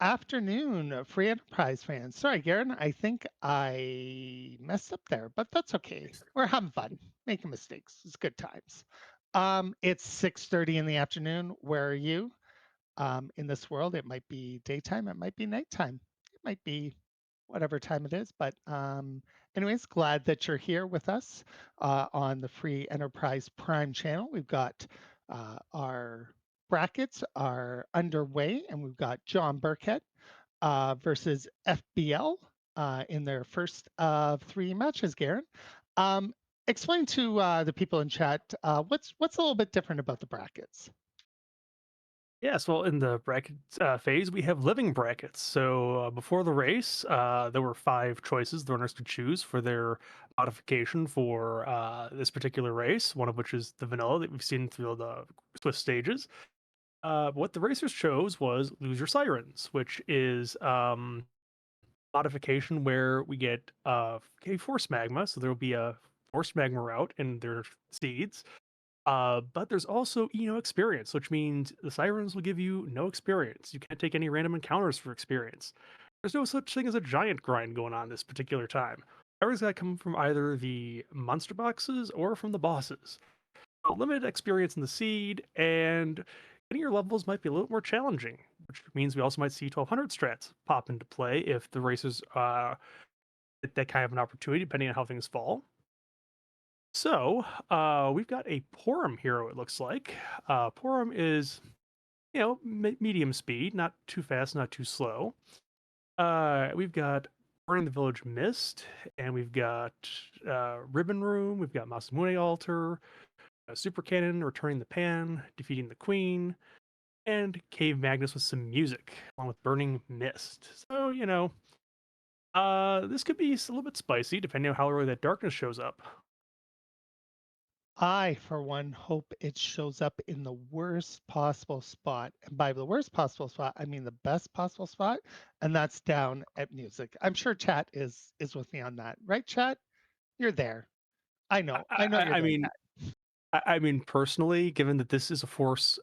afternoon, free enterprise fans. Sorry, Garen, I think I messed up there, but that's okay. We're having fun, making mistakes. It's good times. It's 6:30 in the afternoon. Where are you? In this world, it might be daytime, it might be nighttime, it might be whatever time it is. But anyways, glad that you're here with us on the Free Enterprise Prime channel. We've got our brackets are underway, and we've got John Birckhead versus FBL in their first of three matches. Garen, um, explain to the people in chat what's a little bit different about the brackets. Yes, well, in the bracket phase, we have living brackets. So before the race, there were five choices the runners could choose for their modification for this particular race, one of which is the vanilla that we've seen through the Swift stages. What the racers chose was Lose Your Sirens, which is modification where we get a force magma. So there will be a force magma route in their seeds. But there's also experience, which means the sirens will give you no experience. You can't take any random encounters for experience. There's no such thing as a giant grind going on this particular time. Everything's got to come from either the monster boxes or from the bosses. So limited experience in the seed, and getting your levels might be a little more challenging, which means we also might see 1200 strats pop into play if the racers get that kind of an opportunity, depending on how things fall. So, we've got a Porum hero, it looks like. Porum is, medium speed, not too fast, not too slow. We've got Burning the Village Mist, and we've got Ribbon Room, we've got Masamune Altar, Super Cannon, Returning the Pan, Defeating the Queen, and Cave Magnus with some music, along with Burning Mist. So, this could be a little bit spicy, depending on how early that darkness shows up. I, for one, hope it shows up in the worst possible spot. And by the worst possible spot, I mean the best possible spot, and that's down at music. I'm sure chat is with me on that, right? Chat, you're there. I know you're I there, mean, chat. I mean, personally, given that this is a Force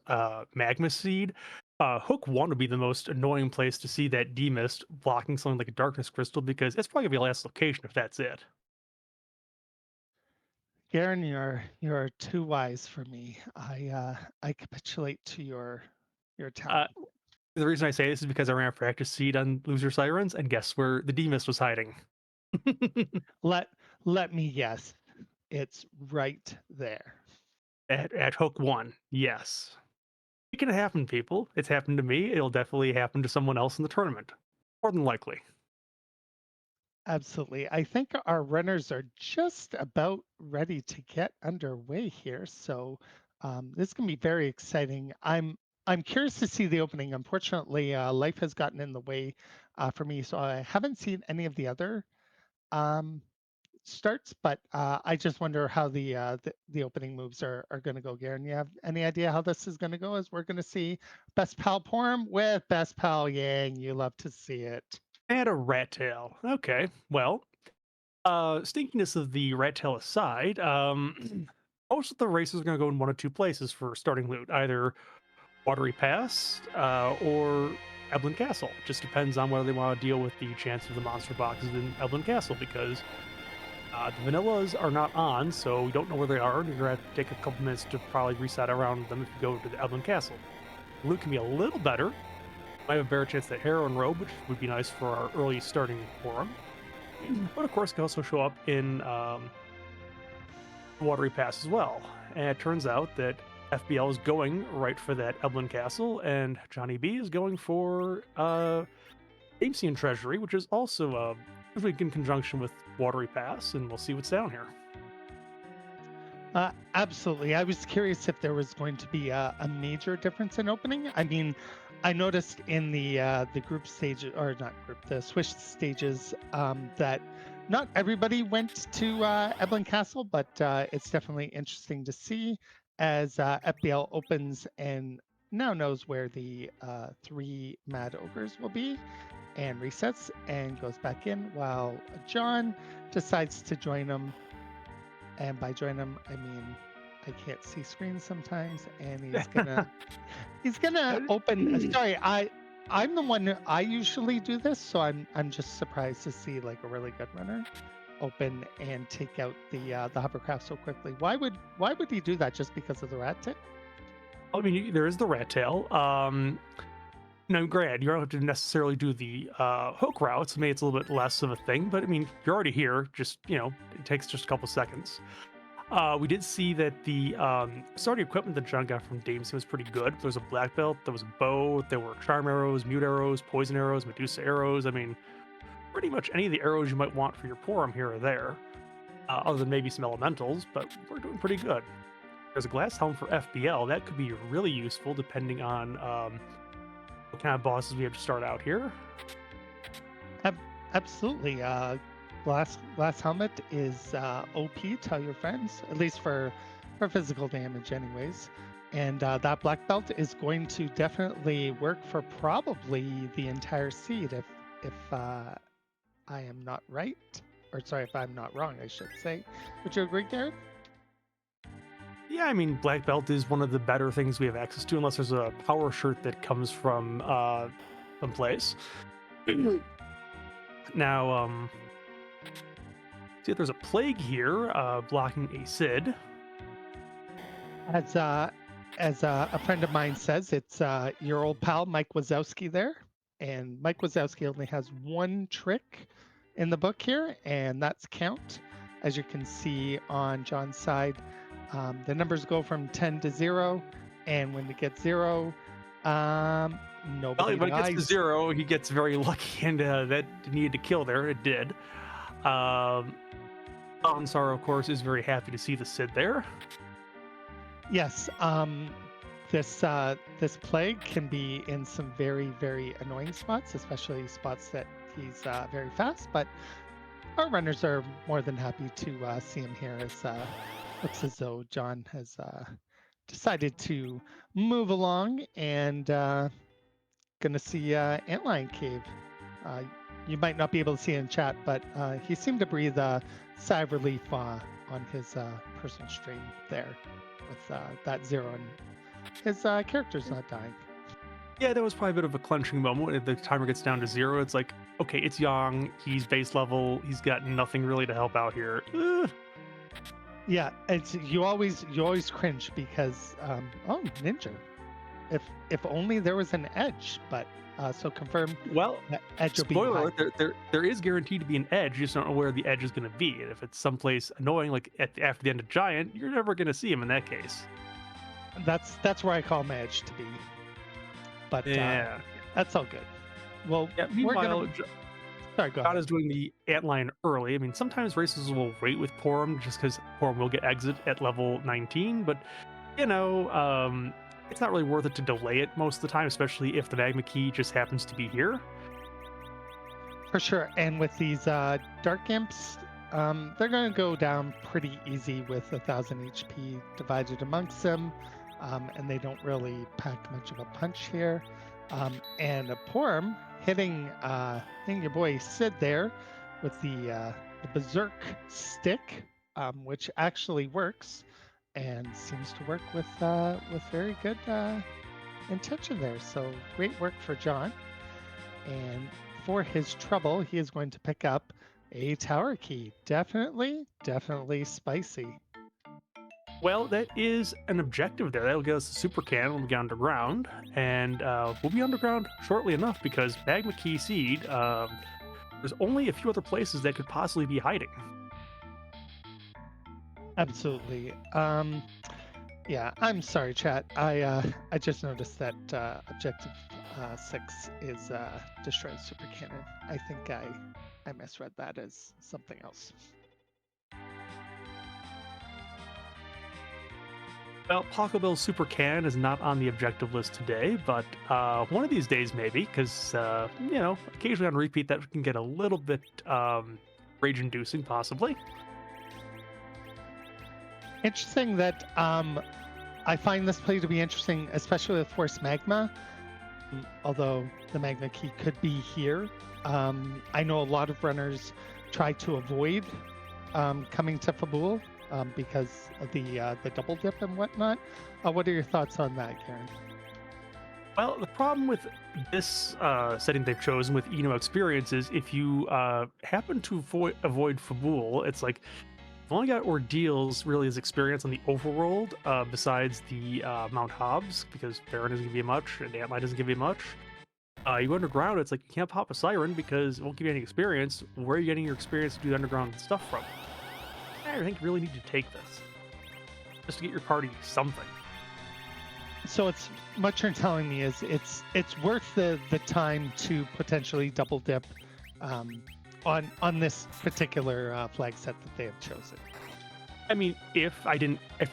magma seed, Hook 1 would be the most annoying place to see that demist blocking something like a darkness crystal because it's probably gonna be the last location if that's it. Garen, you're too wise for me. I capitulate to your Uh, talent. the reason I say this is because I ran a practice seed on Loser Sirens, and guess where the demist was hiding? Let let me guess. It's right there. At Hook 1, yes. It can happen, people. It's happened to me. It'll definitely happen to someone else in the tournament. More than likely. Absolutely. I think our runners are just about ready to get underway here. So this can be very exciting. I'm curious to see the opening. Unfortunately, life has gotten in the way for me, so I haven't seen any of the other um, starts. But I just wonder how the opening moves are going to go. Garen, you have any idea how this is going to go? As we're going to see Best Pal Porum with Best Pal Yang. You love to see it. And a rat tail. Okay, well, stinkiness of the rat tail aside, most of the races are going to go in one of two places for starting loot, either Watery Pass or Eblin Castle. Just depends on whether they want to deal with the chance of the monster boxes in Eblin Castle, because the vanillas are not on, so we don't know where they are. You're going to have to take a couple minutes to probably reset around them if you go to the Eblin Castle. Loot can be a little better. Might have a better chance at Heroine Robe, which would be nice for our early starting forum. But of course, can also show up in Watery Pass as well. And it turns out that FBL is going right for that Eblin Castle, and Johnny B is going for Ancient Treasury, which is also usually in conjunction with Watery Pass, and we'll see what's down here. Absolutely. I was curious if there was going to be a major difference in opening. I mean, I noticed in the group stage, or not group, the Swish stages, that not everybody went to Eblin Castle, but it's definitely interesting to see as FBL opens and now knows where the three Mad Ogres will be and resets and goes back in while John decides to join them. And by join him, I mean I can't see screens sometimes, and he's gonna open. Sorry, I'm the one I usually do this, so I'm just surprised to see like a really good runner open and take out the hovercraft so quickly. Why would he do that? Just because of the rat tip? I mean, there is the rat tail. Now, granted, you don't have to necessarily do the hook route, so maybe it's a little bit less of a thing. But I mean, you're already here. Just it takes just a couple seconds. We did see that the starting equipment that John got from Dameson was pretty good. There was a black belt, there was a bow, there were charm arrows, mute arrows, poison arrows, Medusa arrows. I mean, pretty much any of the arrows you might want for your Porum here or there, other than maybe some elementals, but we're doing pretty good. There's a glass helm for FBL. That could be really useful depending on what kind of bosses we have to start out here. Absolutely. Glass helmet is OP. Tell your friends, at least for physical damage, anyways. And that black belt is going to definitely work for probably the entire seed if I am not right, or sorry, if I'm not wrong, I should say. Would you agree, Garrett? Yeah, I mean, black belt is one of the better things we have access to, unless there's a power shirt that comes from someplace. Now, see if there's a plague here blocking a Sid. As a friend of mine says, it's your old pal Mike Wazowski there, and Mike Wazowski only has one trick in the book here, and that's count. As you can see on John's side, the numbers go from 10 to 0, and when it gets 0, nobody When it gets to dies. 0, he gets very lucky, and that needed to kill there. It did. Sorrow, of course, is very happy to see the Sid there. Yes, this plague can be in some very, very annoying spots, especially spots that he's very fast, but our runners are more than happy to see him here, as looks as though John has decided to move along and gonna see Antlion Cave. You might not be able to see it in chat, but he seemed to breathe a sigh of relief on his personal stream there with that 0, and his character's not dying. Yeah, that was probably a bit of a clenching moment. When the timer gets down to 0, it's like, okay, it's Yang, he's base level, he's got nothing really to help out here. Yeah, it's you always cringe because oh, ninja. If only there was an edge, but so confirm. Well, edge will be spoiler alert, there is guaranteed to be an edge. You just don't know where the edge is going to be. And if it's someplace annoying, like after the end of Giant, you're never going to see him in that case. That's where I call my edge to be. But yeah, that's all good. Well, yeah, meanwhile, sorry, go John ahead. is doing the antline early. I mean, sometimes races will wait with Porum just because Porum will get exit at level 19, but it's not really worth it to delay it most of the time, especially if the magma key just happens to be here. For sure. And with these dark imps, they're going to go down pretty easy with 1,000 HP divided amongst them, and they don't really pack much of a punch here. And a Porum hitting your boy Sid there with the Berserk stick, which actually works and seems to work with very good intention there. So great work for John. And for his trouble, he is going to pick up a tower key. Definitely spicy. Well, that is an objective there. That'll get us the super cannon. We'll be underground, and we'll be underground shortly enough because magma key seed. There's only a few other places that could possibly be hiding. Absolutely. Yeah, I'm sorry, chat. I just noticed that objective 6 is destroy super cannon. I think I misread that as something else. Well, Paco Bell's super cannon is not on the objective list today, but one of these days maybe, because occasionally on repeat that can get a little bit rage-inducing, possibly. Interesting that I find this play to be interesting, especially with Force Magma, although the Magma Key could be here. I know a lot of runners try to avoid coming to Fabul because of the double dip and whatnot. What are your thoughts on that, Karen? Well, the problem with this setting they've chosen with experience is if you happen to avoid Fabul, it's like you've only got ordeals really as experience on the overworld, besides the Mount Hobbs, because Baron doesn't give you much and Antlion doesn't give you much. You go underground, it's like you can't pop a siren because it won't give you any experience. Where are you getting your experience to do underground stuff from? I think you really need to take this just to get your party something. So it's what you're telling me is it's worth the time to potentially double dip on this particular flag set that they have chosen. I mean, if I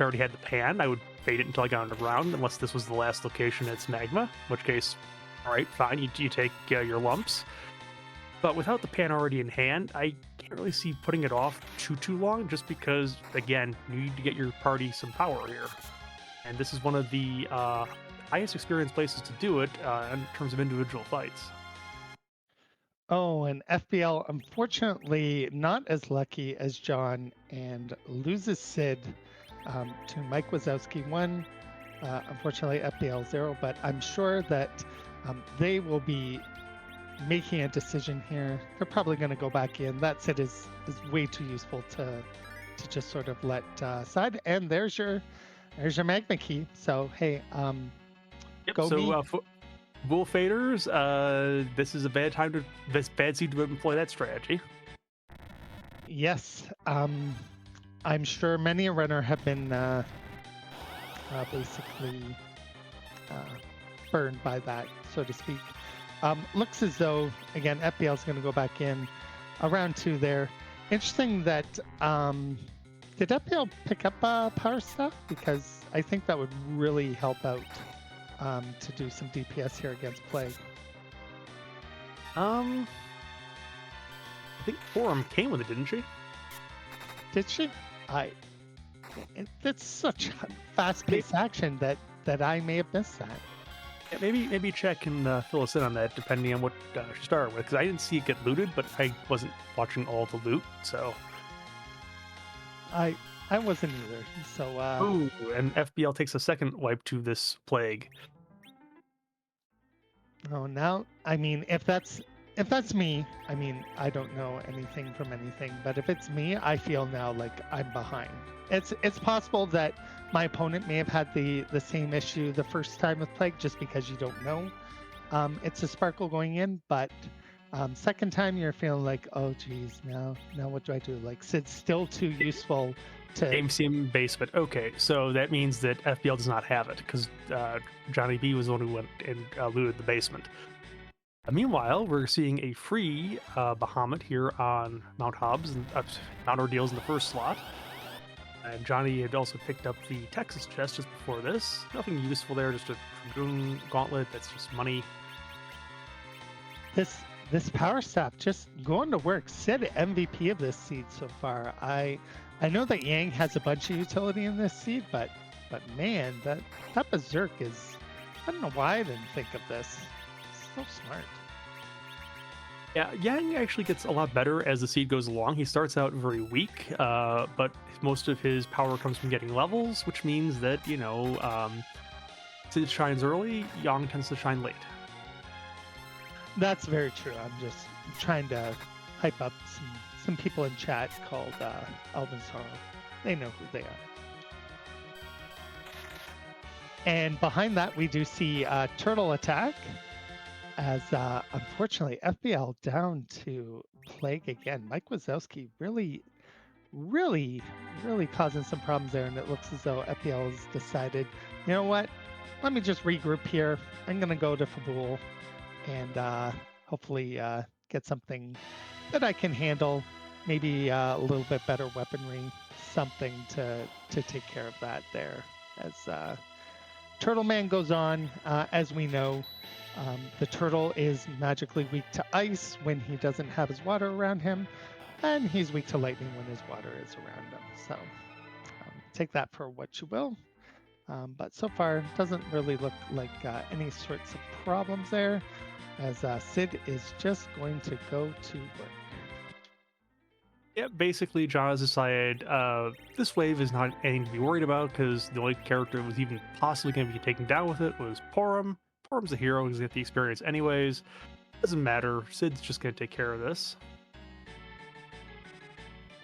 already had the pan, I would fade it until I got underground, unless this was the last location it's magma, in which case, all right, fine, you take your lumps. But without the pan already in hand, I can't really see putting it off too long, just because, again, you need to get your party some power here. And this is one of the highest experience places to do it in terms of individual fights. Oh, and FBL, unfortunately, not as lucky as John and loses Sid to Mike Wazowski 1. Unfortunately, FBL 0, but I'm sure that they will be making a decision here. They're probably going to go back in. That Sid is way too useful to just sort of let aside. And there's your magma key. So, hey, Yep. go me. Bull faders, this is a bad seed to employ that strategy. Yes, I'm sure many a runner have been basically burned by that, so to speak. Looks as though, again, FBL is going to go back in around 2 there. Interesting that, did FBL pick up power stuff? Because I think that would really help out to do some DPS here against Plague. I think Forum came with it, didn't she? Did she? It's such fast-paced action that I may have missed that. Yeah, maybe check and fill us in on that, depending on what she started with, because I didn't see it get looted, but I wasn't watching all the loot, so. I wasn't either. So. Ooh, and FBL takes a second wipe to this Plague. Oh, now I mean, if that's me, I mean, I don't know anything from anything, but if it's me, I feel now like I'm behind. It's possible that my opponent may have had the same issue the first time with Plague, just because you don't know. It's a sparkle going in, but second time you're feeling like, oh geez, now what do I do? Like, Sid's still too useful to. Game seem basement. Okay, so that means that FBL does not have it, because Johnny B was the one who went and looted the basement. Meanwhile, we're seeing a free Bahamut here on Mount Hobbs, and Mount Ordeals in the first slot. And Johnny had also picked up the Texas chest just before this. Nothing useful there, just a Dragoon gauntlet that's just money. This power staff just going to work. Sid MVP of this seed so far. I know that Yang has a bunch of utility in this seed, but man, that berserk is, I don't know why I didn't think of this. So smart. Yeah, Yang actually gets a lot better as the seed goes along. He starts out very weak, but most of his power comes from getting levels, which means that, Sid shines early, Yang tends to shine late. That's very true. I'm just trying to hype up some people in chat called Elven Sorrow. They know who they are. And behind that, we do see Turtle Attack, as unfortunately FBL down to Plague again. Mike Wazowski really causing some problems there, and it looks as though FBL has decided, you know what, let me just regroup here. I'm going to go to Fabul and hopefully get something that I can handle, maybe a little bit better weaponry, something to take care of that there. As Turtle Man goes on, as we know, the turtle is magically weak to ice when he doesn't have his water around him, and he's weak to lightning when his water is around him. So take that for what you will. But so far, doesn't really look like any sorts of problems there, as Sid is just going to go to work. Yeah, basically, John has decided this wave is not anything to be worried about, because the only character that was even possibly going to be taken down with it was Porum. Form's a hero, he's got the experience anyways. Doesn't matter. Sid's just gonna take care of this.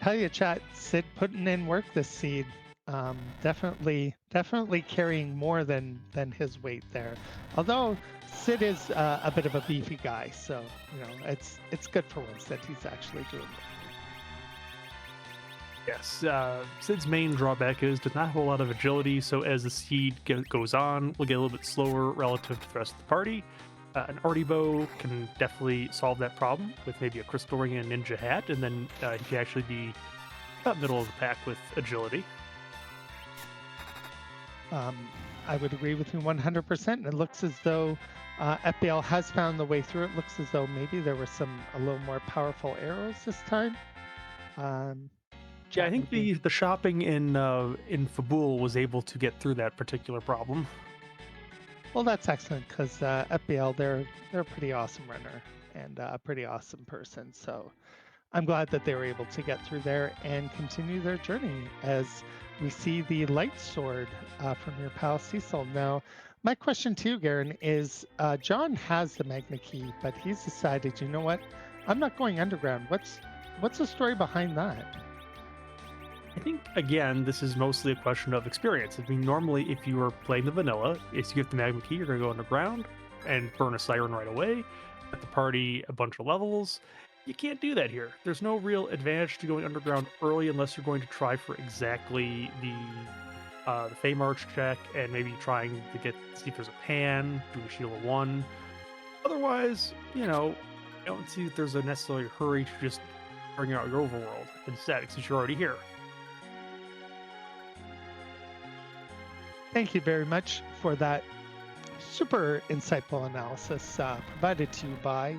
Tell you, chat, Sid putting in work this seed. Definitely carrying more than his weight there. Although Sid is a bit of a beefy guy, so it's good for once that he's actually doing it. Yes, Sid's main drawback is does not have a lot of agility, so as the seed goes on, we'll get a little bit slower relative to the rest of the party. An arty bow can definitely solve that problem with maybe a crystal ring and a ninja hat, and then he can actually be about middle of the pack with agility. I would agree with you 100%. And it looks as though FBL has found the way through. It looks as though maybe there were a little more powerful arrows this time. Yeah, I think the shopping in Fabul was able to get through that particular problem. Well, that's excellent because FBL, they're a pretty awesome runner and a pretty awesome person. So I'm glad that they were able to get through there and continue their journey as we see the light sword from your pal Cecil. Now, my question to you, Garen, is John has the Magna Key, but he's decided, you know what? I'm not going underground. What's the story behind that? I think, again, this is mostly a question of experience. I mean, normally, if you are playing the vanilla, if you get the Magma Key, you're going to go underground and burn a siren right away, at the party a bunch of levels. You can't do that here. There's no real advantage to going underground early unless you're going to try for exactly the Fey March check and maybe trying to see if there's a pan, do a shield of 1. Otherwise, I don't see that there's a necessary hurry to just bring out your overworld instead, since you're already here. Thank you very much for that super insightful analysis provided to you by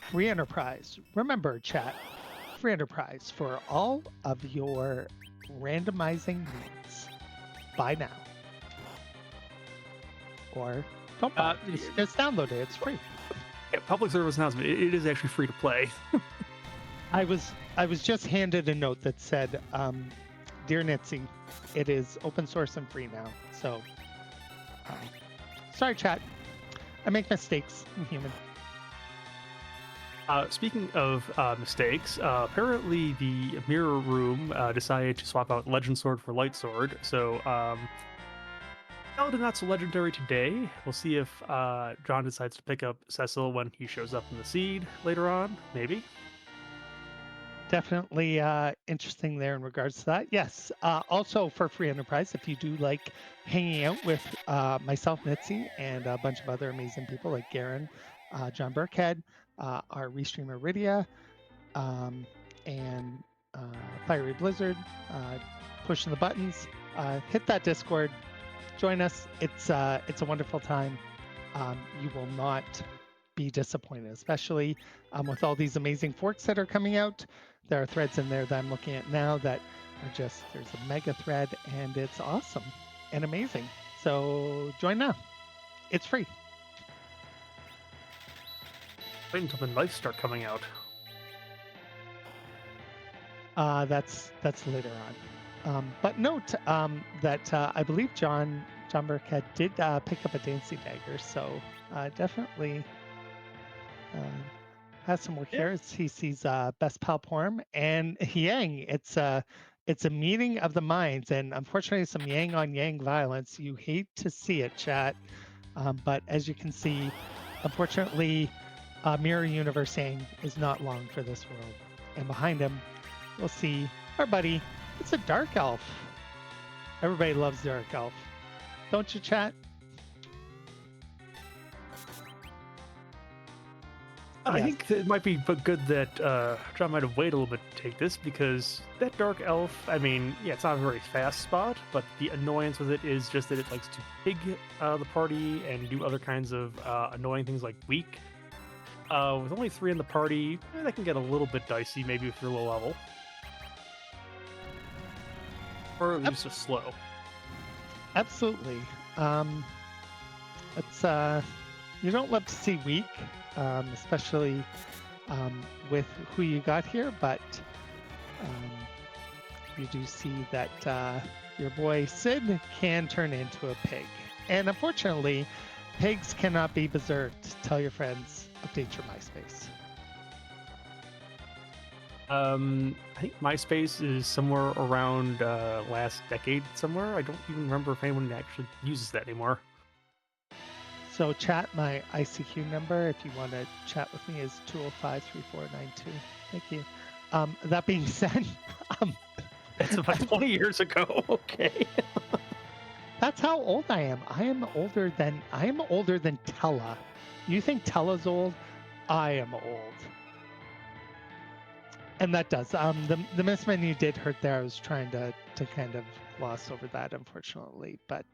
Free Enterprise. Remember, chat, Free Enterprise for all of your randomizing needs. Buy now. Or don't buy. Just download it. It's free. Yeah, public service announcement. It is actually free to play. I was just handed a note that said, "Dear Nitzy, it is open source and free now." So, sorry, chat. I make mistakes. I'm human. Speaking of mistakes, apparently the Mirror Room decided to swap out Legend Sword for Light Sword. So, Paladin not so legendary today. We'll see if John decides to pick up Cecil when he shows up in the seed later on. Maybe. Definitely interesting there in regards to that. Yes. Also for Free Enterprise, if you do like hanging out with myself, Nitzy, and a bunch of other amazing people like Garen, JohnBirckhead, our restreamer Rydia, and Fiery Blizzard, pushing the buttons, hit that Discord, join us. It's a wonderful time. You will not be disappointed, especially with all these amazing forks that are coming out. There are threads in there that I'm looking at now that are just, there's a mega thread and it's awesome and amazing. So join now. It's free. Wait until the knives start coming out. That's later on. But note that I believe JohnBirckhead did pick up a dancing dagger, so definitely has some work here. He sees Best Pal Porm and Yang. It's a meeting of the minds, and unfortunately, some Yang on Yang violence. You hate to see it, chat. But as you can see, unfortunately, Mirror Universe Yang is not long for this world. And behind him, we'll see our buddy. It's a Dark Elf. Everybody loves Dark Elf. Don't you, chat? I think it might be good that John might have waited a little bit to take this, because that Dark Elf, I mean, yeah, it's not a very fast spot, but the annoyance with it is just that it likes to pig the party and do other kinds of annoying things like weak. With only 3 in the party, that can get a little bit dicey, maybe if you're low level. Or at least just slow. Absolutely. It's you don't love to see weak, especially with who you got here, but you do see that your boy Sid can turn into a pig. And unfortunately, Pigs cannot be berserked. Tell your friends. Update your MySpace. I think MySpace is somewhere around last decade somewhere. I don't even remember if anyone actually uses that anymore. So chat, my ICQ number, if you want to chat with me, is 205-3492. Thank you. That being said, That's about 20 years ago. Okay. that's how old I am. I am older than Tella. You think Tella's old? I am old. And that does. The miss menu did hurt there. I was trying to kind of gloss over that, unfortunately. But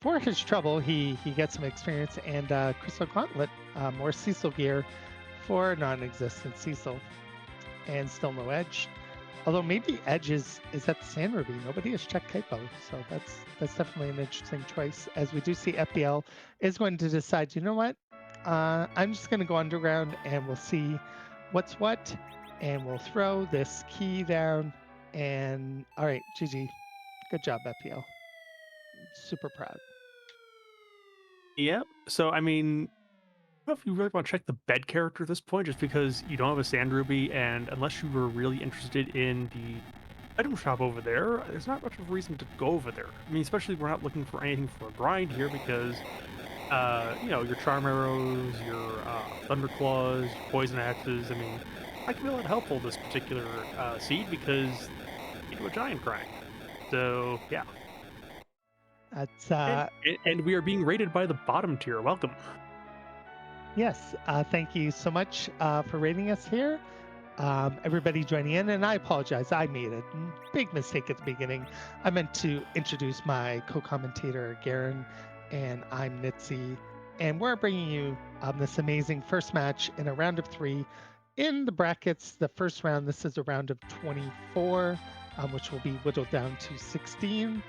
for his trouble, he gets some experience and Crystal Gauntlet, more Cecil gear for non-existent Cecil, and still no Edge. Although maybe Edge is at the Sand Ruby. Nobody has checked Kaipo, so that's definitely an interesting choice. As we do see FBL is going to decide, you know what? I'm just going to go underground and we'll see what's what, and we'll throw this key down. And all right, GG, good job, FBL. Super proud. Yeah. So I mean, I don't know if you really want to check the bed character at this point, just because you don't have a Sand Ruby, and unless you were really interested in the item shop over there, there's not much of a reason to go over there. I mean, especially we're not looking for anything for a grind here because, your Charm Arrows, your Thunder Claws, Poison Axes, I mean, I can be a lot helpful this particular seed because you do a giant grind. So, yeah. That's And we are being rated by the bottom tier. Welcome. yes. Thank you so much for rating us here. Everybody joining in, and I apologize. I made a big mistake at the beginning. I meant to introduce my co-commentator Garen, and I'm Nitzy, and we're bringing you this amazing first match in a round of 3 in the brackets. The first round, this is a round of 24, which will be whittled down to 16.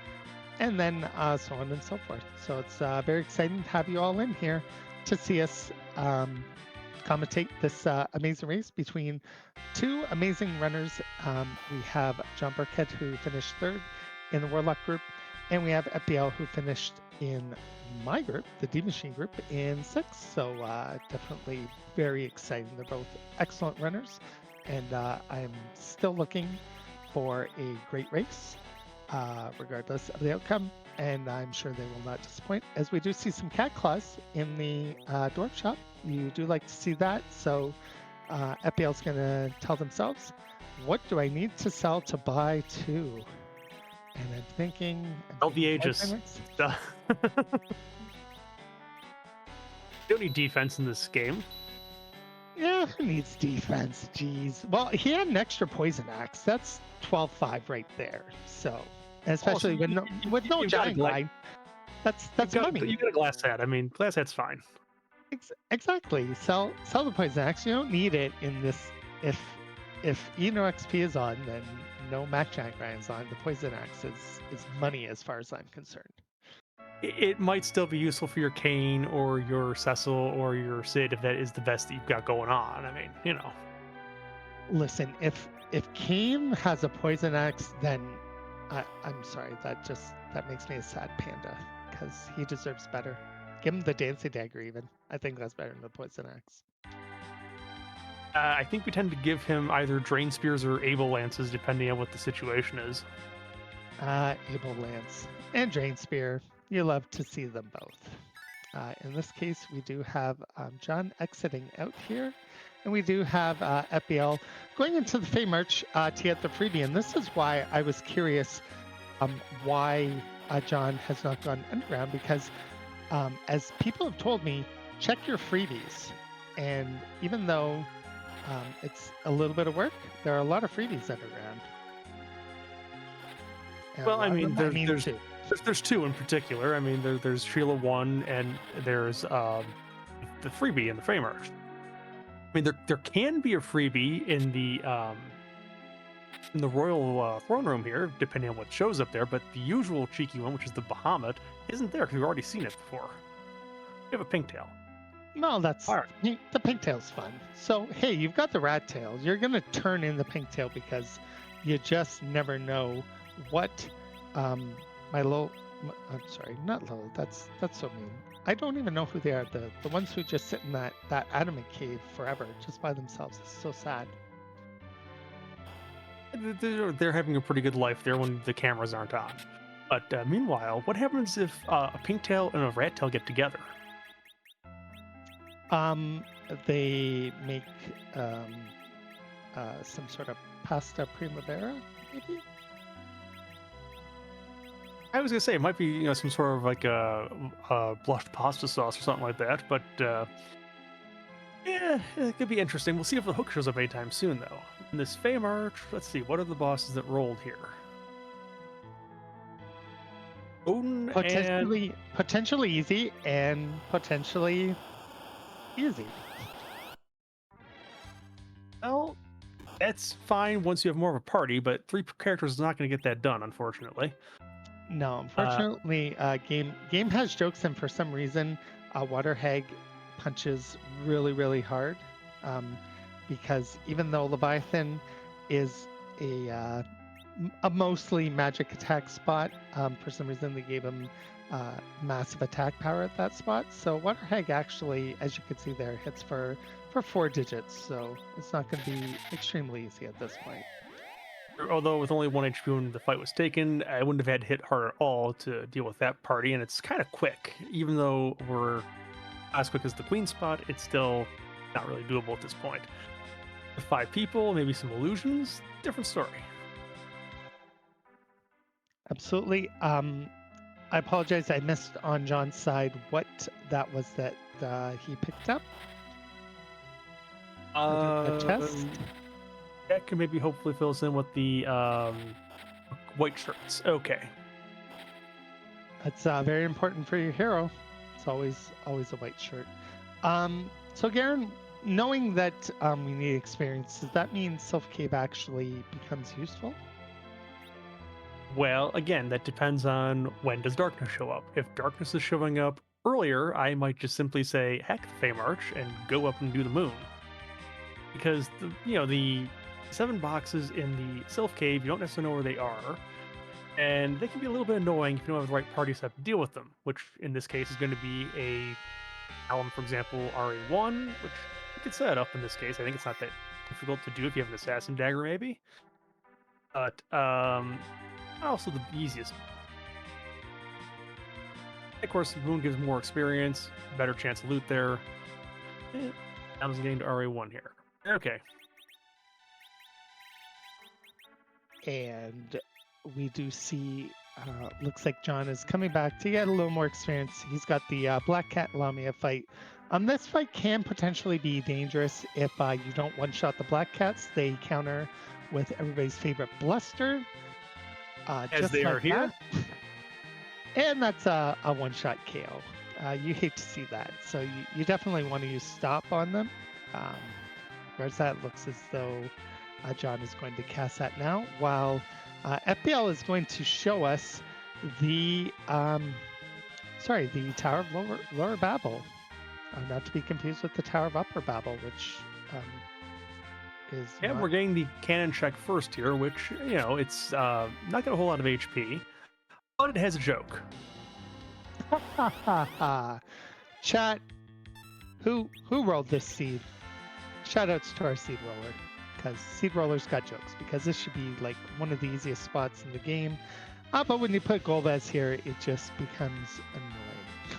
And then so on and so forth. So it's very exciting to have you all in here to see us commentate this amazing race between 2 amazing runners. We have JohnBirckhead, who finished 3rd in the Warlock group, and we have FBL, who finished in my group, the D Machine group, in 6th. So definitely very exciting. They're both excellent runners, and I'm still looking for a great race. Regardless of the outcome, and I'm sure they will not disappoint. As we do see some cat claws in the dwarf shop, you do like to see that. So FBL's going to tell themselves, what do I need to sell to buy 2? And I'm thinking, All the ages. You don't need defense in this game. Yeah, who needs defense? Jeez. Well, he had an extra poison axe. That's 12-5 right there. So, especially with no giant line, that's money. You got a glass hat. I mean, glass hat's fine. Exactly. Sell the poison axe. You don't need it in this. If Eno XP is on, then no Mac Giant grinds on. The poison axe is money as far as I'm concerned. It might still be useful for your Kane or your Cecil or your Sid if that is the best that you've got going on. I mean, Listen, if Kane has a poison axe, then I'm sorry. That makes me a sad panda because he deserves better. Give him the dancing dagger even. I think that's better than the poison axe. I think we tend to give him either Drain Spears or Able Lances depending on what the situation is. Able Lance and Drain Spear. You love to see them both. In this case, we do have John exiting out here, and we do have FBL going into the Fey March to get the freebie. And this is why I was curious why John has not gone underground, because as people have told me, check your freebies. And even though it's a little bit of work, there are a lot of freebies underground. And well, I mean, there's 2 in particular. I mean, there's Sheila 1, and there's the freebie in the Fey March. I mean, there can be a freebie in the Royal Throne Room here, depending on what shows up there, but the usual cheeky one, which is the Bahamut, isn't there because we've already seen it before. We have a Pinktail. No, that's All right. The Pinktail's fun. So, hey, you've got the Rat Tail. You're going to turn in the Pinktail because you just never know what my I'm sorry, not Lil. That's so mean. I don't even know who they are. The ones who just sit in that adamant cave forever, just by themselves. It's so sad. They're having a pretty good life there when the cameras aren't on. But meanwhile, what happens if a pink tail and a rat tail get together? Um, they make um, some sort of pasta primavera, maybe. I was gonna say it might be some sort of like a blushed pasta sauce or something like that, but yeah, it could be interesting. We'll see if the hook shows up anytime soon, though. In this Fame Arch, let's see, what are the bosses that rolled here? Odin and Potentially easy and potentially easy. well, that's fine once you have more of a party, but three characters is not going to get that done, unfortunately. No, Uh, unfortunately, game has jokes, and for some reason, Water Hag punches really hard. Um, because even though Leviathan is a a mostly magic attack spot, for some reason they gave him massive attack power at that spot. So Water Hag actually, as you can see there, hits for 4 digits. So it's not going to be extremely easy at this point. although with only 1 HP when the fight was taken, I wouldn't have had to hit hard at all to deal with that party, and it's kind of quick. Even though we're not as quick as the queen spot, it's still not really doable at this point. With 5 people, maybe some illusions, different story. Absolutely. I apologize. I missed on John's side what that was that he picked up. A chest. Um, that can maybe hopefully fill us in with the white shirts. Okay. That's very important for your hero. It's always a white shirt. So Garen, knowing that we need experience, does that mean Sylph Cave actually becomes useful? Well, again, that depends on when does darkness show up. If darkness is showing up earlier, I might just simply say heck the Fey March and go up and do the moon. Because the 7 boxes in the Sylph Cave, you don't necessarily know where they are, and they can be a little bit annoying if you don't have the right party set to deal with them. Which in this case is going to be a Alum, for example, RA1, which you could set up in this case. I think it's not that difficult to do if you have an assassin dagger, maybe. But also the easiest. Of course, the moon gives more experience, better chance of loot there. I'm getting to RA1 here. Okay. And we do see, looks like John is coming back to get a little more experience. He's got the Black Cat Lamia fight. This fight can potentially be dangerous if you don't one-shot the Black Cats. They counter with everybody's favorite Bluster. As just they like are here. that. And that's a one-shot KO. You hate to see that. So you definitely want to use Stop on them. Whereas that looks as though John is going to cast that now, while FBL is going to show us the the Tower of Lower Babel, not to be confused with the Tower of Upper Babel, which is And we're getting the cannon check first here, which it's not got a whole lot of HP, but it has a joke. Chat. Who rolled this seed? Shoutouts to our seed roller, because seed rollers got jokes, because this should be like one of the easiest spots in the game. But when you put Golbez here, it just becomes annoying.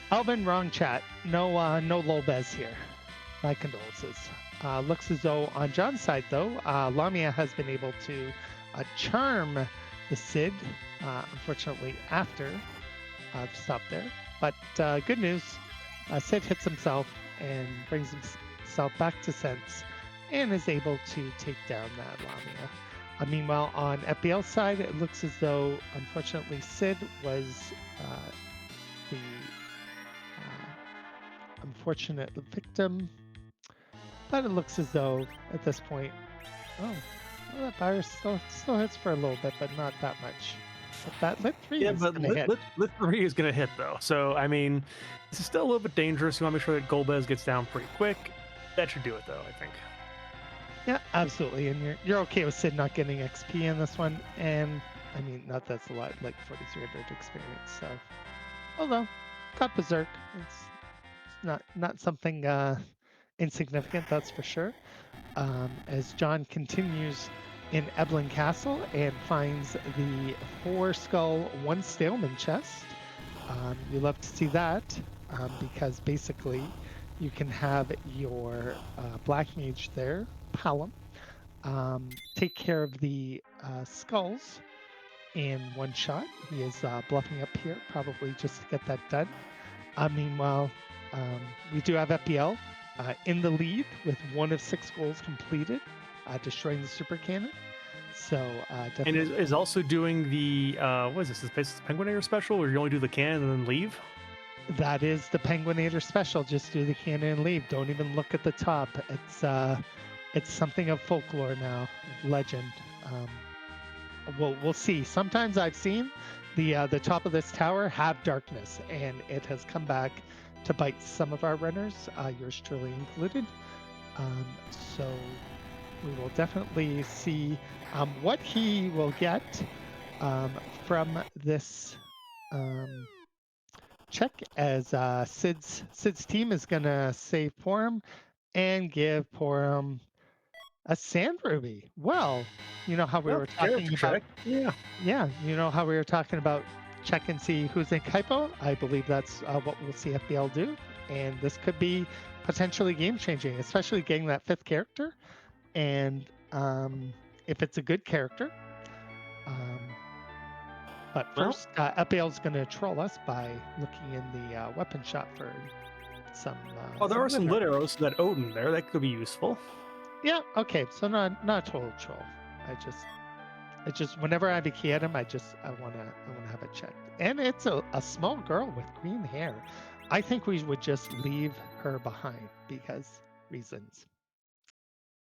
Alvin, wrong chat. No Lolbez here. My condolences. Looks as though on John's side, though, Lamia has been able to charm the Cid, unfortunately, after stop there. But good news, Cid hits himself and brings himself back to sense and is able to take down that Lamia. Meanwhile, on FBL's side, it looks as though, unfortunately, Cid was the unfortunate victim. But it looks as though, at this point, well, that virus still hits for a little bit, but not that much. But that lit 3 is going to hit. Lit 3 is going to hit, though. So, I mean, this is still a little bit dangerous. You want to make sure that Golbez gets down pretty quick. That should do it, though, I think. Yeah, absolutely. And you're okay with Sid not getting XP in this one. And I mean, not that's a lot, like 4,300 experience. So, although, got Berserk. It's not something insignificant, that's for sure. As John continues in Eblin Castle and finds the 4 skull, 1 stalemain chest. You love to see that because basically you can have your black mage there, Palom, take care of the skulls in one shot. He is bluffing up here, probably just to get that done. Meanwhile, we do have FBL in the lead with 1 of 6 goals completed, destroying the super cannon. So And definitely. is also doing the what is this? Is this Penguinator special, where you only do the can and then leave? That is the Penguinator special. Just do the cannon and leave. Don't even look at the top. It's something of folklore now, legend. We'll see. Sometimes I've seen the top of this tower have darkness, and it has come back to bite some of our runners, yours truly included. Um, so we will definitely see what he will get um, from this check, as Sid's team is gonna save Porum and give Porum a sand ruby. Well, you know how we Well, were talking character about, check. Yeah. yeah, you know how we were talking about check and see who's in Kaipo. I believe that's what we'll see FBL do, and this could be potentially game changing, especially getting that 5th character. And if it's a good character. Um, but Well, first, FBL's going to troll us by looking in the weapon shop for some oh, there are some glitter. lit arrows to that Odin there. That could be useful. Yeah, okay, so not a total troll. I just whenever I have a key item, I wanna have it checked. And it's a small girl with green hair. I think we would just leave her behind because reasons.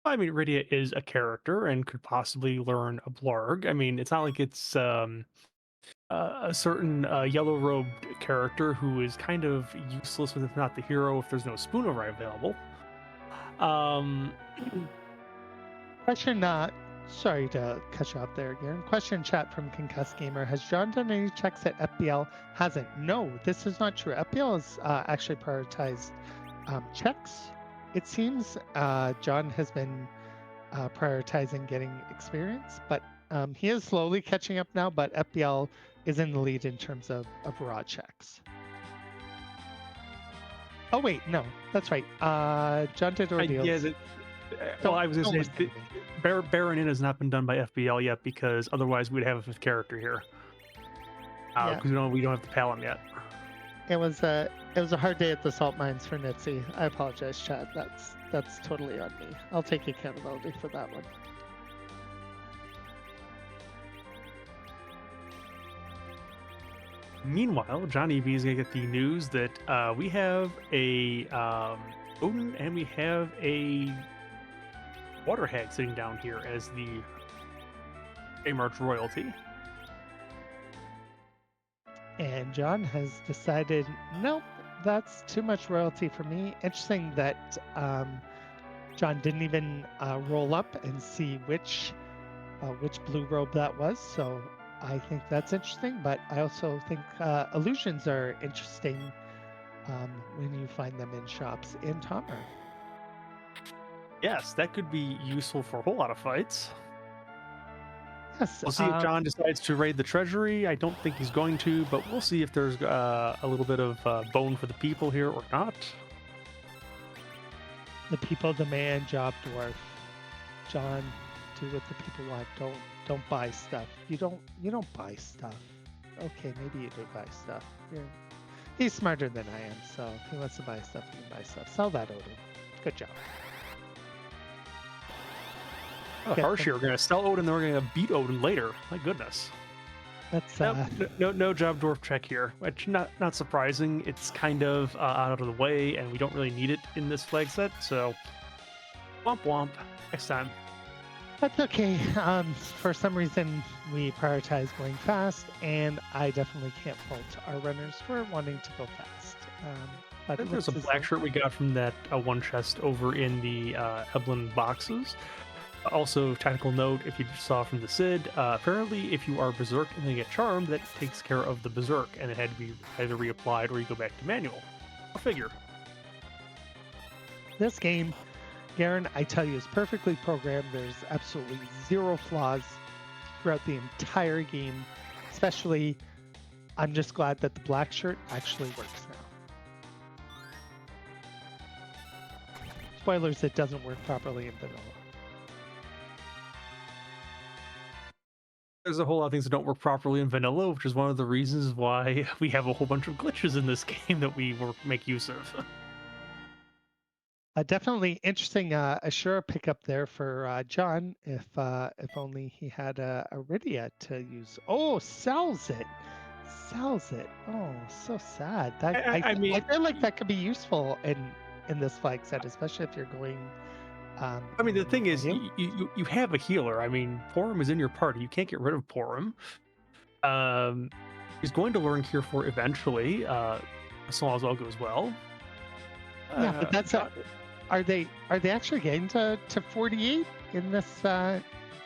I mean, Rydia is a character and could possibly learn a blarg. I mean, it's not like it's a certain yellow robed character who is kind of useless, if not the hero, if there's no Spoonorai available. Um, Question not. Sorry to cut you off there again. Question chat from Concussed Gamer. Has John done any checks at FBL? Hasn't. No, this is not true. FBL has actually prioritized checks. It seems John has been prioritizing getting experience, but he is slowly catching up now. But FBL is in the lead in terms of raw checks. Oh wait, no, that's right. John did yeah, ordeals. well, I was Don't going to listen to say, me. Baron In has not been done by FBL yet because otherwise we'd have a 5th character here. Yeah, Because we don't have the Palom yet. it was a hard day at the salt mines for Nitzy. I apologize, Chad. That's totally on me. I'll take accountability for that one. Meanwhile, Johnny V is going to get the news that we have a Odin and we have a water hag sitting down here as the March royalty. And John has decided, nope, that's too much royalty for me. Interesting that John didn't even roll up and see which blue robe that was. So I think that's interesting. But I also think illusions are interesting when you find them in shops in Tomer. Yes, that could be useful for a whole lot of fights. Yes. We'll see if John decides to raid the treasury. I don't think he's going to, but we'll see if there's a little bit of bone for the people here or not. The people demand job dwarf. John, do what the people want. Don't buy stuff. You don't buy stuff. Okay, maybe you do buy stuff. He's smarter than I am, so if he wants to buy stuff, he can buy stuff. Sell that, Odin. Good job. Oh, Get harsh them- here. We're going to sell Odin, then we're going to beat Odin later. My goodness. That's No job dwarf check here, which not surprising. It's kind of out of the way, and we don't really need it in this flag set. So, womp womp. Next time. that's okay. For some reason, we prioritize going fast, and I definitely can't fault our runners for wanting to go fast. I But think it there's a looks as black though- shirt we got from that one chest over in the Eblin boxes. Also, tactical note, if you saw from the SID, apparently if you are Berserk and then get Charmed, that takes care of the Berserk, and it had to be either reapplied or you go back to manual. I'll figure. This game, Garen, I tell you, is perfectly programmed. There's absolutely zero flaws throughout the entire game. Especially, I'm just glad that the black shirt actually works now. Spoilers, it doesn't work properly in vanilla. There's a whole lot of things that don't work properly in vanilla, which is one of the reasons why we have a whole bunch of glitches in this game that we make use of. Definitely interesting Ashura pickup there for John. If only he had a Iridia to use. Oh, sells it. Sells it. Oh, so sad. That I mean, I feel like that could be useful in this flag set, especially if you're going. I mean, the thing is, heal. you have a healer. I mean, Porum is in your party. You can't get rid of Porum. He's going to learn Cure for eventually, as long as all goes well. Yeah, but that's are they actually getting to 48 in this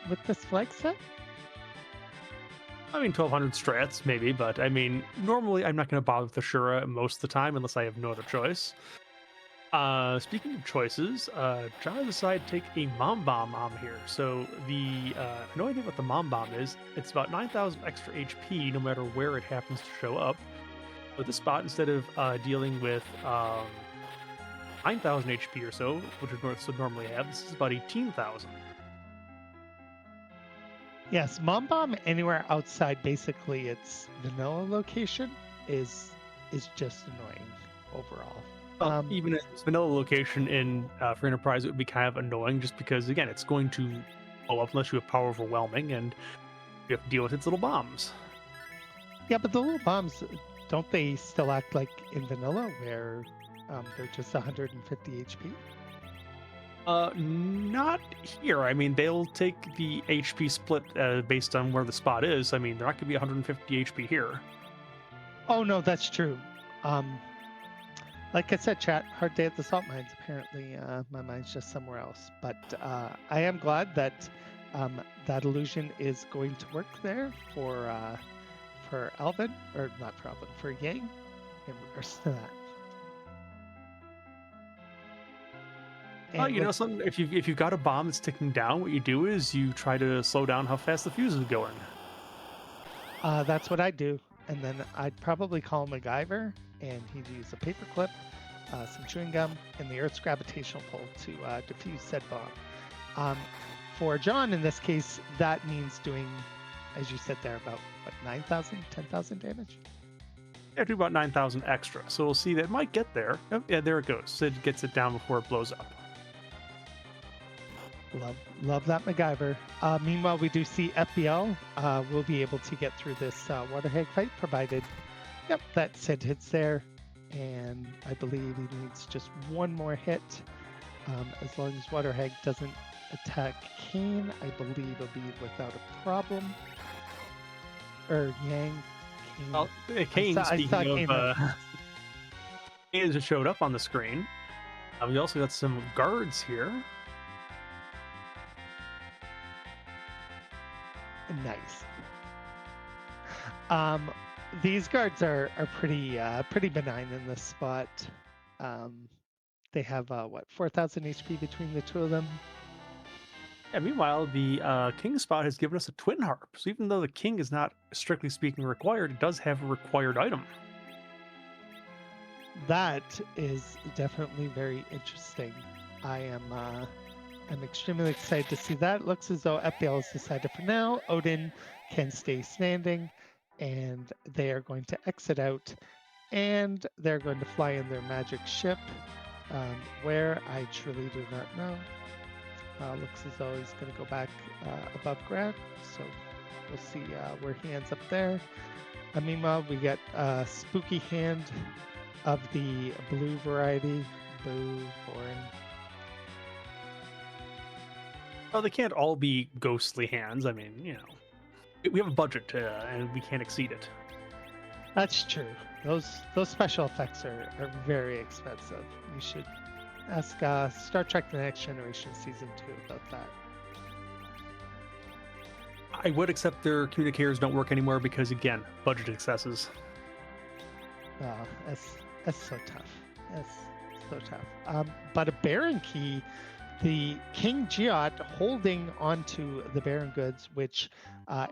with this flag set? I mean, 1200 strats maybe, but I mean, normally I'm not going to bother with Ashura most of the time unless I have no other choice. Speaking of choices, John decided to take a Mom Bomb on here. So the annoying thing about the Mom Bomb is it's about 9,000 extra HP no matter where it happens to show up. But this spot, instead of dealing with 9,000 HP or so, which it would normally have, this is about 18,000. Yes, Mom Bomb anywhere outside basically its vanilla location is just annoying overall. Even its vanilla location in for Enterprise, it would be kind of annoying just because, again, it's going to blow up unless you have Power Overwhelming and you have to deal with its little bombs. Yeah, but the little bombs, don't they still act like in vanilla where they're just 150 HP? Not here. I mean, they'll take the HP split based on where the spot is. I mean, they're not going to be 150 HP here. Oh, no, that's true. Like I said, chat, hard day at the salt mines. Apparently, my mind's just somewhere else. But I am glad that that illusion is going to work there for Alvin, or not for Alvin, for Yang, in regards to that. And You know, something. If you've got a bomb that's ticking down, what you do is you try to slow down how fast the fuse is going. That's what I do, and then I'd probably call MacGyver, and he'd use a paper clip, some chewing gum, and the Earth's gravitational pull to defuse said bomb. For John, in this case, that means doing, as you said there, about what, 9,000, 10,000 damage. Yeah, do about 9,000 extra. So we'll see that it might get there. Oh, yeah, there it goes. Sid gets it down before it blows up. Love that MacGyver. Meanwhile, we do see FBL will be able to get through this water hag fight, provided, yep, that Sid hits there, and I believe he needs just one more hit. As long as water hag doesn't attack Kane, I believe it'll be without a problem. Or Yang. Kane. Well, Kane, speaking of, Kane just showed up on the screen. We also got some guards here. Nice. These guards are pretty benign in this spot. They have what, 4,000 HP between the two of them. Yeah, meanwhile, the king spot has given us a twin harp. So even though the king is not strictly speaking required, it does have a required item. That is definitely very interesting. I'm extremely excited to see that. It looks as though FBL has decided for now Odin can stay standing, and they are going to exit out, and they're going to fly in their magic ship. Where, I truly do not know. Looks as though he's going to go back above ground, so we'll see where he ends up there. Meanwhile, we get a spooky hand of the blue variety. Boo, boring. Well, they can't all be ghostly hands. I mean, you know, we have a budget and we can't exceed it. That's true. Those special effects are very expensive. You should ask Star Trek: The Next Generation Season 2 about that. I would accept their communicators don't work anymore because, again, budget excesses. That's so tough. That's so tough. But a Baron key, the King Geot holding onto the Baron goods, which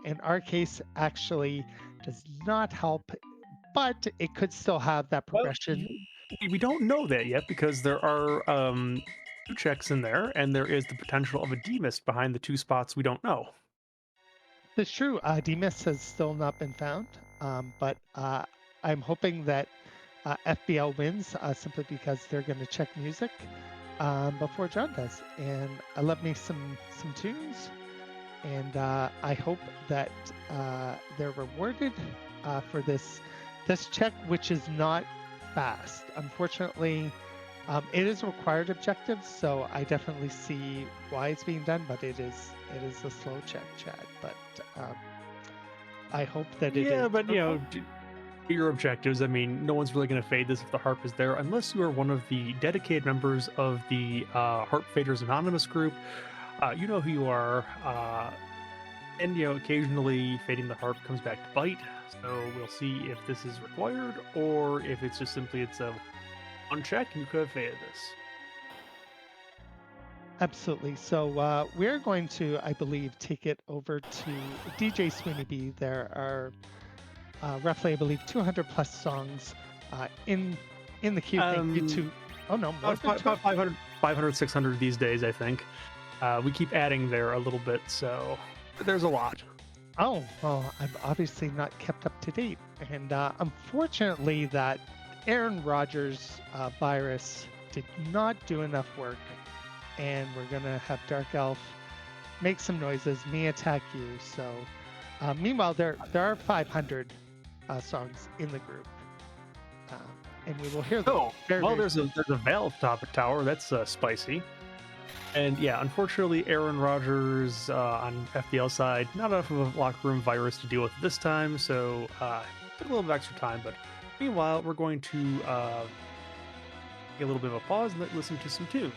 in our case actually does not help, but it could still have that Well, progression. we don't know that yet because there are 2 checks in there, and there is the potential of a demist behind the 2 spots we don't know. That's true. Demus has still not been found, but I'm hoping that FBL wins simply because they're going to check music before John does. And I love me some tunes, and I hope that they're rewarded for this check, which is not fast. Unfortunately, it is a required objective, so I definitely see why it's being done, but it is a slow check, Chad. But um, I hope that it is Yeah, but fruitful. your objectives. I mean, no one's really going to fade this if the harp is there, unless you are one of the dedicated members of the Harp Faders Anonymous group. You know who you are. And occasionally fading the harp comes back to bite. So we'll see if this is required or if it's just simply it's a one check and you could have faded this. Absolutely. So we're going to, I believe, take it over to DJ Sweeney B. There are roughly, I believe, 200 plus songs in the queue. Thank you Um, to, oh no, more than about 200. 500, 600 these days, I think. We keep adding there a little bit, so there's a lot. Oh, well, I've obviously not kept up to date. And unfortunately, that Aaron Rodgers virus did not do enough work. And we're going to have Dark Elf make some noises, me attack you. So, meanwhile, there are 500 songs in the group. Uh, and we will hear them Oh, very, well, very there's a soon. there's a Valve topic tower that's spicy. And yeah, unfortunately, Aaron Rodgers on FBL side, not enough of a locker room virus to deal with this time, so took a little bit of extra time. But meanwhile, we're going to take a little bit of a pause and listen to some tunes.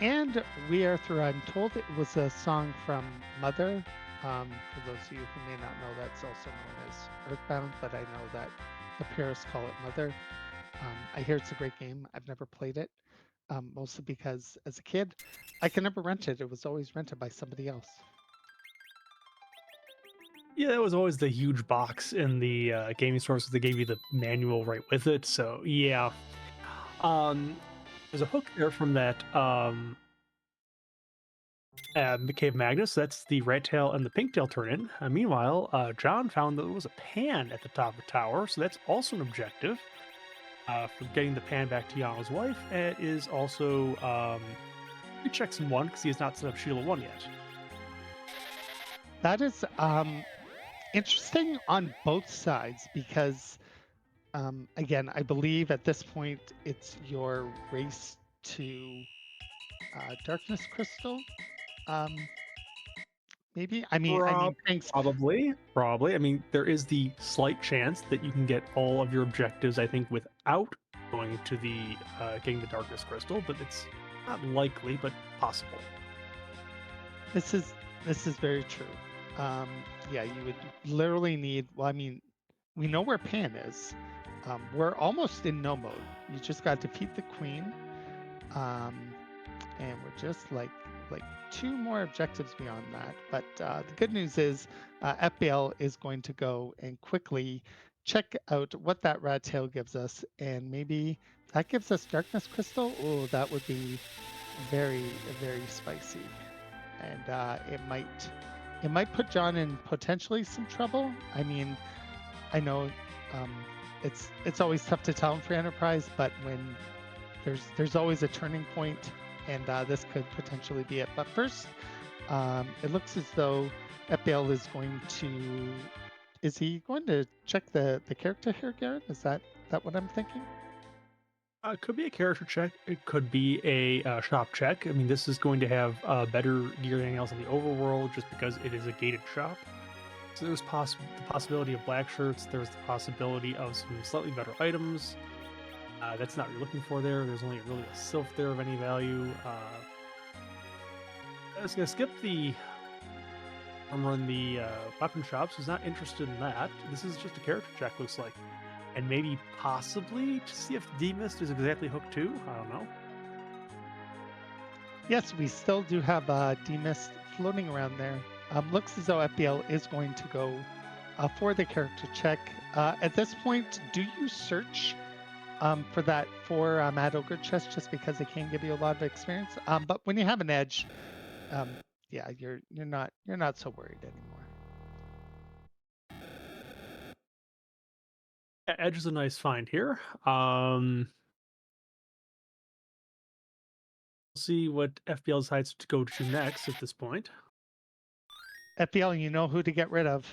And we are through. I'm told it was a song from Mother. For those of you who may not know, that's also known as Earthbound, but I know that the purists call it Mother. I hear it's a great game. I've never played it, mostly because as a kid, I could never rent it. It was always rented by somebody else. Yeah, that was always the huge box in the gaming stores. They gave you the manual right with it. So yeah, um, there's a hook there from that Cave Magnus. That's the red tail and the pink tail turn in. Meanwhile, John found that there was a pan at the top of the tower, so that's also an objective for getting the pan back to Yano's wife. It is also he checks in one because he has not set up Sheila 1 yet. That is interesting on both sides because, again, I believe at this point it's your race to Darkness Crystal. Um, maybe. I mean, thanks. Probably. I mean, there is the slight chance that you can get all of your objectives, I think, without going to the getting the Darkness Crystal, but it's not likely, but possible. This is very true. Yeah, you would literally need. Well, I mean, we know where Pan is. We're almost in no mode. You just got to defeat the Queen, um, and we're just like 2 more objectives beyond that. But the good news is FBL is going to go and quickly check out what that rat tail gives us, and maybe that gives us Darkness Crystal. Oh, that would be very spicy, and it might put John in potentially some trouble. I mean, I know um, it's always tough to tell in free enterprise, but when there's always a turning point, and this could potentially be it. But first, it looks as though FBL is going to. Is he going to check the character here, Garrett? Is that what I'm thinking? It could be a character check. It could be a shop check. I mean, this is going to have better gear than anything else in the overworld just because it is a gated shop. So there's the possibility of black shirts. There's the possibility of some slightly better items. That's not what you're looking for there. There's only really a sylph there of any value. I was going to skip the armor in the weapon shops. Who's not interested in that. This is just a character check, looks like. And maybe possibly to see if D-Mist is exactly hook 2. I don't know. Yes, we still do have D-Mist floating around there. Looks as though FBL is going to go for the character check. At this point, do you search for that 4 Mad Ogre chest just because it can give you a lot of experience? But when you have an edge, yeah, you're not so worried anymore. Edge is a nice find here. See what FBL decides to go to next at this point. FBL, you know who to get rid of.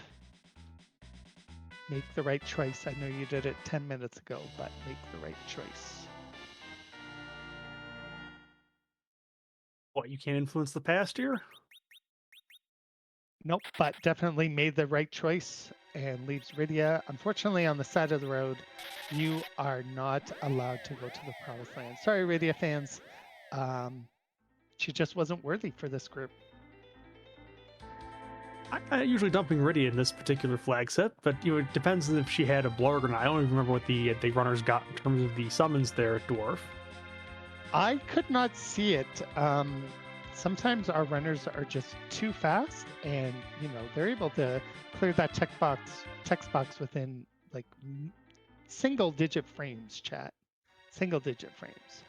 Make the right choice. I know you did it 10 minutes ago, but make the right choice. What, you can't influence the past here? Nope, but definitely made the right choice and leaves Rydia, unfortunately, on the side of the road. You are not allowed to go to the Promised Land. Sorry, Rydia fans. She just wasn't worthy for this group. I usually dumping Rydia in this particular flag set, but it depends on if she had a blurg or not. I don't even remember what the runners got in terms of the summons there, Dwarf. I could not see it. Sometimes our runners are just too fast, and they're able to clear that text box within like single-digit frames. Chat, single-digit frames.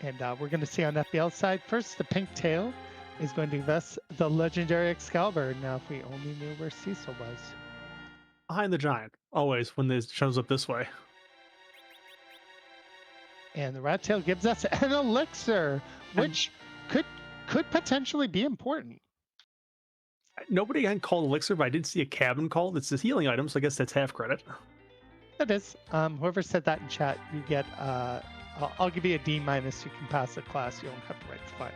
And we're going to see on FBL side first the pink tail is going to give us the legendary Excalibur. Now, if we only knew where Cecil was. Behind the giant, always when it shows up this way. And the rat tail gives us an elixir, which could potentially be important. Nobody can call elixir, but I did see a cabin called. It's a healing item, so I guess that's half credit. That is. Whoever said that in chat, you get. I'll give you a D-. You can pass the class. You don't have to write the file.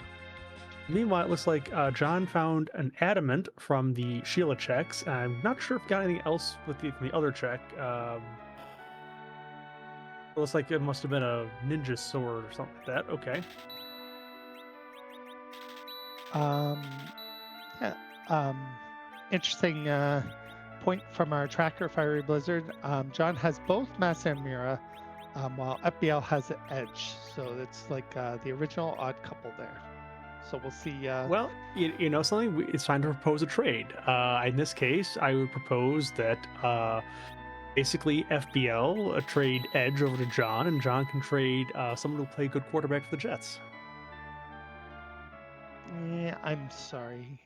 Meanwhile, it looks like John found an adamant from the Sheila checks. I'm not sure if he got anything else from the other check. It looks like it must have been a ninja sword or something like that. Okay. Um, yeah. Interesting point from our tracker, Fiery Blizzard. John has both Mass and Mira, while FBL has Edge. So it's like the original odd couple there. So we'll see. Well, you know something. It's time to propose a trade. In this case, I would propose that basically FBL trade Edge over to John, and John can trade someone who play good quarterback for the Jets. Yeah, I'm sorry.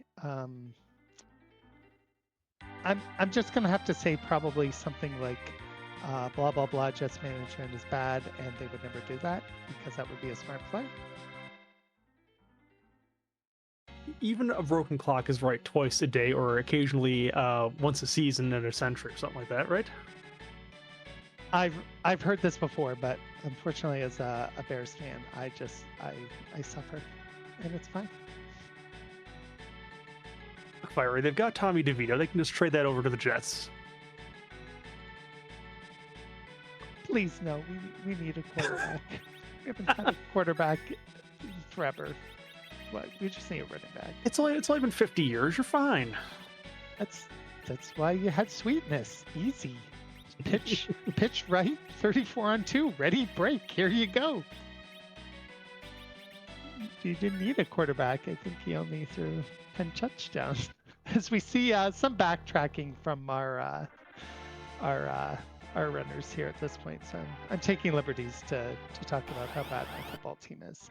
I'm just gonna have to say probably something like blah blah blah. Jets management is bad, and they would never do that because that would be a smart play. Even a broken clock is right twice a day, or occasionally once a season in a century, or something like that, right? I've heard this before, but unfortunately, as a Bears fan, I suffer, and it's fine. Fiery, they've got Tommy DeVito. They can just trade that over to the Jets. Please no, we need a quarterback. We haven't had a quarterback forever. What, we just need a running back. It's only been 50 years. You're fine. That's why you had sweetness. Easy. Pitch right. 34 on 2. Ready, break. Here you go. You didn't need a quarterback. I think he only threw 10 touchdowns. As we see some backtracking from our runners here at this point. So I'm taking liberties to talk about how bad my football team is.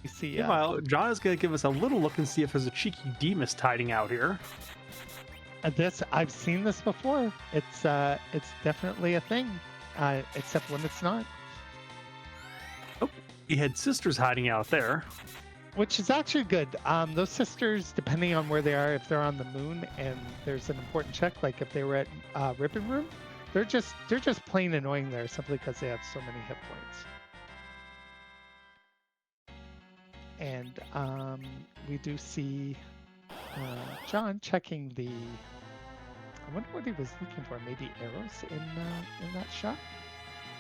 You see. Meanwhile, John is going to give us a little look and see if there's a cheeky Demus hiding out here. This I've seen this before. It's definitely a thing, except when it's not. Oh, he had sisters hiding out there. Which is actually good. Those sisters, depending on where they are, if they're on the moon and there's an important check, like if they were at Ribbon Room, they're just plain annoying there simply because they have so many hit points. And we do see John checking the. I wonder what he was looking for. Maybe arrows in that shot.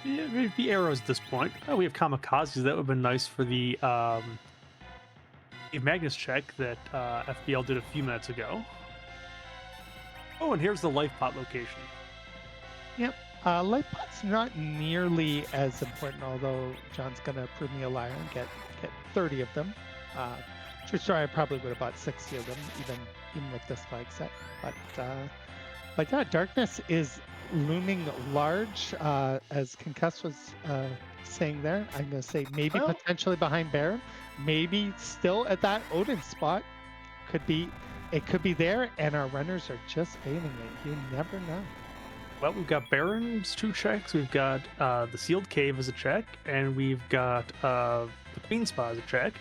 Yeah, maybe arrows at this point. Oh, we have kamikazes. That would have been nice for the Magnus check that FBL did a few minutes ago. Oh, and here's the life pot location. Yep. Life pot's not nearly as important, although John's gonna prove me a liar and get 30 of them. True story, I probably would have bought 60 of them, even with this flag set. But yeah, darkness is looming large, as Concuss was saying there. I'm gonna say maybe potentially behind Baron, maybe still at that Odin spot. It could be there, and our runners are just baiting it. You never know. Well, we've got Baron's 2 checks, we've got the Sealed Cave as a check, and we've got the Queen Spa as a check.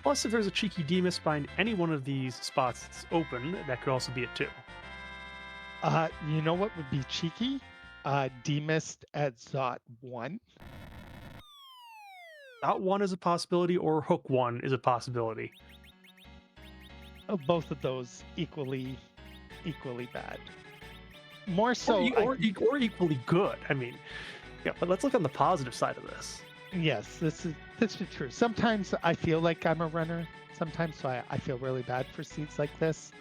Plus, if there's a cheeky Demus behind any one of these spots that's open, that could also be it too. You know what would be cheeky? Demus at Zot 1. Zot 1 is a possibility, or Hook 1 is a possibility. Both of those equally bad. More so, or equally good. I mean, yeah. But let's look on the positive side of this. Yes, this is true. Sometimes I feel like I'm a runner. Sometimes I feel really bad for seeds like this.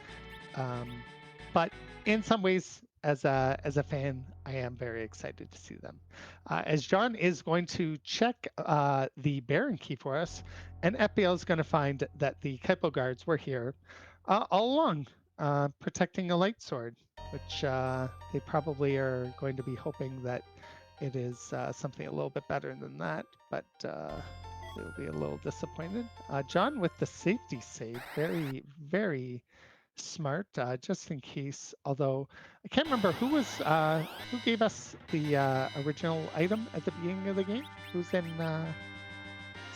But in some ways, as a fan, I am very excited to see them. As John is going to check the Baron key for us, and FBL is going to find that the Kaipo guards were here all along, protecting a light sword, which they probably are going to be hoping that it is something a little bit better than that, but they'll be a little disappointed. John with the safety save, very, very smart, just in case. Although I can't remember who gave us the original item at the beginning of the game. Who's in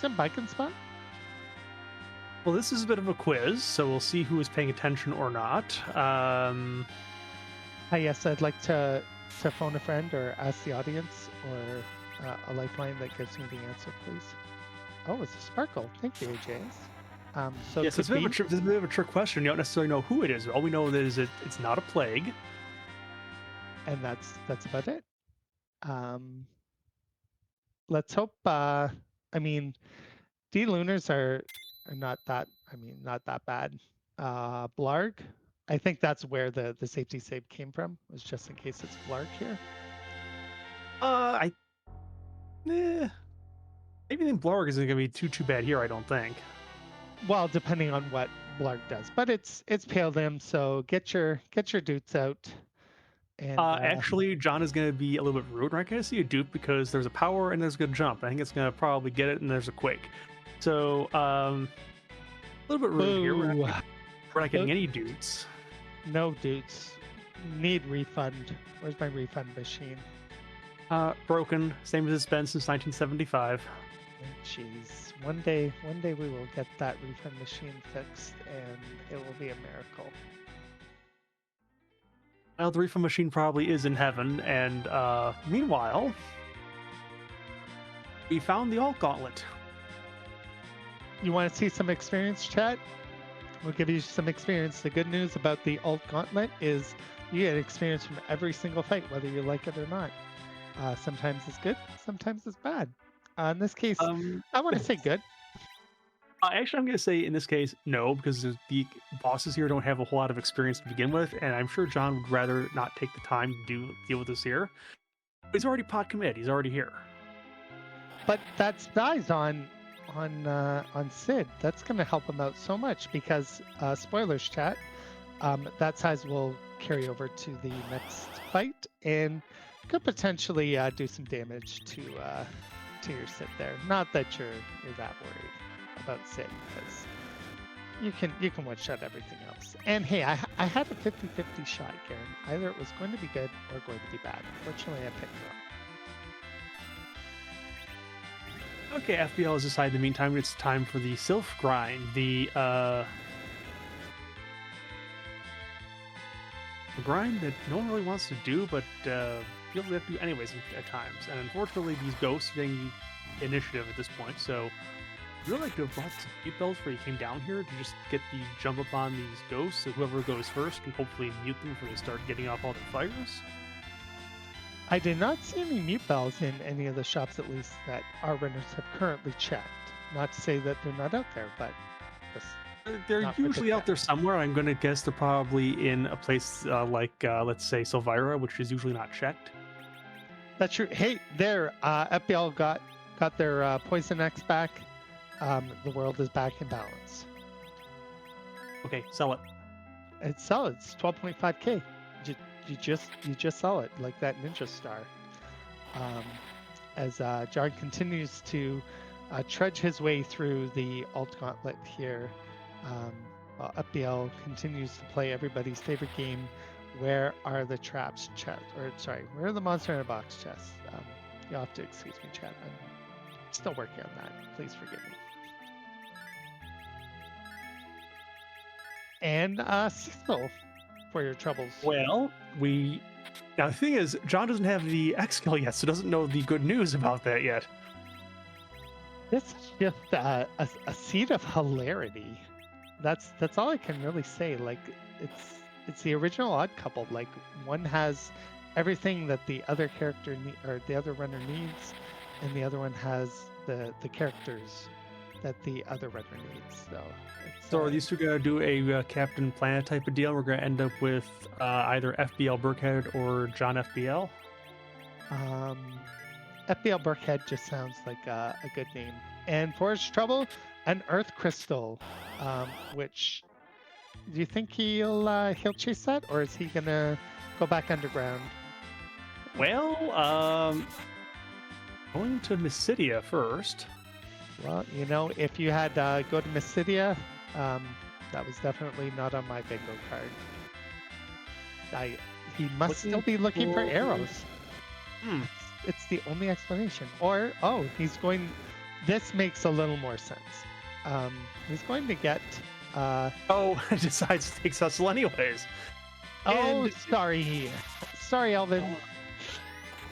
Biken spot? Well, this is a bit of a quiz, so we'll see who is paying attention or not. Yes, I'd like to phone a friend or ask the audience or a lifeline that gives me the answer, please. Oh, it's a sparkle. Thank you, AJS. So yes, it's a bit of a trick question. You don't necessarily know who it is. All we know is it's not a plague, and that's about it. Let's hope. I mean, D-Lunars are are not that. I mean, not that bad. Blarg. I think that's where the safety save came from. Was just in case it's Blarg here. I eh, maybe think Blarg isn't gonna be too bad here. I don't think. Well, depending on what Blarg does, but it's pale dim. So get your dudes out and Actually, John is gonna be a little bit rude. We're not gonna see a dupe because there's a power and there's a good jump. I think it's gonna probably get it, and there's a quake. So a little bit rude here. boo, We're not getting boo. any dudes. No dudes. Need refund. Where's my refund machine? Broken, same as it's been since 1975. Jeez. One day we will get that refund machine fixed and it will be a miracle. Well, the refund machine probably is in heaven, and meanwhile, we found the alt gauntlet. You want to see some experience, chat? We'll give you some experience. The good news about the alt gauntlet is you get experience from every single fight, whether you like it or not. Sometimes it's good, sometimes it's bad. In this case, Um, I want to say good. Actually, I'm going to say in this case, no, because the bosses here don't have a whole lot of experience to begin with, and I'm sure John would rather not take the time to deal with this here. He's already pot commit. He's already here. But that spies on Sid. That's going to help him out so much because spoilers, chat. That size will carry over to the next fight and could potentially do some damage to your Sid there. Not that you're that worried about Sid because you can one shot everything else. And hey, I had a 50-50 shot, Garen. Either it was going to be good or going to be bad. Unfortunately, I picked wrong. Okay, FBL has decided in the meantime it's time for the Sylph grind. The grind that no one really wants to do, but feels they have to do anyways at times. And unfortunately, these ghosts are getting the initiative at this point. So, I'd really like to have brought some mute bells where you came down here to just get the jump up on these ghosts. So whoever goes first can hopefully mute them before they start getting off all their fires. I did not see any mute bells in any of the shops, at least that our runners have currently checked. Not to say that they're not out there, but just They're not with the usually out check. there somewhere. I'm going to guess they're probably in a place like, let's say, Silvira, which is usually not checked. That's true. Hey, there, FBL got their Poison X back. The world is back in balance. Okay, sell it. It's solid. It's 12.5k. You just saw it like that ninja star. As John continues to trudge his way through the alt gauntlet here, while FBL continues to play everybody's favorite game. Where are the traps chest? Or sorry, where are the monster in a box chests? You'll have to excuse me, chat. I'm still working on that. Please forgive me. And Cecil for your troubles. Well, now the thing is, John doesn't have the X skill yet, so doesn't know the good news about that yet. This is just a seed of hilarity. That's all I can really say. Like it's the original Odd Couple. Like one has everything that the other character or the other runner needs, and the other one has the characters that the other runner needs. So are these two gonna do a Captain Planet type of deal? We're gonna end up with either FBL Birckhead or John FBL. FBL Birckhead just sounds like a good name. And for his trouble, an Earth Crystal, which do you think he'll chase that, or is he gonna go back underground? Well, going to Mysidia first. Well, if you had go to Mysidia, that was definitely not on my bingo card. He must still be looking for arrows. It's the only explanation. Or, he's going... This makes a little more sense. He's going to get... Decides to take Cecil anyways. And... sorry. Sorry, Elvin.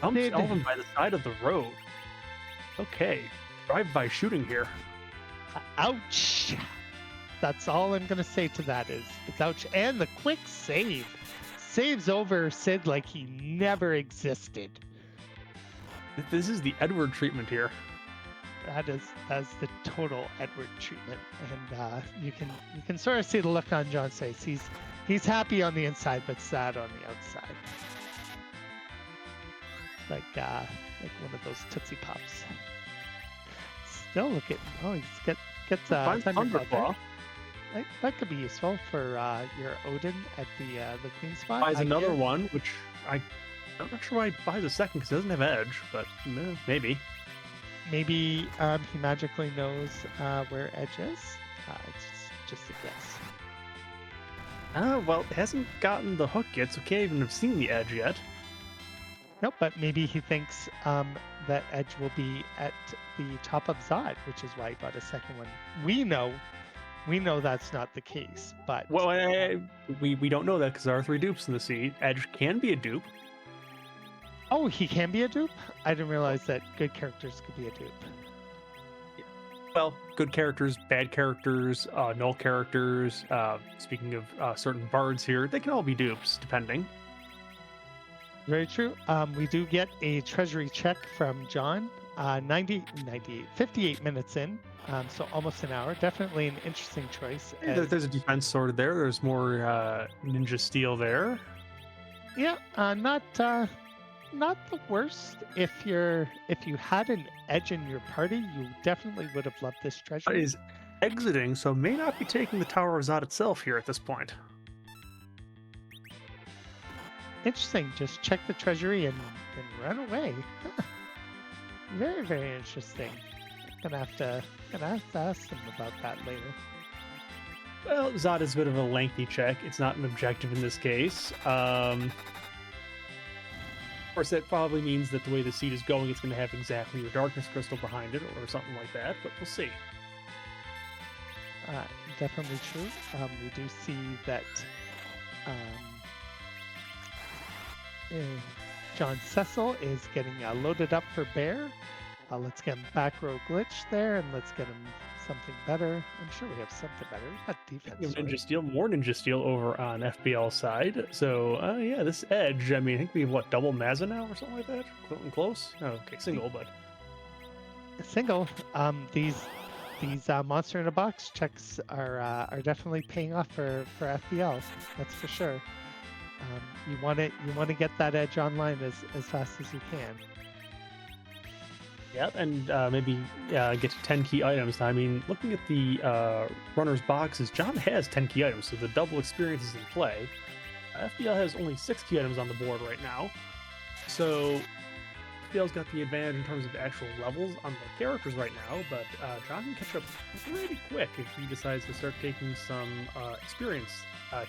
Elvin by the side of the road. Okay. Drive-by shooting here. Ouch! That's all I'm going to say to that is, it's ouch. And the quick save. Saves over Sid like he never existed. This is the Edward treatment here. That is the total Edward treatment, and you can sort of see the look on John's face. He's happy on the inside, but sad on the outside, like one of those Tootsie Pops. Still looking. Oh, gets Thundercloud there. That could be useful for your Odin at the Queen spot. Buys another one, which I'm not sure why he buys a second because it doesn't have edge, but maybe. Maybe he magically knows where edge is. It's just a guess. Well, it hasn't gotten the hook yet, so can't even have seen the edge yet. Nope, but maybe he thinks that edge will be at the top of Zot, which is why he bought a second one. We know that's not the case, but well, we don't know that because there are 3 dupes in the seed. Edge can be a dupe. Oh, he can be a dupe? I didn't realize that good characters could be a dupe. Well, good characters, bad characters, null characters. Speaking of certain bards here, they can all be dupes, depending. Very true. We do get a treasury check from John. 58 minutes in, so almost an hour. Definitely an interesting choice. There's a defense sword there. There's more ninja steel there. Yeah, not the worst. If you had an edge in your party, you definitely would have loved this treasure. Is exiting, so may not be taking the Tower of Zot itself here at this point. Interesting. Just check the treasury and run away. Very, very interesting. Gonna have to ask them about that later. Well, Zot is a bit of a lengthy check. It's not an objective in this case. Of course, that probably means that the way the seed is going, it's going to have exactly your darkness crystal behind it, or something like that. But we'll see. Definitely true. We do see that John Cecil is getting loaded up for Bear. Let's get him back row glitch there, and let's get him something better. I'm sure we have something better. We've got defense. Ninja Steel, more Ninja Steel over on FBL side. So, yeah, this edge, I mean, I think we have, double Mazza now or something like that? Something close? Oh, okay, single, but... Single. These monster in a box checks are definitely paying off for FBL. That's for sure. You want to get that edge online as fast as you can. Yep, and maybe get to 10 key items. I mean, looking at the runner's boxes, John has 10 key items, so the double experience is in play. FBL has only 6 key items on the board right now, so FBL's got the advantage in terms of actual levels on the characters right now, but John can catch up pretty quick if he decides to start taking some experience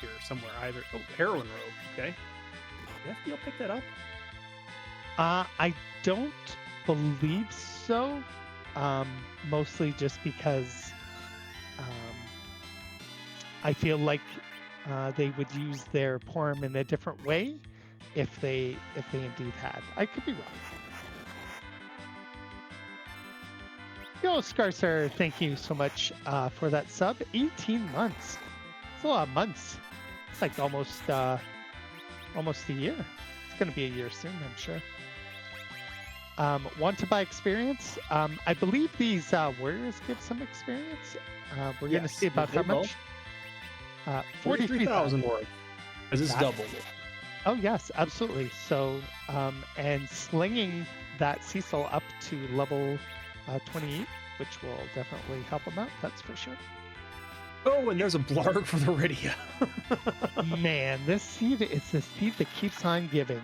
here somewhere. Either Heroine Rogue, okay. Did FBL pick that up? I don't believe so. Mostly just because I feel like they would use their Porum in a different way if they indeed had. I could be wrong. Yo, Scarcer, thank you so much for that sub. 18 months. It's a lot of months. It's like almost a year. It's going to be a year soon, I'm sure. Want to buy experience? I believe these warriors give some experience. We're going to see about how much. 43,000 worth. This is double. Oh yes, absolutely. So, and slinging that Cecil up to level 28, which will definitely help him out. That's for sure. Oh, and there's a blarg for the Rydia. Man, this seed is the seed that keeps on giving.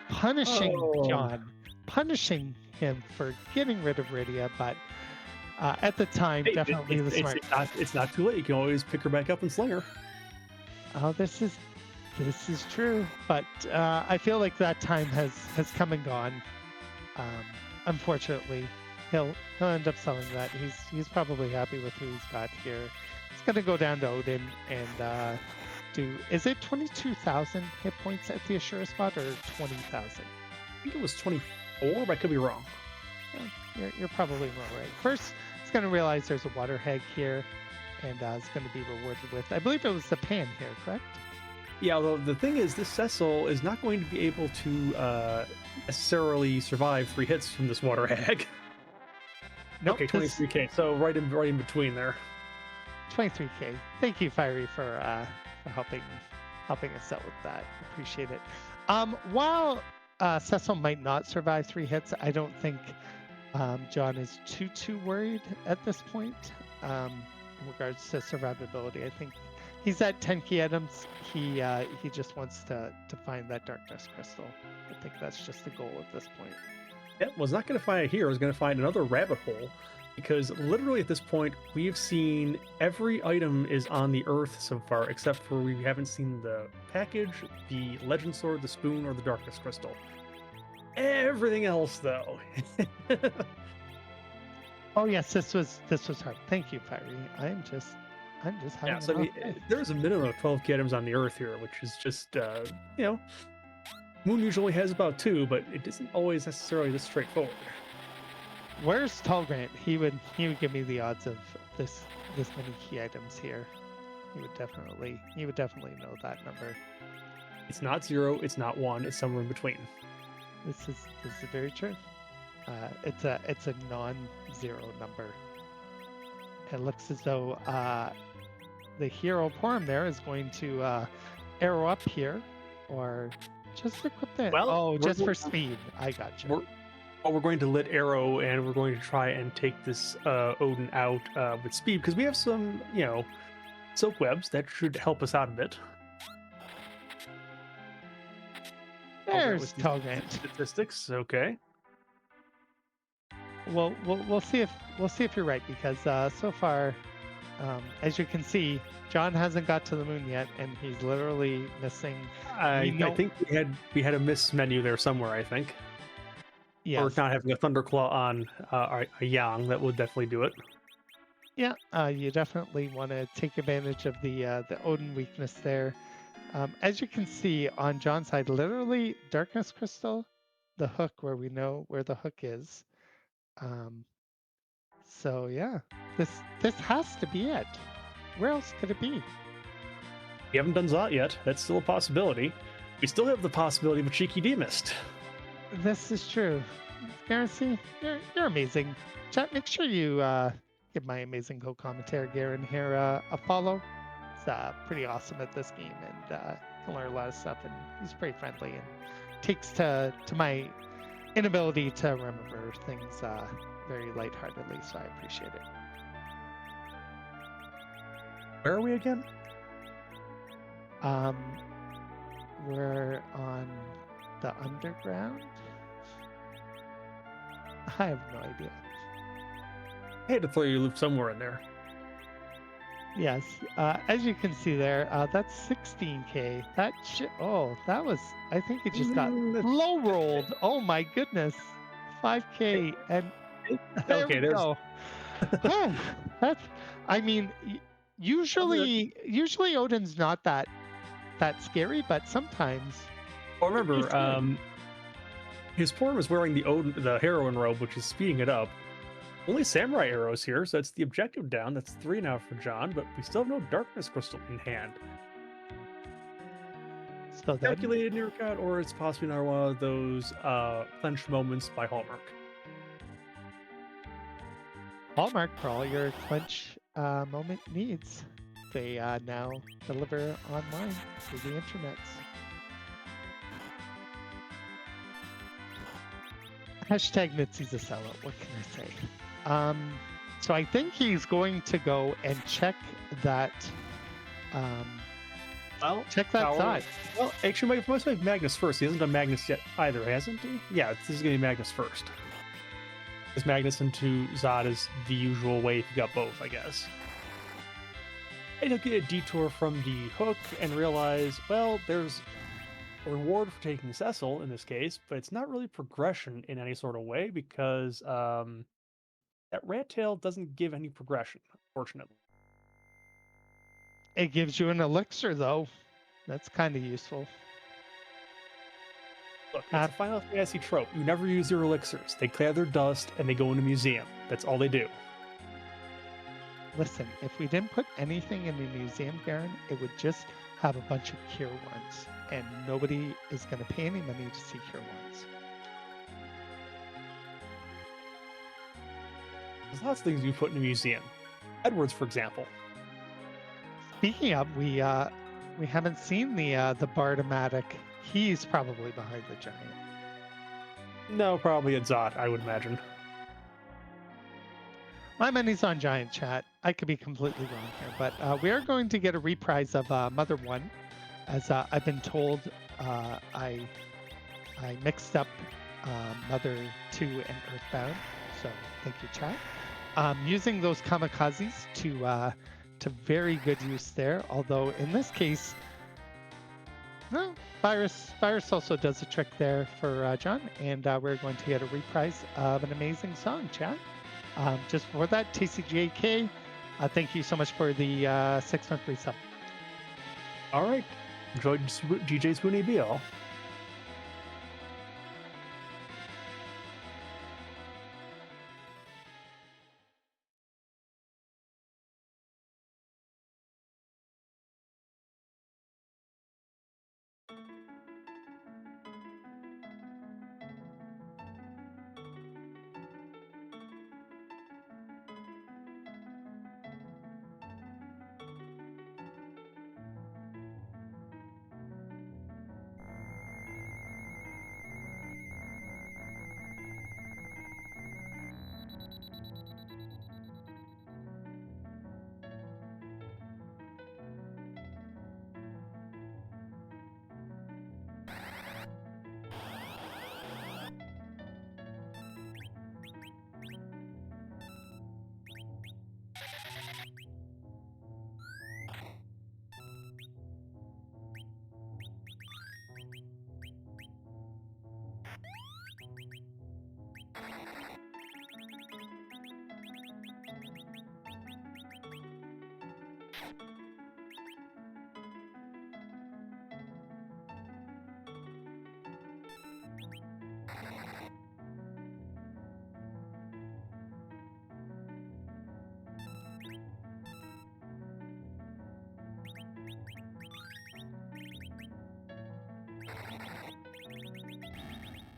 Punishing John. Punishing him for getting rid of Rydia, but at the time, definitely the smart. It's not too late. You can always pick her back up and sling her. Oh, this is true, but I feel like that time has come and gone. Unfortunately, he'll end up selling that. He's probably happy with who he's got here. He's gonna go down to Odin and do. Is it 22,000 hit points at the Ashura spot or 20,000? I think it was 24, but I could be wrong. You're probably wrong, right? First, it's going to realize there's a water hag here, and it's going to be rewarded with, I believe it was the pan here, correct? Yeah, although the thing is, this Cecil is not going to be able to necessarily survive 3 hits from this water hag. Nope, Okay, this 23K. So right in between there. 23K. Thank you, Fiery, for helping us out with that. Appreciate it. While Cecil might not survive 3 hits, I don't think John is too worried at this point in regards to survivability. I think he's at 10 key items. He just wants to find that darkness crystal. I think that's just the goal at this point. Yeah, was not going to find it here. I was going to find another rabbit hole because literally at this point we've seen every item is on the earth so far, except for we haven't seen the package, the legend sword, the spoon, or the darkness crystal. Everything else, though. Oh yes, this was hard. Thank you, Fiery. I'm just having Yeah, so I an mean, off day. there's a minimum of 12 key items on the earth here, which is just, you know, Moon usually has about 2, but it isn't always necessarily this straightforward. Where's Tall Grant? He would give me the odds of this many key items here. He would definitely know that number. It's not 0, it's not 1, it's somewhere in between. This is very true. It's a non-zero number. It looks as though the hero Porum there is going to arrow up here, or just equip it. Well, oh, just for speed. I got you. We're going to lit arrow, and we're going to try and take this Odin out with speed because we have some, you know, silk webs that should help us out a bit. There's Tall Grant. Statistics, okay. Well, we'll see if you're right, because so far, as you can see, John hasn't got to the moon yet, and he's literally missing. I think we had a miss menu there somewhere. I think. Yes. Or not having a Thunderclaw on a Yang, that would definitely do it. Yeah, you definitely want to take advantage of the Odin weakness there. As you can see on John's side, literally Darkness Crystal, the hook where we know where the hook is. So yeah, this has to be it. Where else could it be? We haven't done Zot yet. That's still a possibility. We still have the possibility of a cheeky demist. This is true. Garrison, you're amazing. Chat, make sure you give my amazing co-commentator Garen here a follow. He's pretty awesome at this game, and can learn a lot of stuff, and he's pretty friendly and takes to my inability to remember things very lightheartedly, so I appreciate it. Where are we again? We're on the underground. I have no idea. I had to throw your loop somewhere in there. Yes, as you can see there, that's 16K. That that was. I think it just got low rolled. Oh my goodness, 5K, and there we go. That's. I mean, usually Odin's not that scary, but sometimes. Well, remember, his Porum is wearing the heroine robe, which is speeding it up. Only samurai arrows here, so that's the objective down. That's 3 now for John, but we still have no darkness crystal in hand. So calculated near cut, or it's possibly another one of those clench moments by Hallmark. Hallmark, for all your clench moment needs, they now deliver online through the internets. Hashtag Mitzi's a sellout. What can I say? So I think he's going to go and check that. Check that side. Well, actually, let's make Magnus first. He hasn't done Magnus yet either, hasn't he? Yeah, this is going to be Magnus first. Because Magnus into Zot is the usual way if you got both, I guess. And he'll get a detour from the hook and realize, well, there's a reward for taking Cecil in this case, but it's not really progression in any sort of way because that rat tail doesn't give any progression, unfortunately. It gives you an elixir, though. That's kind of useful. Look, it's a Final Fantasy trope. You never use your elixirs. They clear their dust and they go in a museum. That's all they do. Listen, if we didn't put anything in the museum, Garen, it would just have a bunch of cure ones, and nobody is going to pay any money to see cure ones. There's lots of things you put in a museum. Edwards, for example. Speaking of, we haven't seen the Bardomatic. He's probably behind the giant. No, probably a Zot, I would imagine. My money's on giant, chat. I could be completely wrong here, but we are going to get a reprise of Mother One, as I've been told. I mixed up Mother 2 and Earthbound, so thank you, chat. Using those kamikazes to very good use there. Although in this case, no, virus also does a trick there for John, and we're going to get a reprise of an amazing song, chat. Just for that, TCJK, thank you so much for the 6-month resub. All right. Enjoy GJ Spoony BL.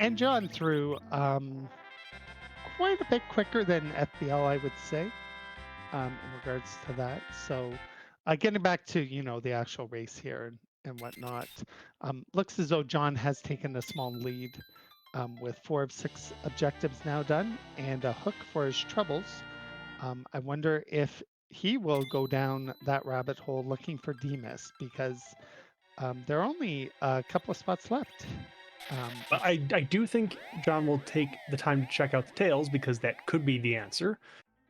And John threw quite a bit quicker than FBL, I would say, in regards to that. So getting back to, the actual race here and whatnot, looks as though John has taken a small lead with 4 of 6 objectives now done and a hook for his troubles. I wonder if he will go down that rabbit hole looking for Demas, because there are only a couple of spots left. But I do think John will take the time to check out the tails, because that could be the answer.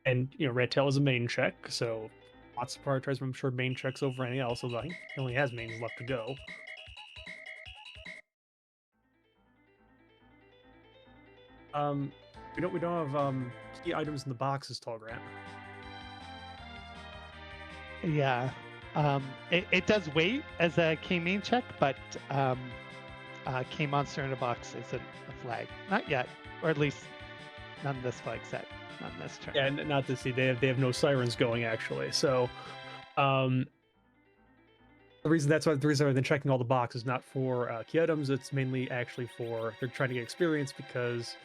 And, Red Tail is a main check, so lots of prioritize, I'm sure, main checks over anything else, although I think he only has mains left to go. We don't have key items in the boxes, Tall Grant. Yeah, it does wait as a K main check, but K monster in a box isn't a flag, not yet, or at least none of this flag set, not in this turn. Yeah, not to see, they have no sirens going, actually. So, the reason I've been checking all the boxes, not for key items. It's mainly actually for they're trying to get experience, because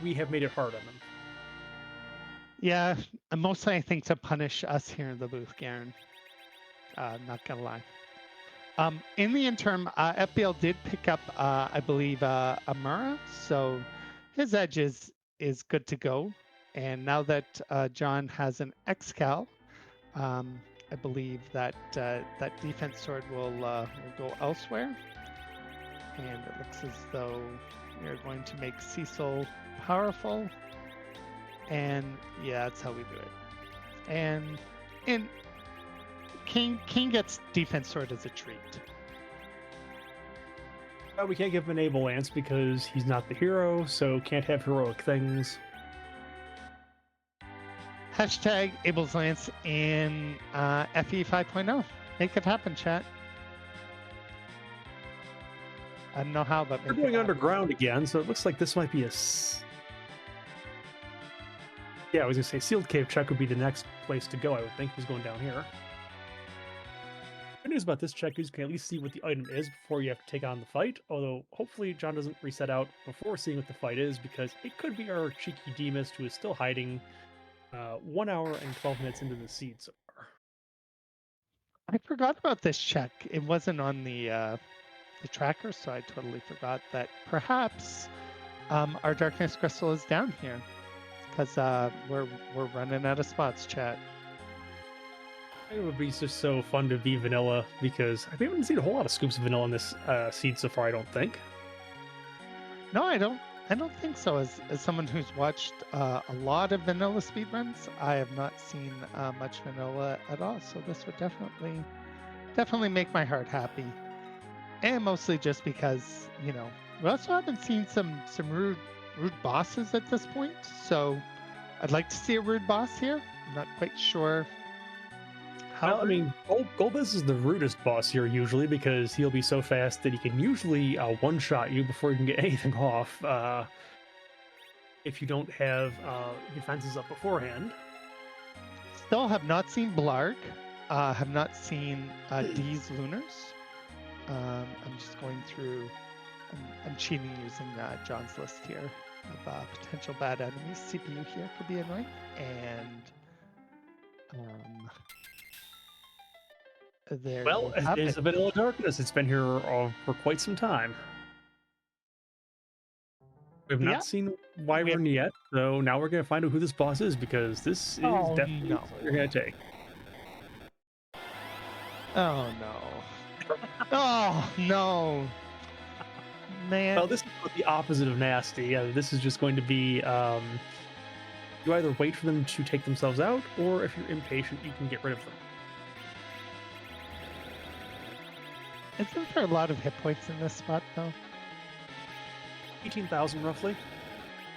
we have made it hard on them. Yeah, and mostly I think to punish us here in the booth, Garen. Not gonna lie. In the interim, FBL did pick up, I believe, Amura, so his edge is good to go. And now that John has an Excal, I believe that that defense sword will go elsewhere. And it looks as though we're going to make Cecil powerful. And yeah, that's how we do it. And King gets defense sword as a treat. We can't give him an Able Lance because he's not the hero, so can't have heroic things. Hashtag Abel's Lance in FE 5.0. Make it happen, chat. I don't know how, but We're going underground again, so it looks like this might be a... Yeah, I was going to say Sealed Cave check would be the next place to go, I would think. He's going down here. Good news about this check is you can at least see what the item is before you have to take on the fight. Although hopefully John doesn't reset out before seeing what the fight is, because it could be our cheeky Demus who is still hiding 1 hour and 12 minutes into the seed so far. I forgot about this check. It wasn't on the tracker, so I totally forgot that perhaps our darkness crystal is down here because we're running out of spots, chat. It would be just so fun to be vanilla because I haven't seen a whole lot of scoops of vanilla in this seed so far. I don't think. No, I don't. I don't think so. As someone who's watched a lot of vanilla speedruns, I have not seen much vanilla at all. So this would definitely make my heart happy, and mostly just because we also haven't seen some rude bosses at this point. So I'd like to see a rude boss here. I'm not quite sure how. Well, I mean, Golbez is the rudest boss here usually because he'll be so fast that he can usually one-shot you before you can get anything off if you don't have defenses up beforehand. Still have not seen Blarg. Have not seen D's Lunars. I'm just going through. I'm cheating using John's list here of potential bad enemies. CPU here could be annoying, and there Well, you have there's it. a vanilla darkness. It's been here for quite some time. We've Yeah, not seen we Wyvern yet, so now we're gonna find out who this boss is because this is Oh, definitely no. what you're gonna take. Oh no. Oh no. Man. Well, this is the opposite of nasty. This is just going to be you either wait for them to take themselves out, or if you're impatient, you can get rid of them. Isn't there a lot of hit points in this spot though? 18,000 roughly.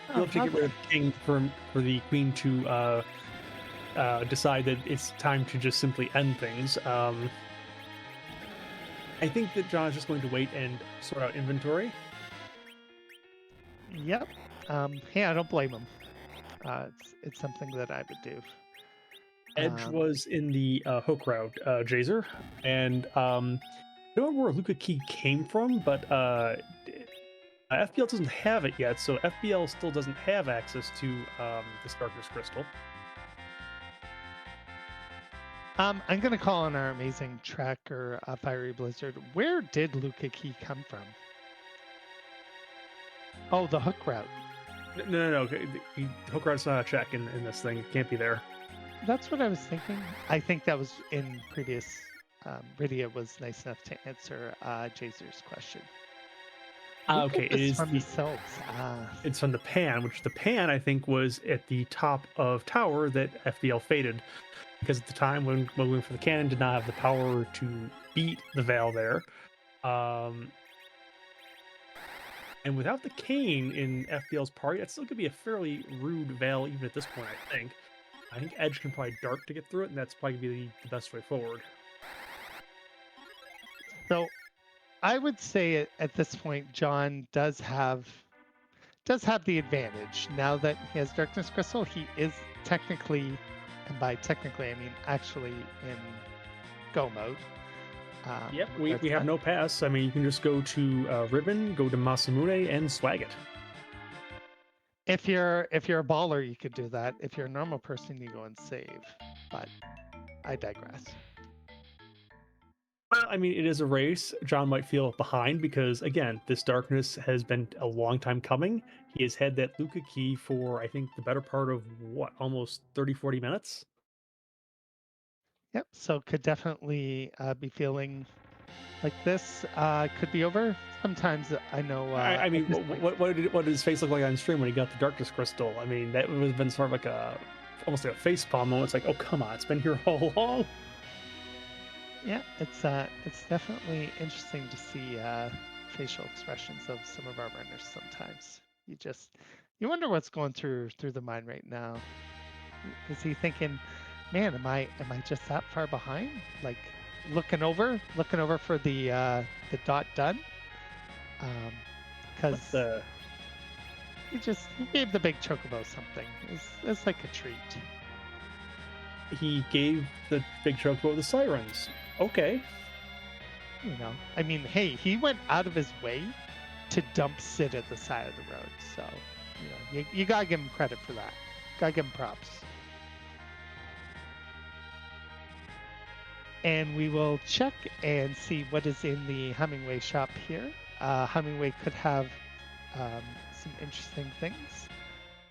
Oh, You'll have to get rid of the king for the queen to decide that it's time to just simply end things. I think that John is just going to wait and sort out inventory. Yep. Hey, I don't blame him. It's something that I would do. Edge was in the hook route, Jazer, and I don't remember where Luca Key came from, but FBL doesn't have it yet, so FBL still doesn't have access to this Darkness Crystal. I'm gonna call on our amazing tracker, Fiery Blizzard. Where did Luca Key come from? Oh, the hook route. No. The hook route's not a check in this thing. It can't be there. That's what I was thinking. I think that was in previous. Rydia was nice enough to answer Jazer's question. Okay, it is from themselves. It's from the pan, which the pan I think was at the top of tower that FBL faded, because at the time when going for the cannon did not have the power to beat the Val there, and without the cane in FBL's party, that still could be a fairly rude Val even at this point. I think Edge can probably dart to get through it, and that's probably be the best way forward. So I would say at this point, John does have the advantage. Now that he has Darkness Crystal, he is technically, and by technically I mean actually in go mode. Yep, we have no pass. I mean, you can just go to Ribbon, go to Masamune, and swag it. If you're a baller, you could do that. If you're a normal person, you go and save. But I digress. Well, I mean, it is a race. John might feel behind because, again, this darkness has been a long time coming. He has had that Luca key for, I think, the better part of, almost 30, 40 minutes? Yep, so could definitely be feeling like this could be over. Sometimes I know... I mean, what did his face look like on stream when he got the darkness crystal? I mean, that would have been sort of like almost like a facepalm moment. It's like, oh, come on, it's been here all along. Yeah, it's definitely interesting to see facial expressions of some of our runners sometimes. You wonder what's going through the mind right now. Is he thinking, man, am I just that far behind? Like looking over for the dot done? Because he gave the big chocobo something. It's like a treat. He gave the big chocobo the sirens. Okay. I mean, hey, he went out of his way to dump Sid at the side of the road. So, you gotta give him credit for that. Gotta give him props. And we will check and see what is in the Hemingway shop here. Hemingway could have some interesting things,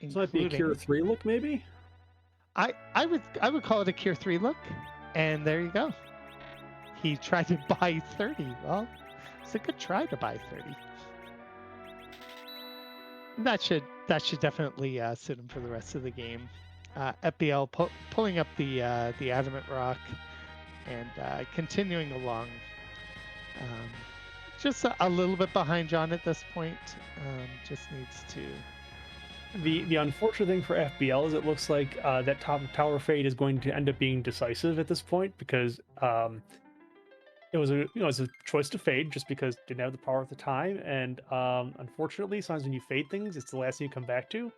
This might be a Cure including 3 look, maybe? I would call it a Cure 3 look, and there you go. He tried to buy 30. Well, it's a good try to buy 30. That should definitely suit him for the rest of the game. FBL pulling up the Adamant Rock and continuing along. Just a little bit behind John at this point. Just needs to. The unfortunate thing for FBL is it looks like that top tower fade is going to end up being decisive at this point because it was a choice to fade just because didn't have the power at the time, and unfortunately, sometimes when you fade things, it's the last thing you come back to.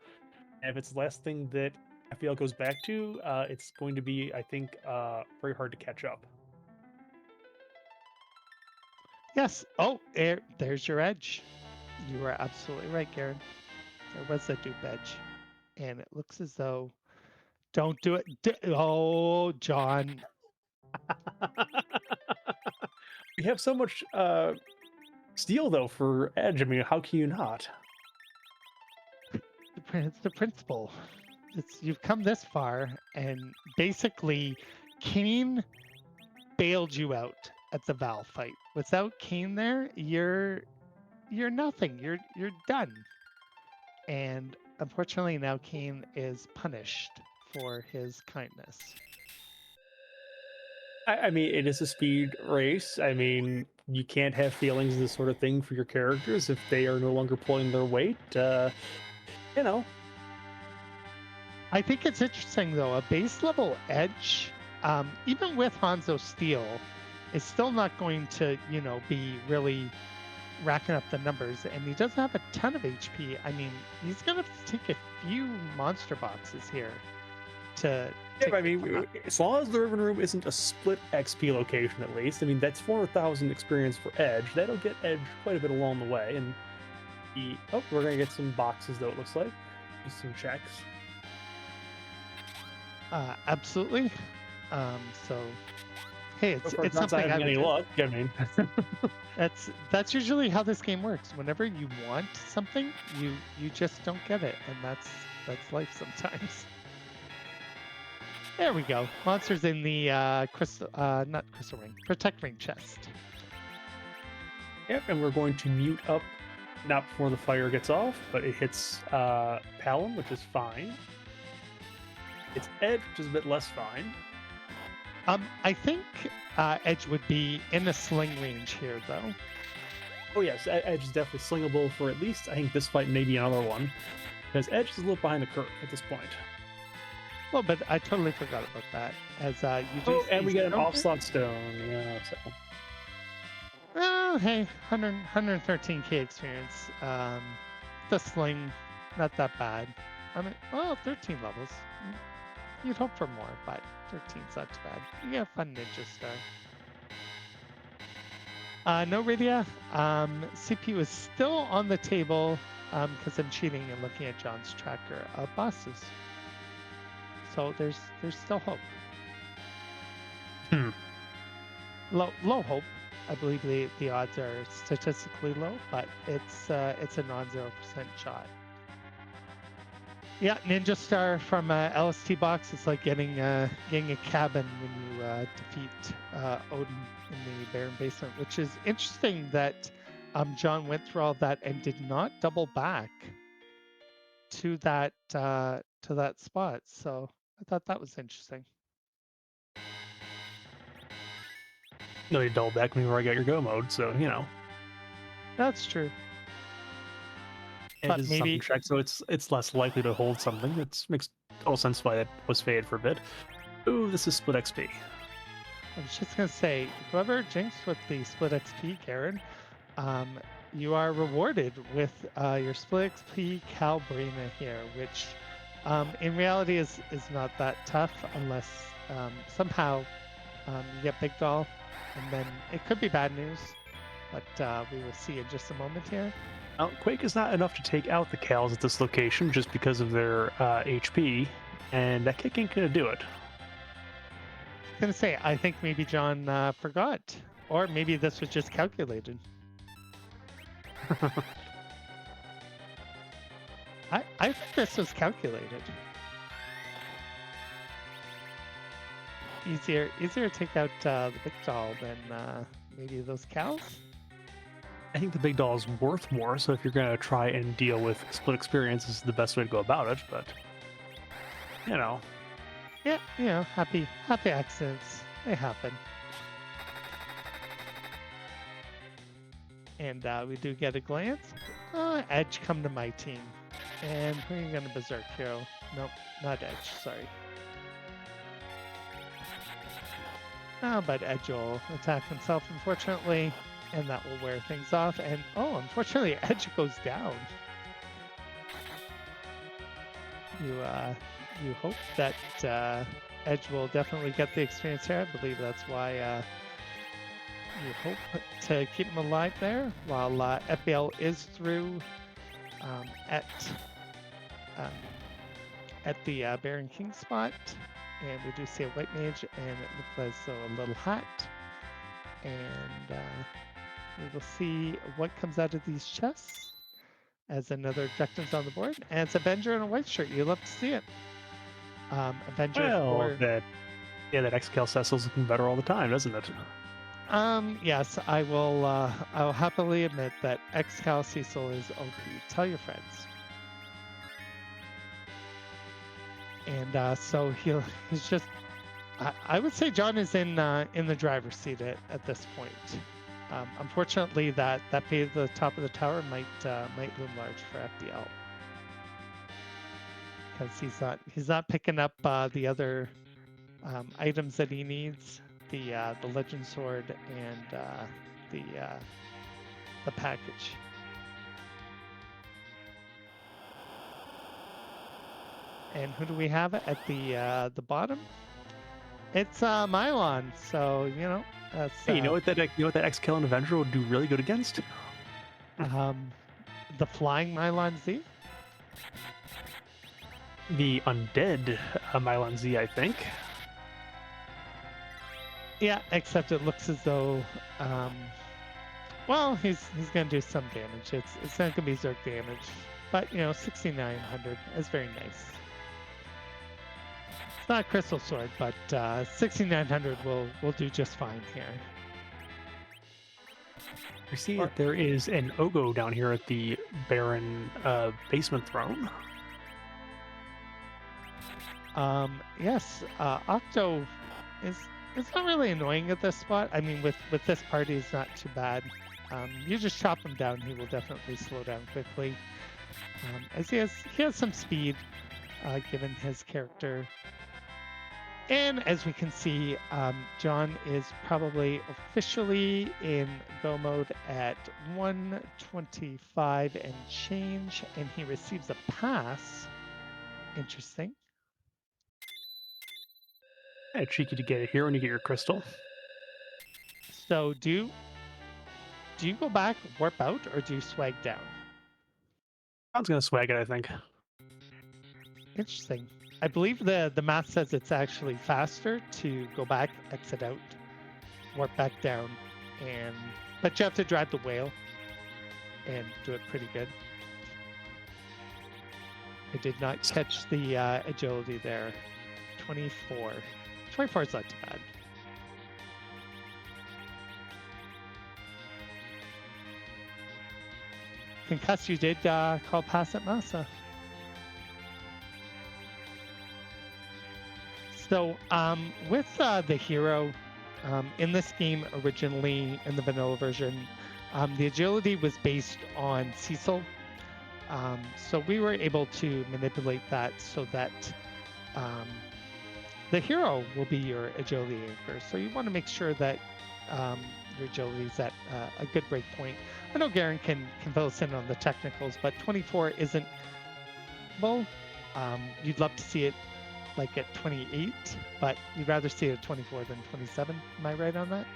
And if it's the last thing that FBL goes back to, it's going to be, I think, very hard to catch up. Yes. Oh, there's your edge. You are absolutely right, Garen. There was a dupe edge, and it looks as though. Don't do it. Oh, John. We have so much steel though for edge. I mean, how can you not? It's the principle. You've come this far, and basically, Kane bailed you out at the Val fight. Without Kane there, you're nothing. You're done. And unfortunately, now Kane is punished for his kindness. I mean, it is a speed race. I mean, you can't have feelings of this sort of thing for your characters if they are no longer pulling their weight. You know, I think it's interesting though. A base level edge, even with Hanzo Steel, is still not going to be really racking up the numbers, and he doesn't have a ton of HP. I mean, he's gonna have to take a few monster boxes here to. yeah, I mean, as long as the Riven Room isn't a split XP location, at least. I mean, that's 400,000 experience for Edge. That'll get Edge quite a bit along the way. And we're gonna get some boxes though. It looks like just some checks. Absolutely. So, hey, it's not something having I any would do. luck. I mean, That's usually how this game works. Whenever you want something, you just don't get it, and that's life sometimes. There we go. Monsters in the crystal, not crystal ring, protect ring chest. yep. And we're going to mute up, not before the fire gets off, but it hits Palom, which is fine. It's Edge, which is a bit less fine. I think Edge would be in the sling range here, though. Oh yes, Edge is definitely slingable for at least I think this fight, maybe another one, because Edge is a little behind the curve at this point. Well, but I totally forgot about that. As you do. Oh, and we get an off-slot stone. Yeah, so. Oh, hey, 113k experience. The sling, not that bad. I mean, 13 levels. You'd hope for more, but 13's not too bad. You get a fun ninja star. No Rydia. CPU is still on the table because I'm cheating and looking at John's tracker of bosses. So there's still hope. Low hope. I believe the odds are statistically low, but it's a non-0% shot. Yeah, Ninja Star from LST box is like getting a cabin when you defeat Odin in the Baron Basement, which is interesting that John went through all that and did not double back to that spot. So I thought that was interesting. No, you double back me where I got your go mode, so That's true. It But is maybe something check, so it's less likely to hold something. It makes total sense why it was faded for a bit. Ooh, this is split XP. I was just gonna say, whoever jinxed with the split XP, Karen, you are rewarded with your split XP Calbrina here, which in reality is not that tough unless somehow You get Big Doll, and then it could be bad news, but we will see in just a moment here. Now, Quake is not enough to take out the Cows at this location just because of their HP, and that kick ain't gonna do it. I'm gonna say, I think maybe John forgot, or maybe this was just calculated. I think this was calculated. Easier to take out the Big Doll than maybe those cows. I think the Big Doll is worth more, so if you're gonna try and deal with split experience, this is the best way to go about it, but you know. Yeah, happy accidents. They happen. And we do get a glance. Edge, come to my team. And who are you going to berserk, hero? Nope, not Edge, sorry. But Edge will attack himself, unfortunately, and that will wear things off. And, unfortunately, Edge goes down. You hope that Edge will definitely get the experience here. I believe that's why you hope to keep him alive there, while FBL is through at the Baron King spot, and we do see a white mage, and it looks as though a little hat, and we will see what comes out of these chests as another objectives on the board, and it's Avenger in a white shirt. You love to see it. Avenger Well, for that Xcal Cecil's looking better all the time, doesn't it? yes, I will happily admit that Xcal Cecil is OP. Tell your friends. And so he's just, I would say John is in the driver's seat at this point. Unfortunately, that pay at the top of the tower might loom large for FBL, because he's not picking up the other items that he needs, the legend sword and the package. And who do we have at the bottom? It's Mylon. So that's Hey, you know what that Xcal and Avenger would do really good against? the flying Mylon Z. The undead Mylon Z, I think. Yeah, except it looks as though, well, he's gonna do some damage. It's not gonna be Zerg damage, but 6,900 is very nice. It's not Crystal Sword, but 6,900 will do just fine here. We see that there is an Ogo down here at the Baron basement throne. Yes, Octo is not really annoying at this spot. I mean, with this party, it's not too bad. You just chop him down, he will definitely slow down quickly. As he has some speed, given his character. And as we can see, John is probably officially in go mode at 125 and change, and he receives a pass. Interesting. Yeah, cheeky to get it here when you get your crystal. So do you go back, warp out, or do you swag down? I'm gonna swag it, I think. Interesting. I believe the math says it's actually faster to go back, exit out, warp back down, but you have to drive the whale and do it pretty good. I did not catch the agility there. 24. 24 is not too bad. Concuss, you did call pass at Massa. So with the hero, in this game originally in the vanilla version, the agility was based on Cecil. So we were able to manipulate that so that the hero will be your agility anchor. So you want to make sure that your agility is at a good break point. I know Garen can fill us in on the technicals, but 24 isn't, well, you'd love to see it like at 28, but you'd rather see it at 24 than 27. Am I right on that?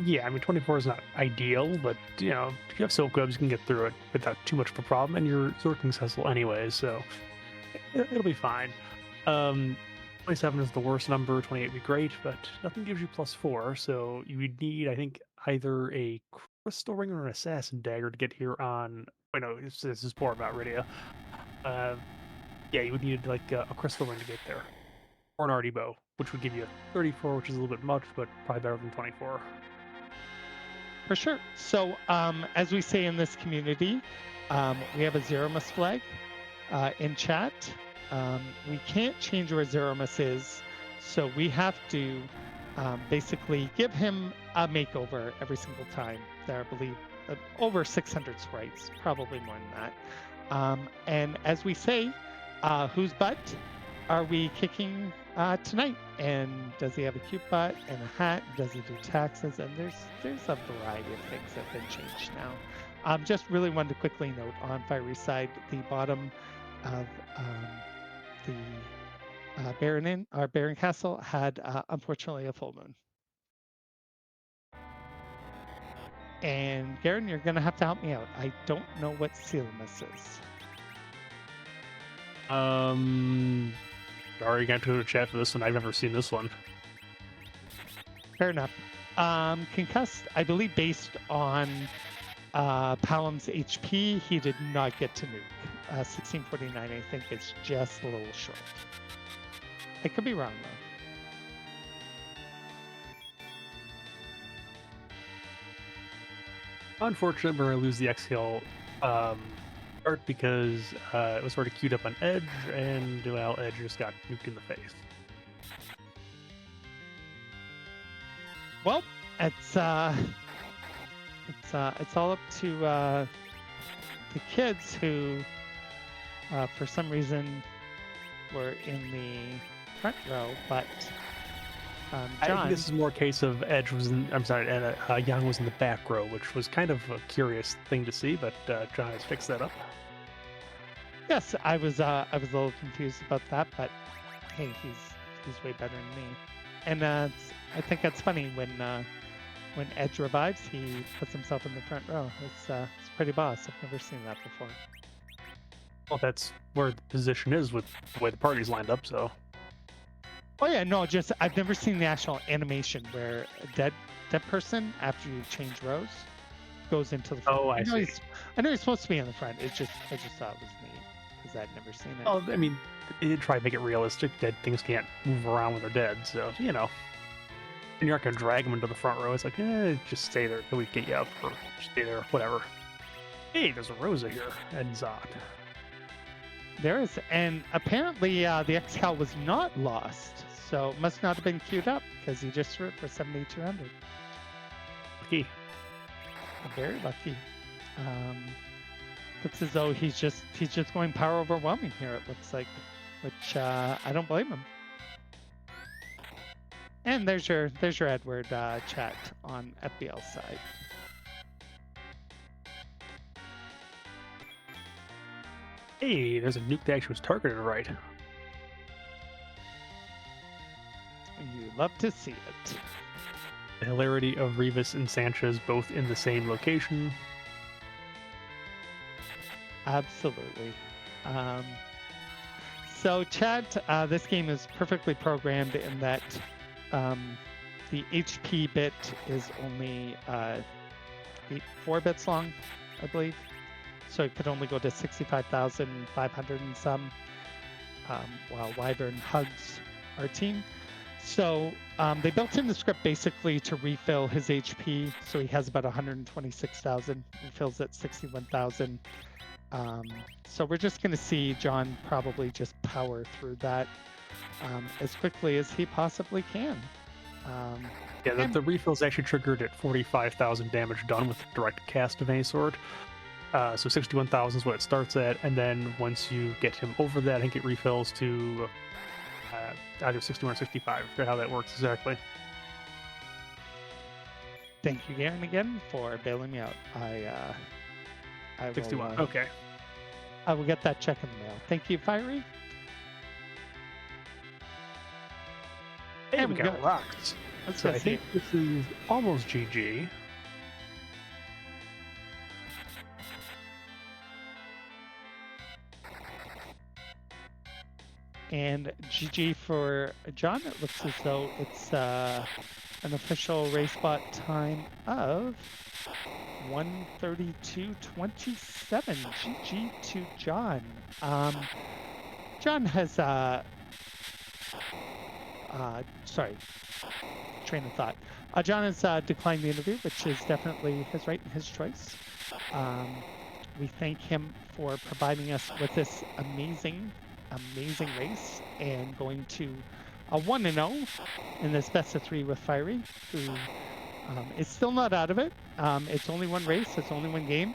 Yeah, I mean 24 is not ideal, but if you have silk webs, you can get through it without too much of a problem, and you're working successful anyways, so it'll be fine. 27 is the worst number. 28 would be great, but nothing gives you +4, so you would need, I think, either a crystal ring or an assassin dagger to get here on. Wait, no, this is more about Rydia. Uh, yeah, you would need like a crystal ring to get there, or an arty bow, which would give you a 34, which is a little bit much, but probably better than 24. For sure. So, as we say in this community, we have a Zemus flag in chat. We can't change where Zemus is, so we have to basically give him a makeover every single time. There are, I believe, over 600 sprites, probably more than that. And as we say, whose butt are we kicking tonight? And does he have a cute butt and a hat? Does he do taxes? And there's a variety of things that have been changed now. Just really wanted to quickly note on Fiery side, the bottom of the Baron Inn, our Baron Castle, had unfortunately a full moon. And Garen, you're gonna have to help me out. I don't know what Zemus is. Already got to chat for this one. I've never seen this one. Fair enough. Concussed, I believe, based on Palam's HP, he did not get to nuke. 1649, I think, is just a little short. I could be wrong, though. Unfortunately, we're going to lose the exhale part because it was already queued up on Edge, and well, Edge just got nuked in the face. Well, it's all up to the kids who, for some reason, were in the front row, but John. I think this is more a case of Edge was in. I'm sorry, and Yang was in the back row, which was kind of a curious thing to see, but John has fixed that up. Yes, I was a little confused about that, but hey, he's way better than me. And I think that's funny when Edge revives, he puts himself in the front row. It's pretty boss. I've never seen that before. Well, that's where the position is with the way the party's lined up. So. Oh yeah, no, just I've never seen the actual animation where a dead person after you change rows goes into the front. Oh, I see. I know he's supposed to be in the front. I just thought it was neat because I'd never seen it. Oh, I mean, it did try to make it realistic. Dead things can't move around when they're dead, so and you're not gonna drag them into the front row. It's like, just stay there till we get you up, or stay there, whatever. Hey, there's a Rosa here and Zot. There is, and apparently the Excal was not lost, so it must not have been queued up because he just threw it for 7,200. Lucky. Very lucky. Looks as though he's just going power overwhelming here. It looks like, which I don't blame him. And there's your Edward chat on FBL side. Hey, there's a nuke that actually was targeted right. You love to see it. The hilarity of Revis and Sanchez both in the same location. Absolutely. So, chat, this game is perfectly programmed in that the HP bit is only 4 bits long, I believe. So it could only go to 65,500 and some, while Wyvern hugs our team. So they built in the script basically to refill his HP. So he has about 126,000, refills at 61,000. So we're just going to see John probably just power through that as quickly as he possibly can. Yeah, the refill is actually triggered at 45,000 damage done with direct cast of any sort. So 61,000 is what it starts at, and then once you get him over that, I think it refills to either 61 or 65. I forget how that works exactly. Thank you, Garen, again for bailing me out. I 61. will, Okay. I will get that check in the mail. Thank you, Fiery. him we go. got rocked. Let's So go I see. think this is almost GG. And GG for John. It looks as though it's an official race bot time of 1:32:27. GG to John. John has sorry, train of thought. John has declined the interview, which is definitely his right and his choice. We thank him for providing us with this amazing race and going to a 1-0 in this best of 3 with Fiery, who is still not out of it. It's only one race, it's only one game.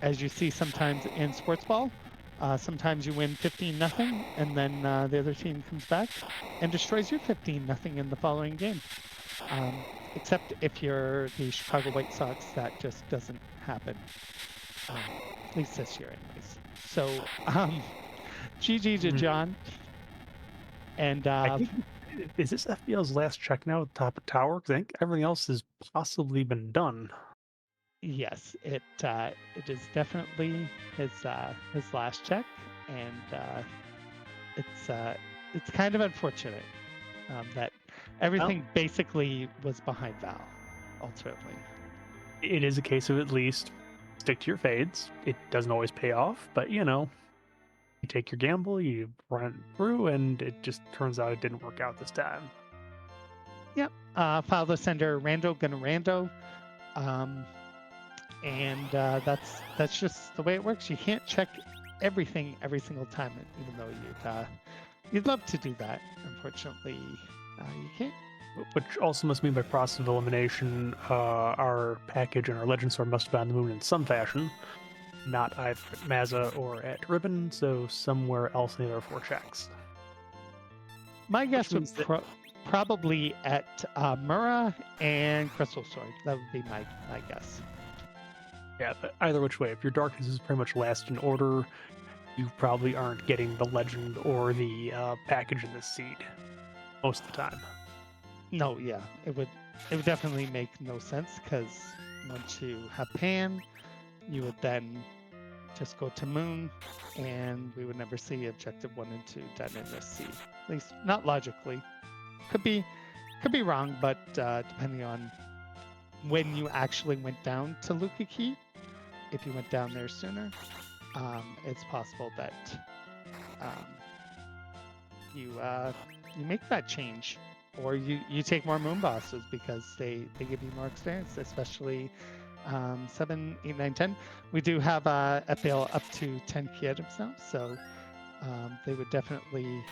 As you see sometimes in sports ball, sometimes you win 15-0, and then the other team comes back and destroys you 15-0 in the following game. Except if you're the Chicago White Sox, that just doesn't happen. At least this year, anyways. So, GG to John. And I think, is this FBL's last check now at the top of Tower? Because I think everything else has possibly been done. yes, it is definitely his last check, and it's kind of unfortunate that everything basically was behind Val, ultimately. It is a case of at least stick to your fades. It doesn't always pay off, but you know, you take your gamble, you run it through, and it just turns out it didn't work out this time. Yep. File the sender rando gonna rando. And that's just the way it works. You can't check everything every single time, even though you'd love to do that. Unfortunately, you can't. Which also must mean by process of elimination, our package and our legend sword must have been on the moon in some fashion, not either at Mazza or at Ribbon, so somewhere else in the other 4 checks. My guess would probably at Murrah and Crystal Sword. That would be my guess. Yeah, but either which way, if your darkness is pretty much last in order, you probably aren't getting the legend or the package in this seed most of the time. No, yeah, it would definitely make no sense, because once you have Pan, you would then just go to Moon, and we would never see objective 1 and 2 done in this seed. At least not logically. Could be wrong, but depending on when you actually went down to Luka Key, if you went down there sooner, it's possible that you make that change, or you take more moon bosses because they give you more experience, especially 7, 8, 9, 10. We do have FBL up to 10 key items now, so they would definitely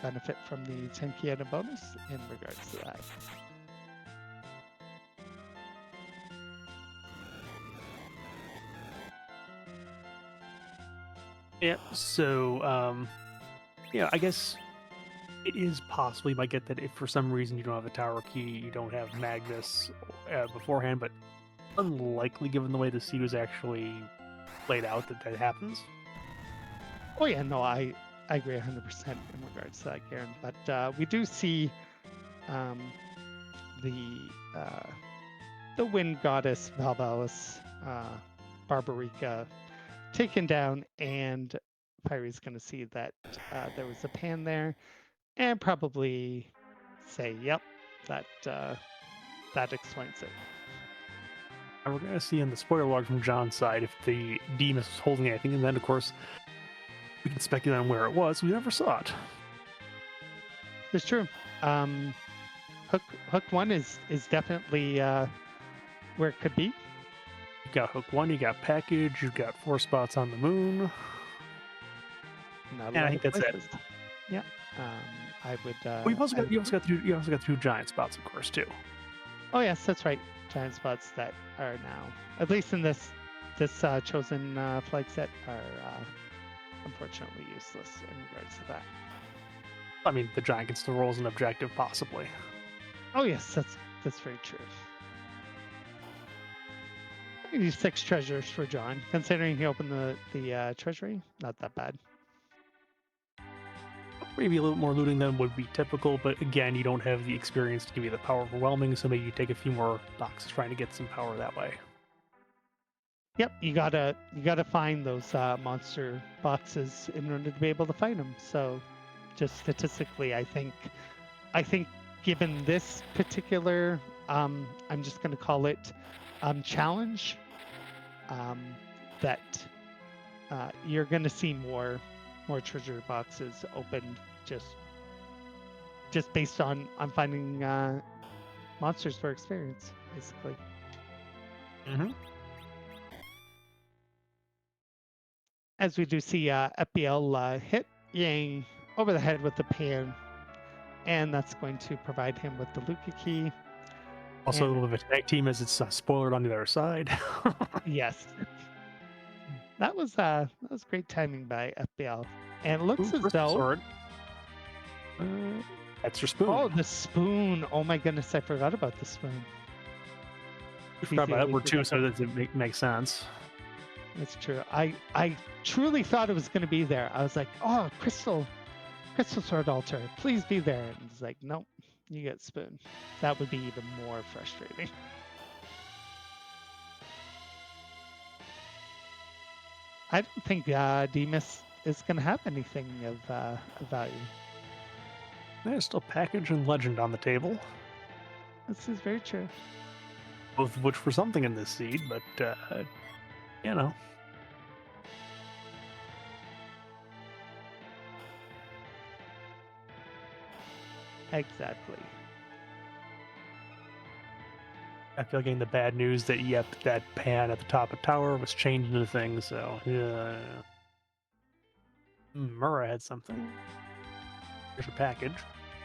benefit from the 10 key item bonus in regards to that. Yeah, so, yeah, I guess it is possible you might get that if for some reason you don't have a tower key, you don't have Magnus beforehand, but unlikely given the way the seed was actually played out that happens. Oh yeah, no, I agree 100% in regards to that, Garen. But we do see the wind goddess Valvalis, Barbarica, taken down, and Fiery's going to see that there was a Pan there, and probably say, "Yep, that explains it." And we're going to see in the spoiler log from John's side if the Demus was holding anything, and then, of course, we can speculate on where it was. We never saw it. It's true. Hook 1 is definitely where it could be. You got Hook 1, you got Package, you've got 4 spots on the moon. Not and I think that's places. it. Yeah. I would. Well, you also got 2 giant spots, of course, too. Oh yes, that's right. Giant spots that are now, at least in this chosen flag set, are unfortunately useless in regards to that. I mean, the giant can still roll as an objective, possibly. Oh yes, that's very true. I can use 6 treasures for John, considering he opened the treasury. Not that bad. maybe a little more looting than would be typical, but again, you don't have the experience to give you the power overwhelming, so maybe you take a few more boxes trying to get some power that way. Yep, you gotta find those monster boxes in order to be able to fight them. So, just statistically, I think given this particular, I'm just gonna call it challenge, um, that you're gonna see more treasure boxes opened just based on finding monsters for experience, basically. Mm-hmm. As we do see FBL hit Yang over the head with the pan, and that's going to provide him with the Luca key. Also, a And little bit of a tag team as it's spoilered on the other side. yes, that was great timing by FBL. And it Ooh, looks as crystal though, sword. Uh, that's your spoon. oh, the spoon. Oh my goodness, I forgot about the spoon. We forgot about Easily Edward too, forgot so about that doesn't make sense. That's true. I truly thought it was going to be there. I was like, oh, crystal sword altar, please be there. And it's like, nope, you get spoon. That would be even more frustrating. I don't think Demus is going to have anything of value. There's still package and legend on the table, This is very true. both of which were something in this seed, but you know. Exactly. I feel like getting the bad news that yep, that pan at the top of tower was changed into things. So yeah, Murrah had something. Here's your package.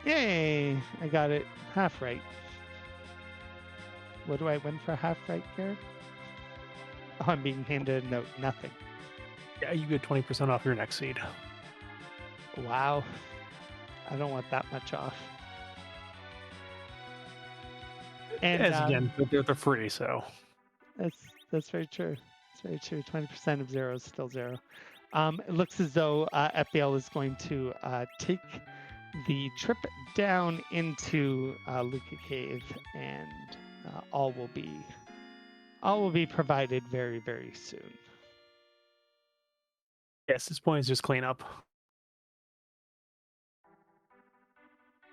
Yay! I got it half right. What do I win for half right, Garrett? Oh, I'm being handed a note. Nothing. Yeah, you get 20% off your next seed. Wow. I don't want that much off. And As again, they're free, so that's very true. It's very true. 20% of zero is still zero. It looks as though FBL is going to take the trip down into Luca Cave, and all will be provided very, very soon. yes, this point is just cleanup.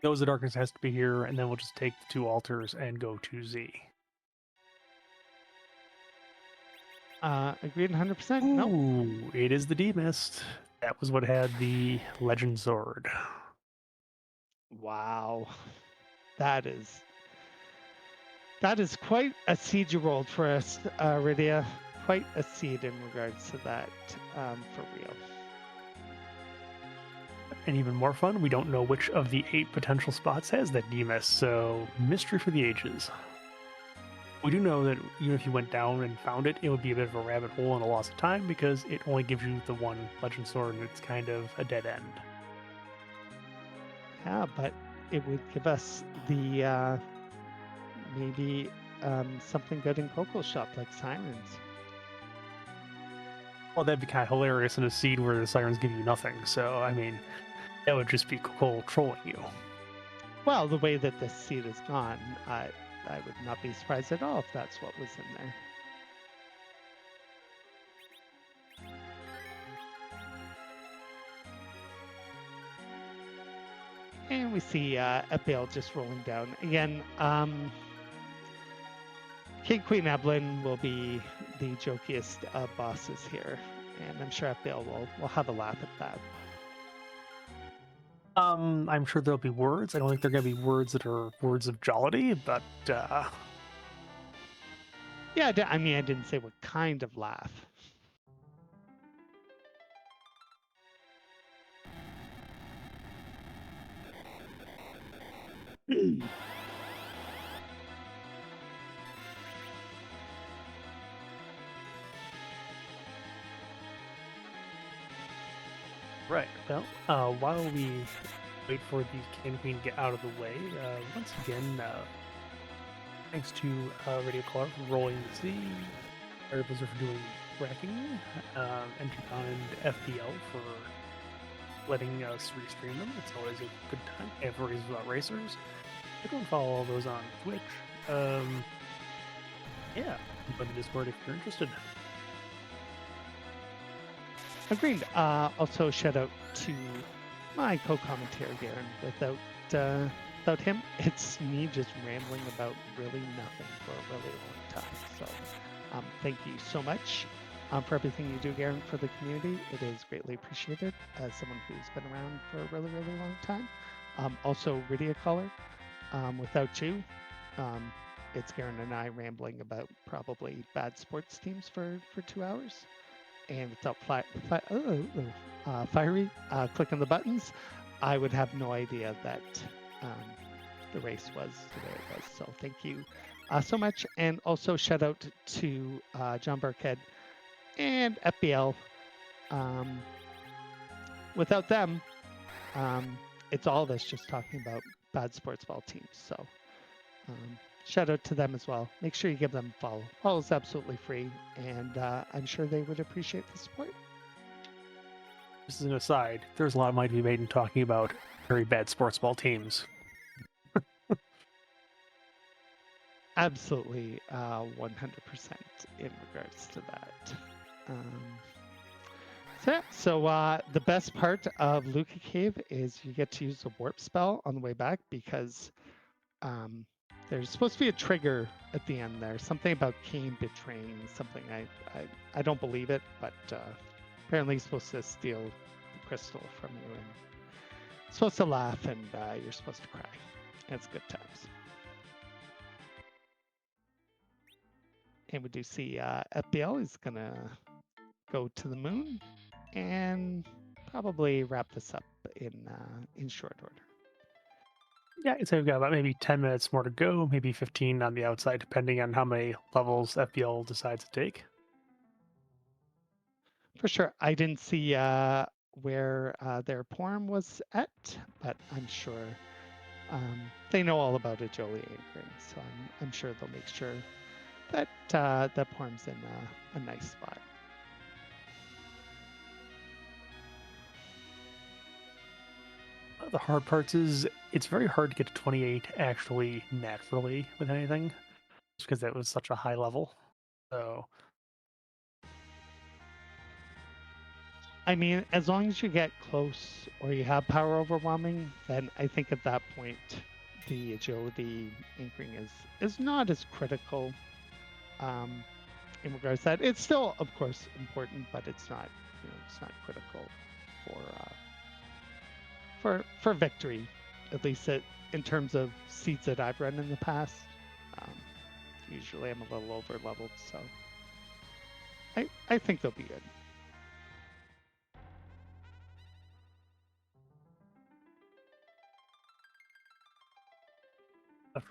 Goes the darkness has to be here, and then we'll just take the two altars and go to Z. Agreed 100%? Nope. Ooh, it is the D-Mist. That was what had the Legend Sword. Wow. That is quite a seed you rolled for us, Rydia. Quite a seed in regards to that, for real. And even more fun, we don't know which of the 8 potential spots has that D-Mist, so mystery for the ages. We do know that even if you went down and found it, it would be a bit of a rabbit hole and a loss of time because it only gives you the one Legend Sword and it's kind of a dead end. Yeah, but it would give us the maybe something good in Coco's shop like sirens. Well, that'd be kind of hilarious in a seed where the sirens give you nothing, so I mean, that would just be Cole trolling you. Well, the way that this seed is gone, I would not be surprised at all if that's what was in there. And we see FBL just rolling down. Again, King Queen Evelyn will be the jokiest of bosses here. And I'm sure FBL will have a laugh at that. I'm sure there'll be words. I don't think they're going to be words that are words of jollity, but Yeah, I mean, I didn't say what kind of laugh. right. Well, while we wait for the King and Queen to get out of the way, once again, thanks to Radio Clark for rolling the sea, Airblizzard for doing tracking, Entercon and FBL for letting us restream them. It's always a good time. And for Reasons About Racers, go and follow all those on Twitch. Yeah, join the Discord if you're interested. Agreed. Also, shout out to my co-commentator Garen. Without him, it's me just rambling about really nothing for a really long time. So, thank you so much for everything you do, Garen, for the community. It is greatly appreciated as someone who's been around for a really, really long time. Also, Rydia Caller. Without you, it's Garen and I rambling about probably bad sports teams for 2 hours. And without Fiery clicking the buttons, I would have no idea that the race was the way it was. So thank you so much. And also shout out to JohnBirckhead and FBL. Without them, it's all of us just talking about bad sports ball teams. So shout out to them as well. Make sure you give them a follow. Follow is absolutely free, and I'm sure they would appreciate the support. Just as an aside, there's a lot of money to be made in talking about very bad sports ball teams. Absolutely, 100% in regards to that. So the best part of Luca Cave is you get to use a warp spell on the way back because there's supposed to be a trigger at the end there. Something about Cain betraying something. I don't believe it, but apparently he's supposed to steal the crystal from you and supposed to laugh and you're supposed to cry. It's good times. And we do see FBL is gonna go to the moon and probably wrap this up in short order. Yeah, I'd say we've got about maybe 10 minutes more to go, maybe 15 on the outside, depending on how many levels FBL decides to take. For sure. I didn't see where their porn was at, but I'm sure they know all about a Jolie anchoring, so I'm sure they'll make sure that that porn's in a nice spot. One of the hard parts is it's very hard to get to 28 actually naturally with anything, just because that was such a high level. So I mean, as long as you get close or you have power overwhelming, then I think at that point the agility anchoring is not as critical in regards to that. It's still, of course, important, but it's not it's not critical for victory, at least in terms of seats that I've run in the past. Um, Usually I'm a little over leveled, so I think they'll be good.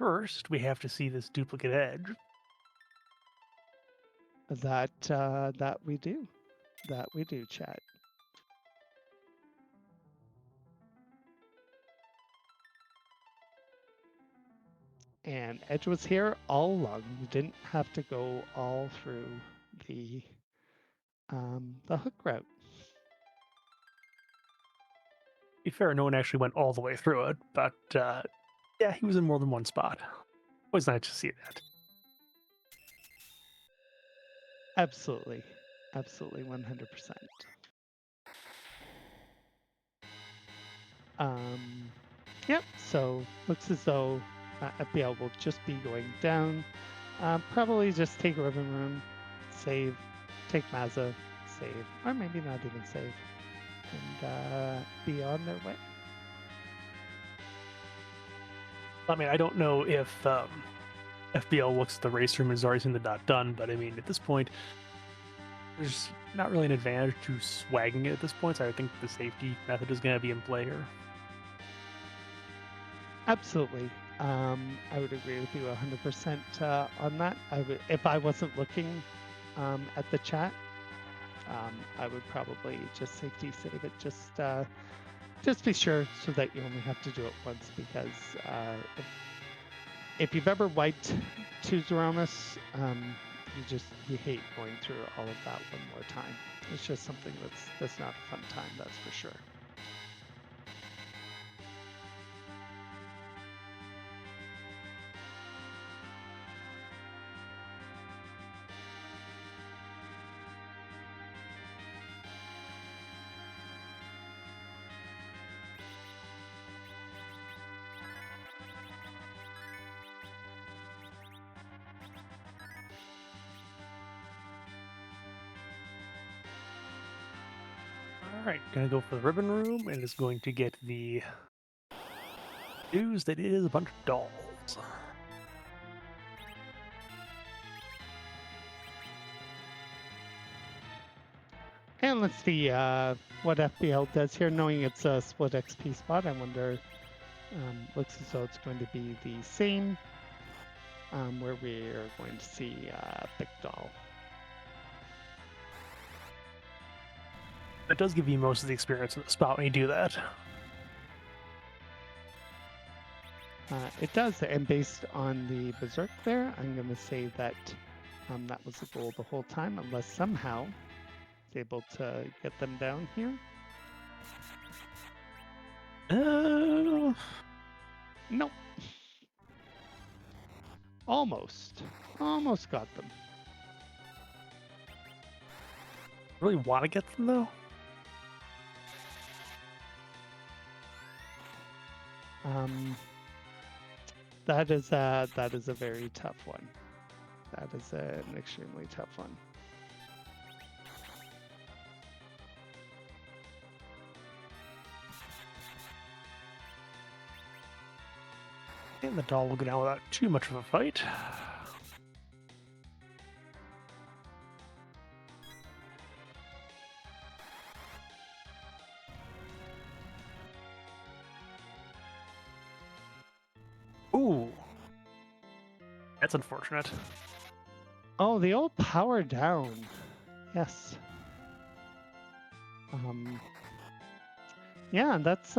first, we have to see this duplicate edge. That we do, chat. And Edge was here all along. You didn't have to go all through the hook route. To be fair, no one actually went all the way through it, but yeah, he was in more than one spot. Always nice to see that. Absolutely, 100%. Yep. So looks as though FBL will just be going down. Probably just take Riven Room, save, take Mazza, save, or maybe not even save, and be on their way. I mean, I don't know if FBL looks at the race room and has already seen the dot done, but I mean, at this point, there's not really an advantage to swagging it at this point, so I think the safety method is going to be in play here. Absolutely. I would agree with you 100% on that. If I wasn't looking at the chat, I would probably just safety save it. Just be sure so that you only have to do it once, because if you've ever wiped 2 Zeromus, you hate going through all of that one more time. It's just something that's not a fun time, that's for sure. All right, gonna go for the ribbon room, and it's going to get the news that it is a bunch of dolls. And let's see what FBL does here. Knowing it's a split XP spot, I wonder, looks as though it's going to be the same, where we're going to see Big Doll. It does give you most of the experience in the spot when you do that. It does, and based on the Berserk there, I'm going to say that that was the goal the whole time, unless somehow it's able to get them down here. Nope. Almost got them. Really want to get them though. That is a very tough one. That is an extremely tough one. And the doll will go down without too much of a fight. Ooh. That's unfortunate. Oh, the old power down. Yes. Yeah, that's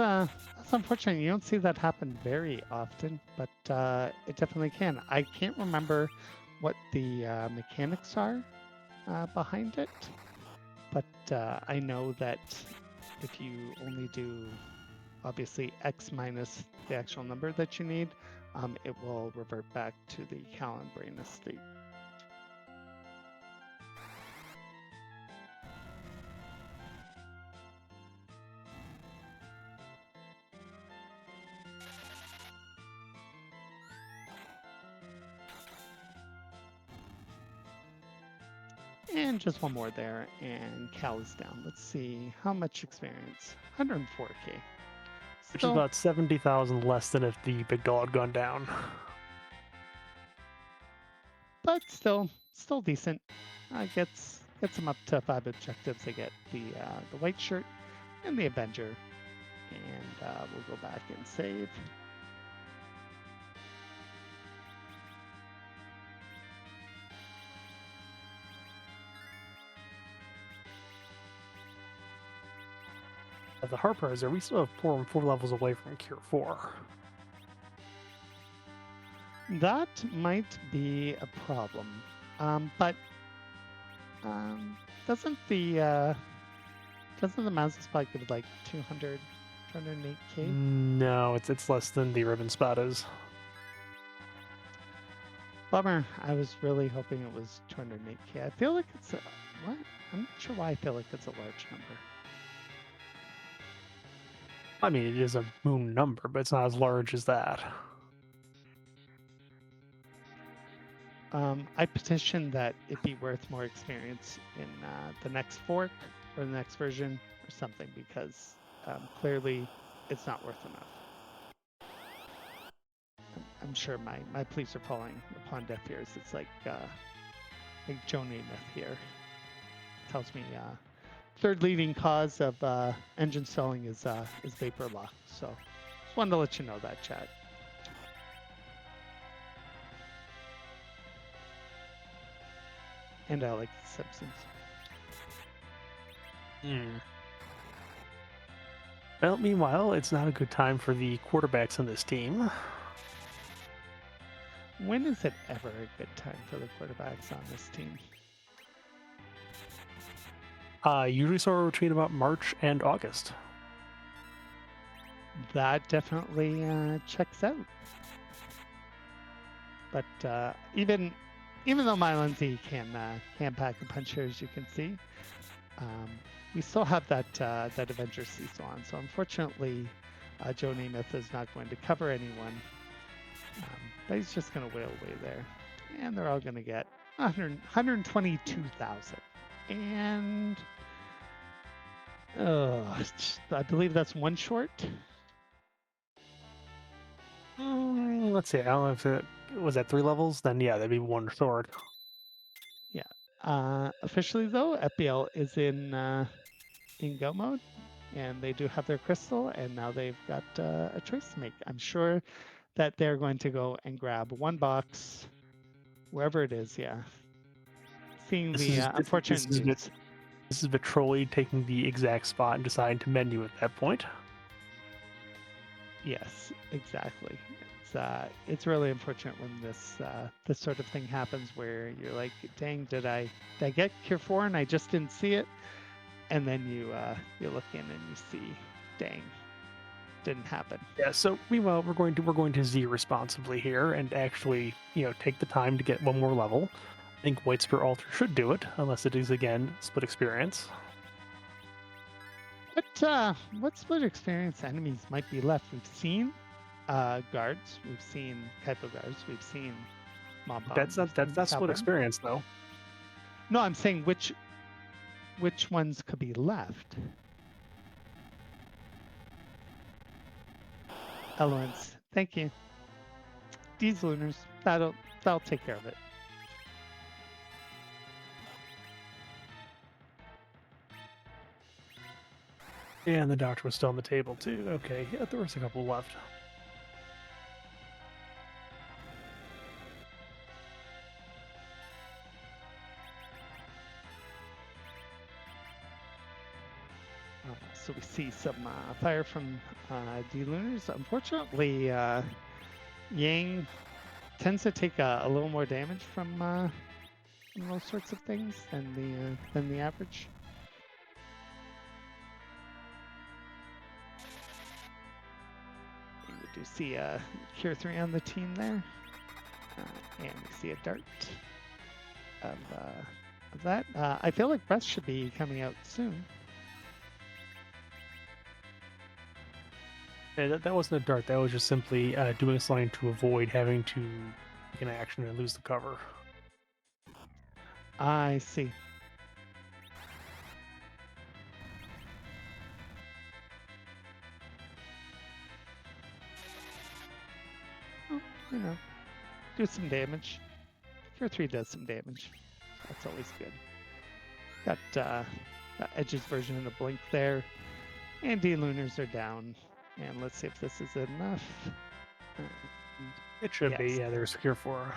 unfortunate. You don't see that happen very often, but it definitely can. I can't remember what the mechanics are behind it, but I know that if you only do obviously X minus the actual number that you need, it will revert back to the Calambrainous state. And just one more there, and Cal is down. Let's see, how much experience? 104k. Which is about 70,000 less than if the big doll had gone down. But still decent. Gets them up to 5 objectives. They get the white shirt and the Avenger, and we'll go back and save. The Harper is there. We still have 4 levels away from Cure 4. That might be a problem. But doesn't the Mazda spot give like 208k? No, it's less than the ribbon spot is. Bummer. I was really hoping it was 208k. I feel like it's what? I'm not sure why I feel like it's a large number. I mean, it is a moon number, but it's not as large as that. I petitioned that it be worth more experience in the next fork or the next version or something, because clearly it's not worth enough. I'm sure my pleas are falling upon deaf ears. It's like Joe Namath here tells me third leading cause of engine stalling is vapor lock. So just wanted to let you know that, chat. And I like The Simpsons. Well, meanwhile, it's not a good time for the quarterbacks on this team. When is it ever a good time for the quarterbacks on this team? Usually somewhere between about March and August. That definitely checks out. But even though my Lindsay can pack a punch here, as you can see, we still have that Avenger Cecil on. So unfortunately, Joe Namath is not going to cover anyone, but he's just going to wail away there, and they're all going to get 122,000. And I believe that's one short. Let's see. I don't know if it was at 3 levels. Then yeah, that'd be one sword. Yeah. Officially though, FBL is in go mode, and they do have their crystal, and now they've got a choice to make. I'm sure that they're going to go and grab one box, wherever it is. Yeah. Seeing This the is this, unfortunate this is news. this is Vitroli taking the exact spot and deciding to menu at that point. Yes, exactly. It's really unfortunate when this sort of thing happens where you're like, dang, did I get Cure 4 and I just didn't see it? And then you look in and you see, dang, didn't happen. Yeah. So meanwhile, we're going to Z responsibly here and actually take the time to get one more level. I think White Spear Altar should do it, unless it is again split experience. What split experience enemies might be left? We've seen guards, we've seen Kaipo guards, we've seen mob That's bombs, not that's not split Cowburn. experience though. No, I'm saying which ones could be left. Elements. Thank you. These lunars. That'll take care of it. And the doctor was still on the table too. Okay, yeah, there was a couple left. So we see some fire from D-Lunars. Unfortunately, Yang tends to take a little more damage from those sorts of things than the average. And we do see a Cure 3 on the team there. And we see a dart of that. I feel like Breath should be coming out soon. Yeah, that wasn't a dart. That was just simply doing something to avoid having to take an action and lose the cover. I see. Oh, do some damage. Cure 3 does some damage. That's always good. Got Edge's version of the Blink there. And D-Lunars are down. And let's see if this is enough. It should be. Yeah, there's Cure 4.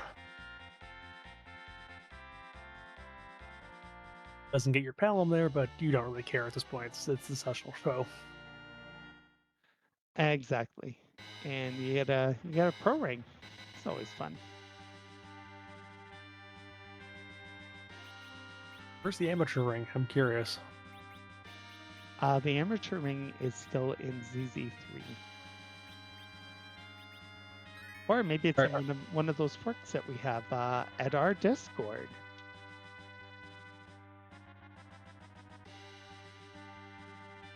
Doesn't get your Palom there, but you don't really care at this point. It's the special show. Exactly. And you get a pro ring. It's always fun. Where's the amateur ring? I'm curious. The amateur ring is still in ZZ3. Or maybe it's in one of those forks that we have at our Discord.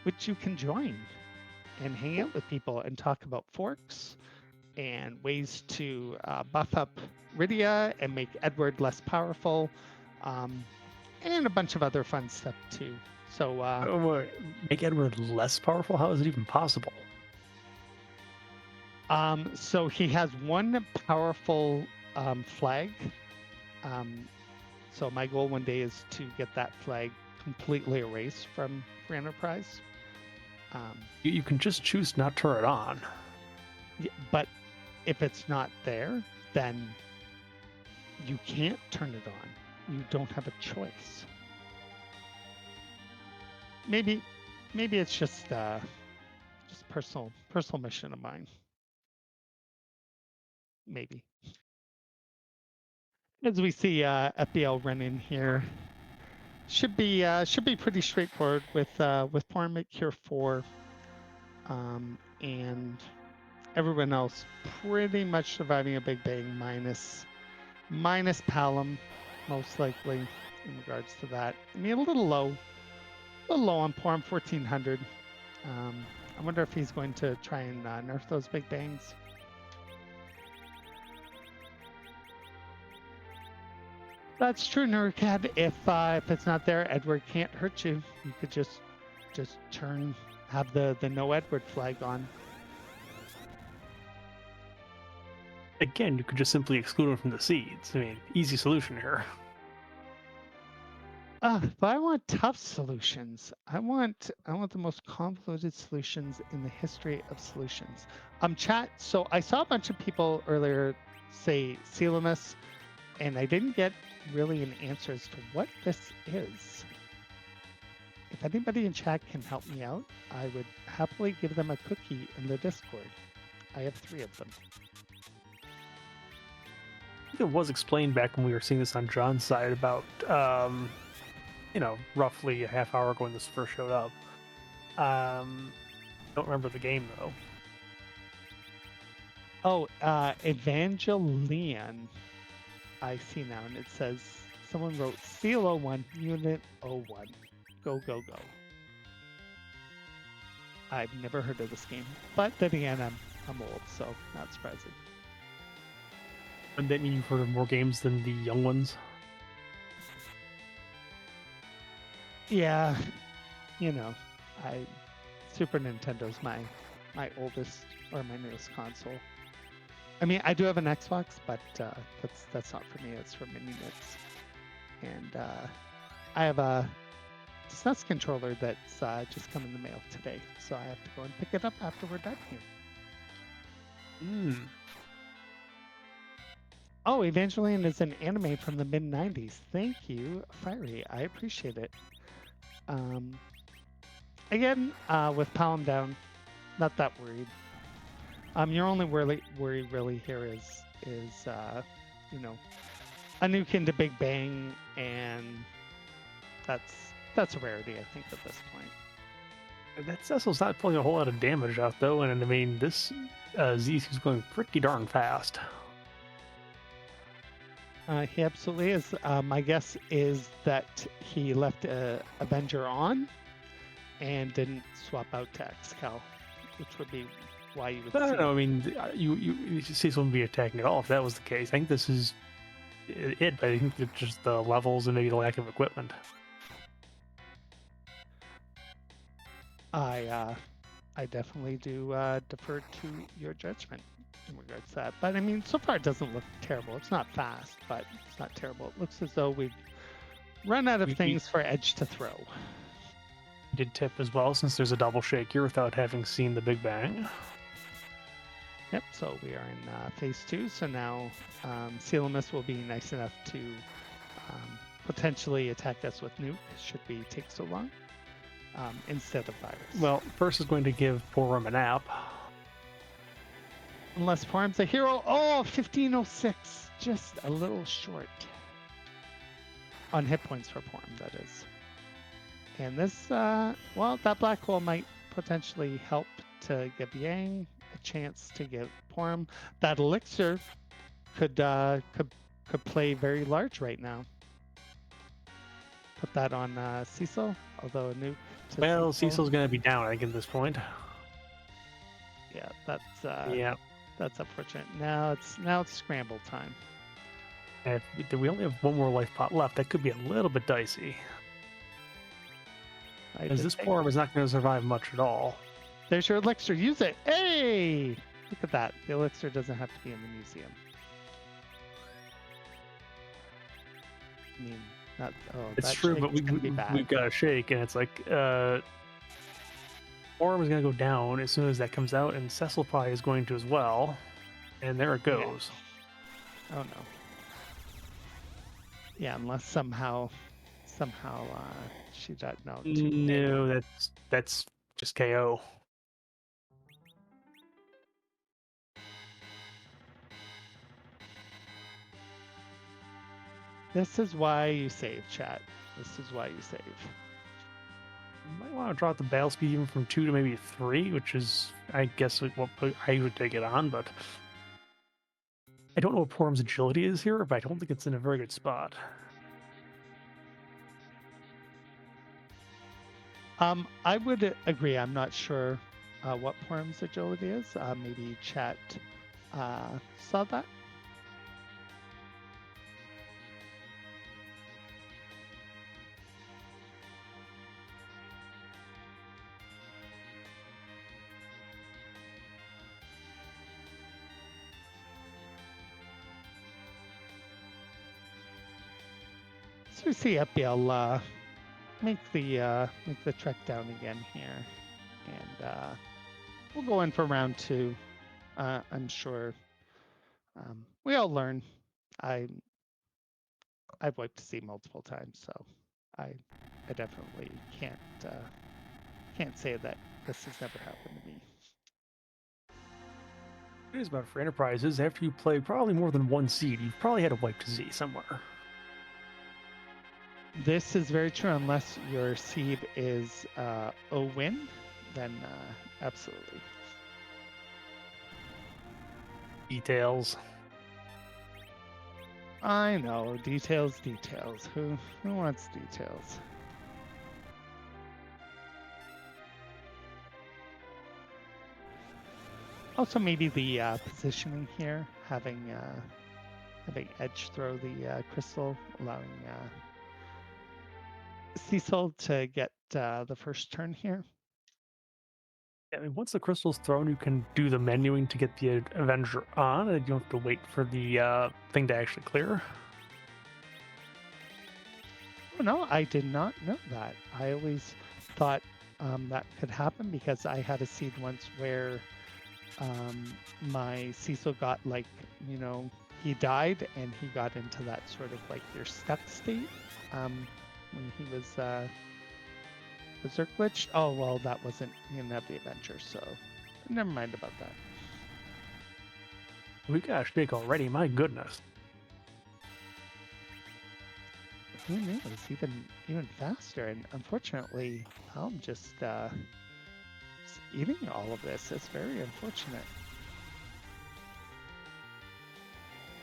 Which you can join and hang out with people and talk about forks and ways to buff up Rydia and make Edward less powerful, and a bunch of other fun stuff too. So make Edward less powerful? How is it even possible? So he has one powerful flag. So my goal one day is to get that flag completely erased from Free Enterprise. You can just choose not to turn it on. Yeah, but if it's not there, then you can't turn it on. You don't have a choice. Maybe it's just personal mission of mine. Maybe. As we see FBL run in here, should be pretty straightforward with Pornmate Cure 4, and everyone else pretty much surviving a Big Bang minus Palom, most likely in regards to that. I mean, a little low on Porn 1400. I wonder if he's going to try and nerf those Big Bangs. That's true, Nurkad. If it's not there, Edward can't hurt you. You could just just have the no Edward flag on. Again, you could just simply exclude them from the seeds. I mean, easy solution here. But I want tough solutions. I want the most convoluted solutions in the history of solutions. Chat. So I saw a bunch of people earlier say Zemus, and I didn't get really an answer as to what this is. If anybody in chat can help me out, I would happily give them a cookie in the Discord. I have 3 of them. I think it was explained back when we were seeing this on John's side about, roughly a half hour ago when this first showed up. Don't remember the game though. Oh, Evangelion. I see now, and it says someone wrote Seal 01 Unit 01. Go, go, go. I've never heard of this game, but then again, I'm old, so not surprising. And that mean you've heard of more games than the young ones? Yeah, Super Nintendo's my oldest or my newest console. I mean, I do have an Xbox, but that's not for me. It's for mini nits. And I have a SNES controller that's just come in the mail today, so I have to go and pick it up after we're done here. Oh, Evangelion is an anime from the mid-90s. Thank you, Fiery. I appreciate it. Again, with Palm down, not that worried. Your only worry really here is a nuke into Big Bang, and that's a rarity, I think, at this point. That Cecil's not pulling a whole lot of damage out though, and I mean this Z is going pretty darn fast. He absolutely is. My guess is that he left Avenger on and didn't swap out to Excal, which would be why you would. I don't know. I mean, you Cecil wouldn't be attacking at all if that was the case. I think this is it, but I think it's just the levels and maybe the lack of equipment. I definitely do defer to your judgment in regards to that. But I mean, so far it doesn't look terrible. It's not fast, but it's not terrible. It looks as though we've run out of things for Edge to throw. Did tip as well, since there's a double shake here without having seen the Big Bang. Yep, so we are in phase 2. So now Zemus will be nice enough to potentially attack us with nuke, should we take so long, instead of virus. Well, first is going to give Porum a nap. Unless Porum's a hero. Oh, 1506. Just a little short. On hit points for Porum, that is. And this, that black hole might potentially help to give Yang a chance to give Porum. That elixir could play very large right now. Put that on Cecil, although a nuke. Well, Cecil's going to be down, I think, at this point. Yeah, that's unfortunate. Now it's scramble time. And if we only have one more life pot left, that could be a little bit dicey. Because this Porum is not going to survive much at all. There's your elixir. Use it. Hey! Look at that. The elixir doesn't have to be in the museum. I mean, not. Oh, it's true, but we've got a shake, and it's like Porum is going to go down as soon as that comes out, and Cecil probably is going to as well. And there it goes. Yeah. Oh no. Yeah, unless somehow she doesn't know. No, that's just KO. This is why you save, chat. This is why you save. You might want to drop the battle speed even from 2 to maybe 3, which is, I guess, what I would take it on, but I don't know what Porum's agility is here, but I don't think it's in a very good spot. I would agree. I'm not sure what Porum's agility is. Maybe chat saw that. So we see FBL make the trek down again here, and we'll go in for round 2. I'm sure we all learn. I I've wiped to sea multiple times, so I definitely can't say that this has never happened to me. It is about free enterprises. After you play probably more than one seed, you've probably had a wipe to Z somewhere. This is very true. Unless your seed is a win, then absolutely. Details. I know, details. Who wants details? Also, maybe the positioning here, having Edge throw the crystal, allowing Cecil to get the first turn here. I mean, once the crystal's thrown, you can do the menuing to get the Avenger on, and you don't have to wait for the thing to actually clear. Oh, no, I did not know that. I always thought that could happen because I had a seed once where my Cecil got he died and he got into that sort of like you're stuck state when he was Berserk glitched. Oh, well, that wasn't, he didn't have the adventure, so never mind about that. We got a shake already, my goodness. Who knew? It's even faster, and unfortunately, I'm just eating all of this. It's very unfortunate.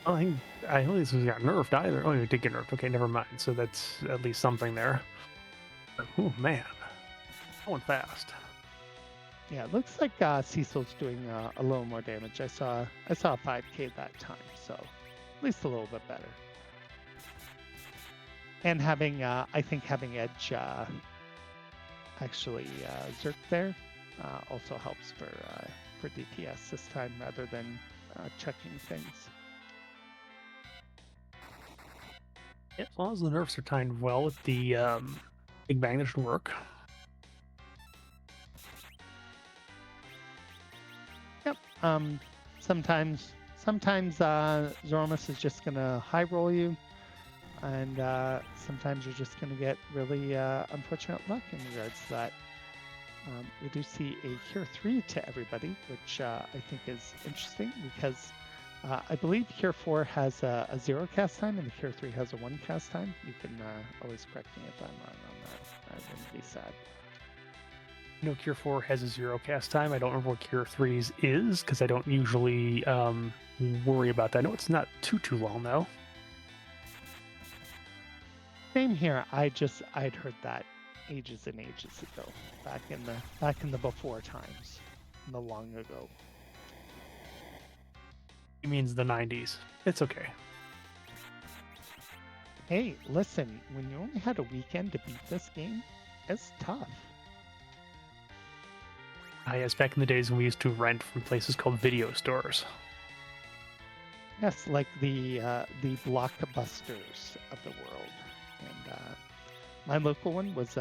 I don't think this was got nerfed either. Oh, it did get nerfed. Okay, never mind. So that's at least something there. Oh man, going fast. Yeah, it looks like Cecil's doing a little more damage. I saw a 5k that time, so at least a little bit better. And having I think having Edge actually Zerk there also helps for DPS this time rather than checking things. Yeah, as long as the nerfs are timed well with the Big Bang, that should work. Yep. Sometimes Zormus is just gonna high roll you, and sometimes you're just gonna get really unfortunate luck in regards to that. We do see a Cure 3 to everybody, which I think is interesting because I believe Cure 4 has a 0 cast time and the Cure 3 has a 1 cast time. You can always correct me if I'm wrong on that. I wouldn't be sad. No, Cure 4 has a 0 cast time. I don't remember what Cure 3's is because I don't usually worry about that. I know it's not too long though. Same here. I'd heard that ages and ages ago, back in the before times, in the long ago. It means the 90s. It's okay. Hey, listen, when you only had a weekend to beat this game, it's tough. Yes, back in the days when we used to rent from places called video stores. Yes, like the blockbusters of the world. And my local one was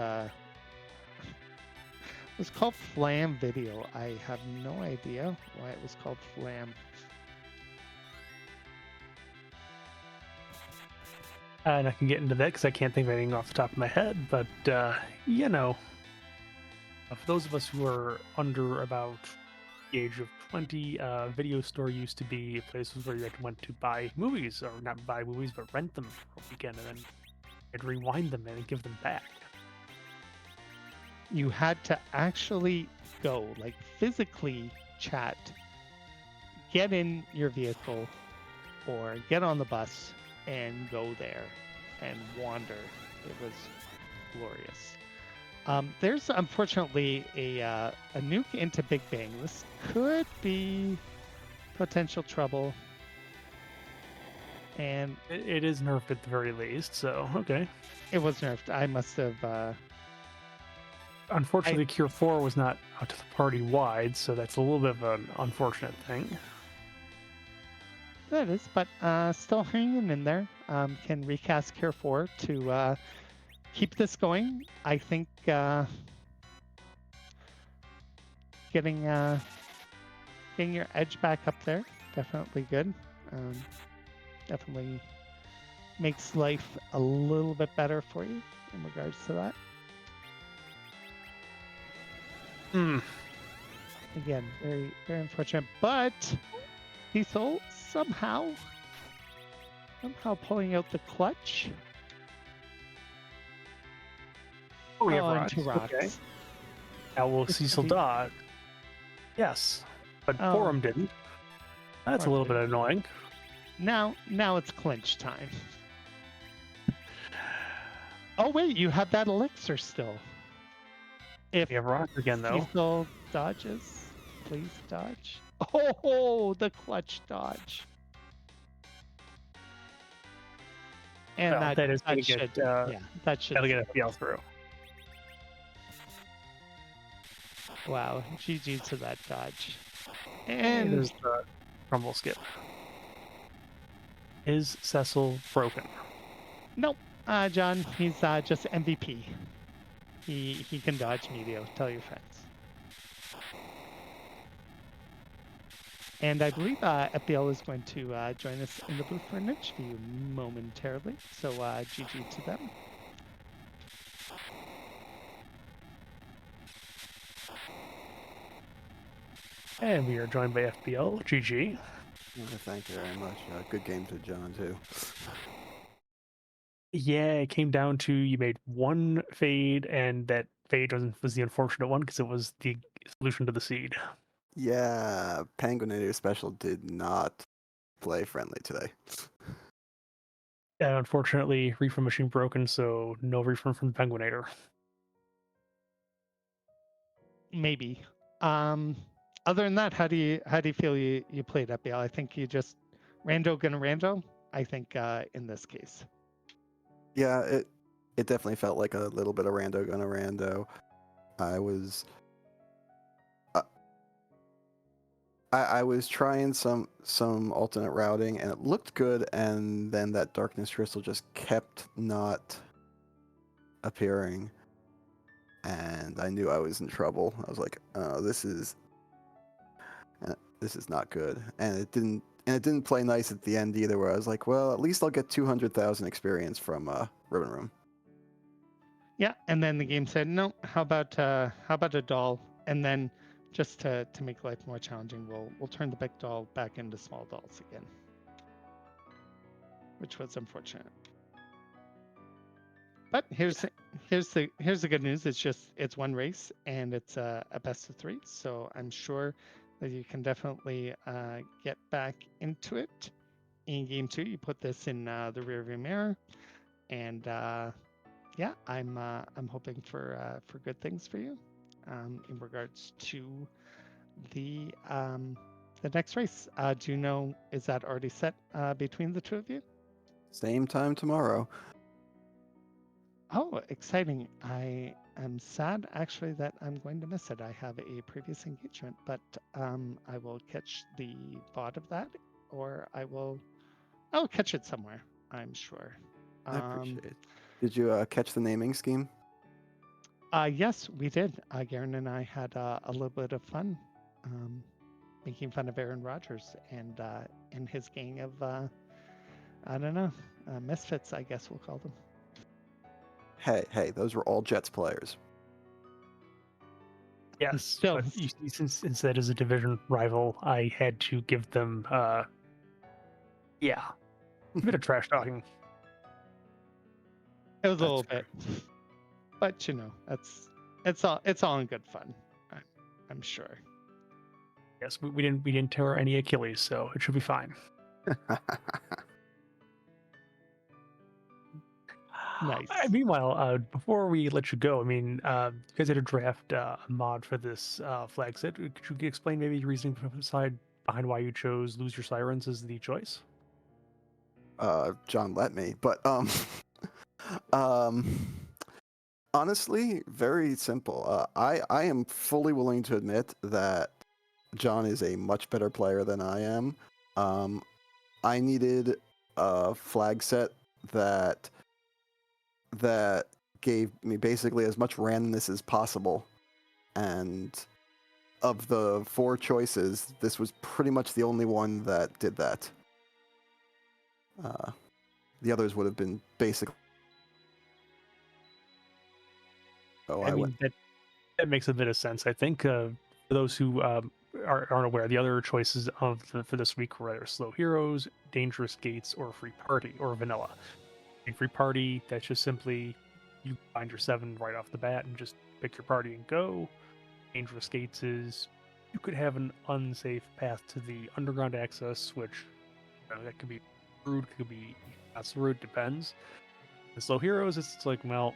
called Flam Video. I have no idea why it was called Flam. And I can get into that because I can't think of anything off the top of my head. But, you know, for those of us who are under about the age of 20, video store used to be places where you had to went to buy movies, or not buy movies, but rent them for a weekend, and then you'd rewind them and give them back. You had to actually go, like physically chat, get in your vehicle or get on the bus and go there and wander. It was glorious. There's unfortunately a nuke into Big Bang. This could be potential trouble. And It is nerfed at the very least, so okay. it was nerfed. I must have. Unfortunately, Cure 4 was not out to the party wide, so that's a little bit of an unfortunate thing. That is, but still hanging in there. Can recast Care 4 to keep this going. I think getting your edge back up there, definitely good. Definitely makes life a little bit better for you in regards to that. Hmm. Again, very, very unfortunate, but Diesel somehow pulling out the clutch. Oh, we have and rocks. 2 rocks. Okay. Now will This Cecil could be- dodge? Yes, but Oh. Forum didn't. That's a Forum little bit didn't. annoying. Now it's clinch time. Oh wait, you have that elixir still. If We have rocks again, though. Cecil dodges, please dodge. Oh, the clutch dodge. And Well, that is going to should, get that should. that'll get FBL through. Wow, GG to that dodge. And And there's the crumble skip. Is Cecil broken? nope, John, he's just MVP. He can dodge Meteor. Tell your friends. And I believe FBL is going to join us in the booth for an interview momentarily. So GG to them. And we are joined by FBL. GG. Thank you very much. Good game to John, too. Yeah, it came down to you made one fade, and that fade was the unfortunate one because it was the solution to the seed. Yeah, Penguinator Special did not play friendly today. And unfortunately, refund machine broken, so no refund from the Penguinator. Maybe. Other than that, how do you feel you played FBL? I think you just rando gonna rando. I think in this case. Yeah, it definitely felt like a little bit of rando gonna rando. I was I was trying some alternate routing and it looked good, and then that darkness crystal just kept not appearing, and I knew I was in trouble. I was like, "Oh, this is not good," and it didn't play nice at the end either. Where I was like, "Well, at least I'll get 200,000 experience from Ribbon Room." Yeah, and then the game said, no. How about a doll? And then just to make life more challenging, we'll turn the big doll back into small dolls again, which was unfortunate. But here's the good news. It's one race and it's a best of 3. So I'm sure that you can definitely get back into it in game 2. You put this in the rearview mirror, and yeah, I'm hoping for good things for you in regards to the next race. Do you know, is that already set between the two of you? Same time tomorrow. Oh, exciting. I am sad actually that I'm going to miss it. I have a previous engagement, but I will catch the VOD of that, or I'll catch it somewhere, I'm sure. I appreciate it. Did you catch the naming scheme? Yes, we did. Garen and I had a little bit of fun making fun of Aaron Rodgers and his gang of, I don't know, misfits, I guess we'll call them. Hey, those were all Jets players. Yes, Still, but you see, since that is a division rival, I had to give them, a bit of trash talking. it was a That's little bit, but you know, it's all in good fun. I'm sure. Yes, we didn't tear any Achilles, so it should be fine. Nice. Meanwhile, before we let you go, I mean, you guys had to draft a mod for this flag set. Could you explain maybe your reasoning behind why you chose Lose Your Sirens as the choice? John let me, but honestly, very simple. I am fully willing to admit that John is a much better player than I am. I needed a flag set that gave me basically as much randomness as possible. And of the 4 choices, this was pretty much the only one that did that. The others would have been basic. Oh, I went. mean, that makes a bit of sense. I think for those who aren't aware, the other choices for this week were either Slow Heroes, Dangerous Gates, or Free Party, or Vanilla. In Free Party, that's just simply you find your 7 right off the bat and just pick your party and go. Dangerous Gates is you could have an unsafe path to the underground access, which that could be rude, could be not so rude, depends. The Slow Heroes, it's like, well,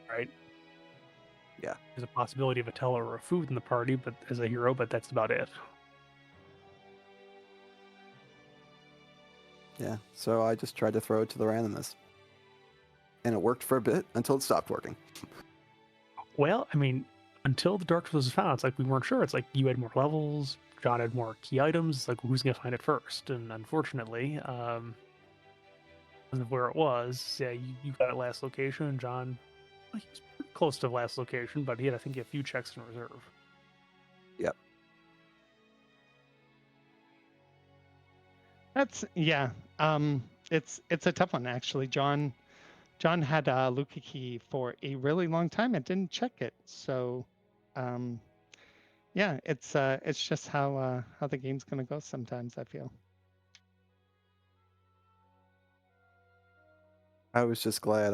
right. Yeah. There's a possibility of a teller or a food in the party, but as a hero, but that's about it. Yeah, so I just tried to throw it to the randomness. And it worked for a bit until it stopped working. Well, I mean, until the Dark Souls was found, it's like we weren't sure. It's like you had more levels, John had more key items. It's like who's gonna find it first? And unfortunately, because of where it was, yeah, you got it last location. John, well, he was pretty close to the last location, but he had I think a few checks in reserve. Yep. That's yeah. It's a tough one actually. John had Luca key for a really long time and didn't check it. So, yeah, it's just how the game's gonna go sometimes. I feel. I was just glad.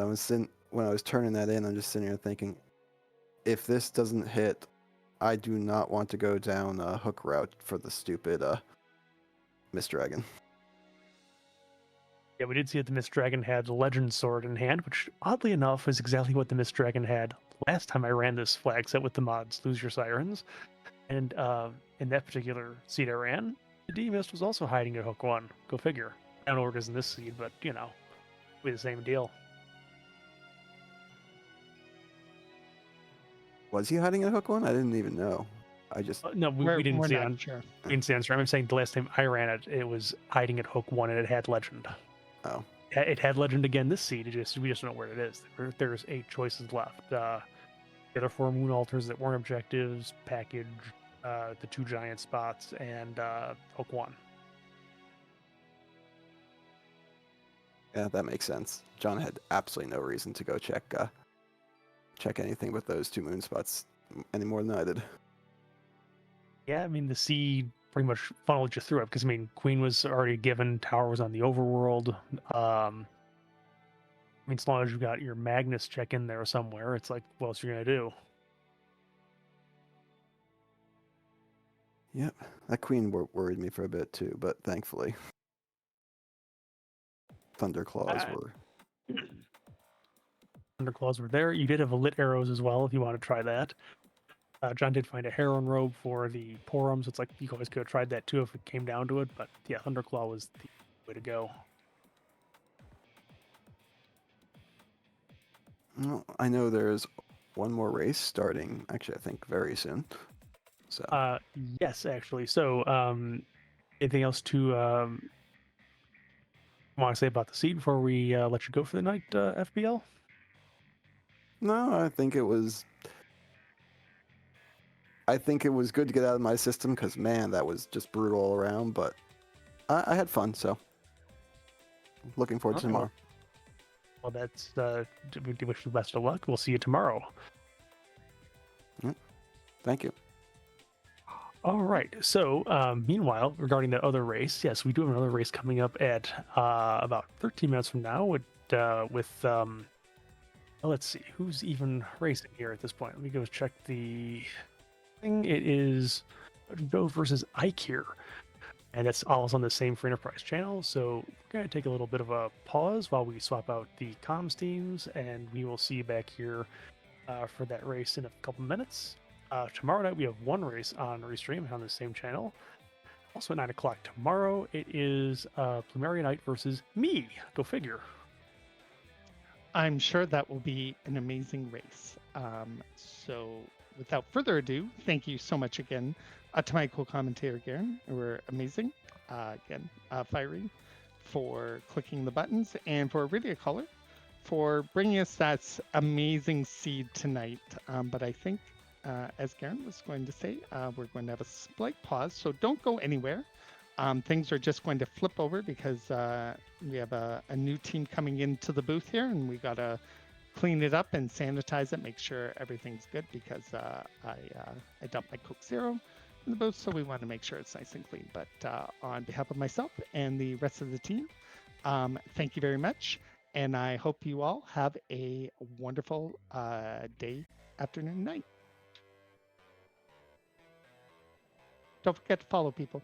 When I was turning that in, I'm just sitting here thinking, if this doesn't hit, I do not want to go down a hook route for the stupid Mist Dragon. Yeah, we did see that the Mist Dragon had Legend Sword in hand, which oddly enough is exactly what the Mist Dragon had last time I ran this flag set with the mods Lose Your Sirens. And in that particular seed I ran, the D-Mist was also hiding at hook 1. Go figure. I don't know where it is in this seed, but you know, be the same deal. Was he hiding at hook 1? I didn't even know. I just No, we didn't We're see it not on. sure. We didn't see it on stream. I'm saying the last time I ran it, it was hiding at hook 1 and it had Legend. oh It had Legend again this seed. We just don't know where it is. There's 8 choices left. The other 4 moon altars that weren't objectives, package, the 2 giant spots, and hook 1. yeah, that makes sense. John had absolutely no reason to go check anything but those 2 moon spots any more than I did. Yeah, I mean the seed pretty much funneled you through it because I mean Queen was already given, Tower was on the Overworld. I mean, as long as you got your Magnus check in there somewhere, it's like, what else are you gonna do? Yep, that Queen worried me for a bit too, but thankfully, Thunderclaws were. Thunderclaws were there. You did have a lit arrows as well if you want to try that. John did find a heron robe for the Porums. It's like you always could have tried that too if it came down to it, but yeah, Thunderclaw was the way to go. Well, I know there's one more race starting. Actually, I think very soon. So Yes, actually. So, anything else to want to say about the seed before we let you go for the night, FBL? no, I think it was good to get out of my system because man, that was just brutal all around. But I had fun, so looking forward to Okay, tomorrow. Well, that's we wish you best of luck. We'll see you tomorrow. Thank you. All right. So, meanwhile, regarding that other race, yes, we do have another race coming up at about 13 minutes from now with well, let's see, who's even racing here at this point. Let me go check the thing. It is Joe versus Ike here, and that's all on the same Free Enterprise channel. So we're going to take a little bit of a pause while we swap out the comms teams, and we will see you back here for that race in a couple minutes. Tomorrow night we have one race on Restream on the same channel. Also at 9 o'clock tomorrow, it is Plumeria Night versus me. Go figure. I'm sure that will be an amazing race. So without further ado, thank you so much again to my co-commentator, Garen. You were amazing. again, Fiery, for clicking the buttons, and for Radio Caller for bringing us that amazing seed tonight. But I think, as Garen was going to say, we're going to have a slight pause, so don't go anywhere. Things are just going to flip over because we have a new team coming into the booth here, and we got to clean it up and sanitize it, make sure everything's good because I dumped my Coke Zero in the booth, so we want to make sure it's nice and clean. But on behalf of myself and the rest of the team, thank you very much. And I hope you all have a wonderful day, afternoon, night. Don't forget to follow people.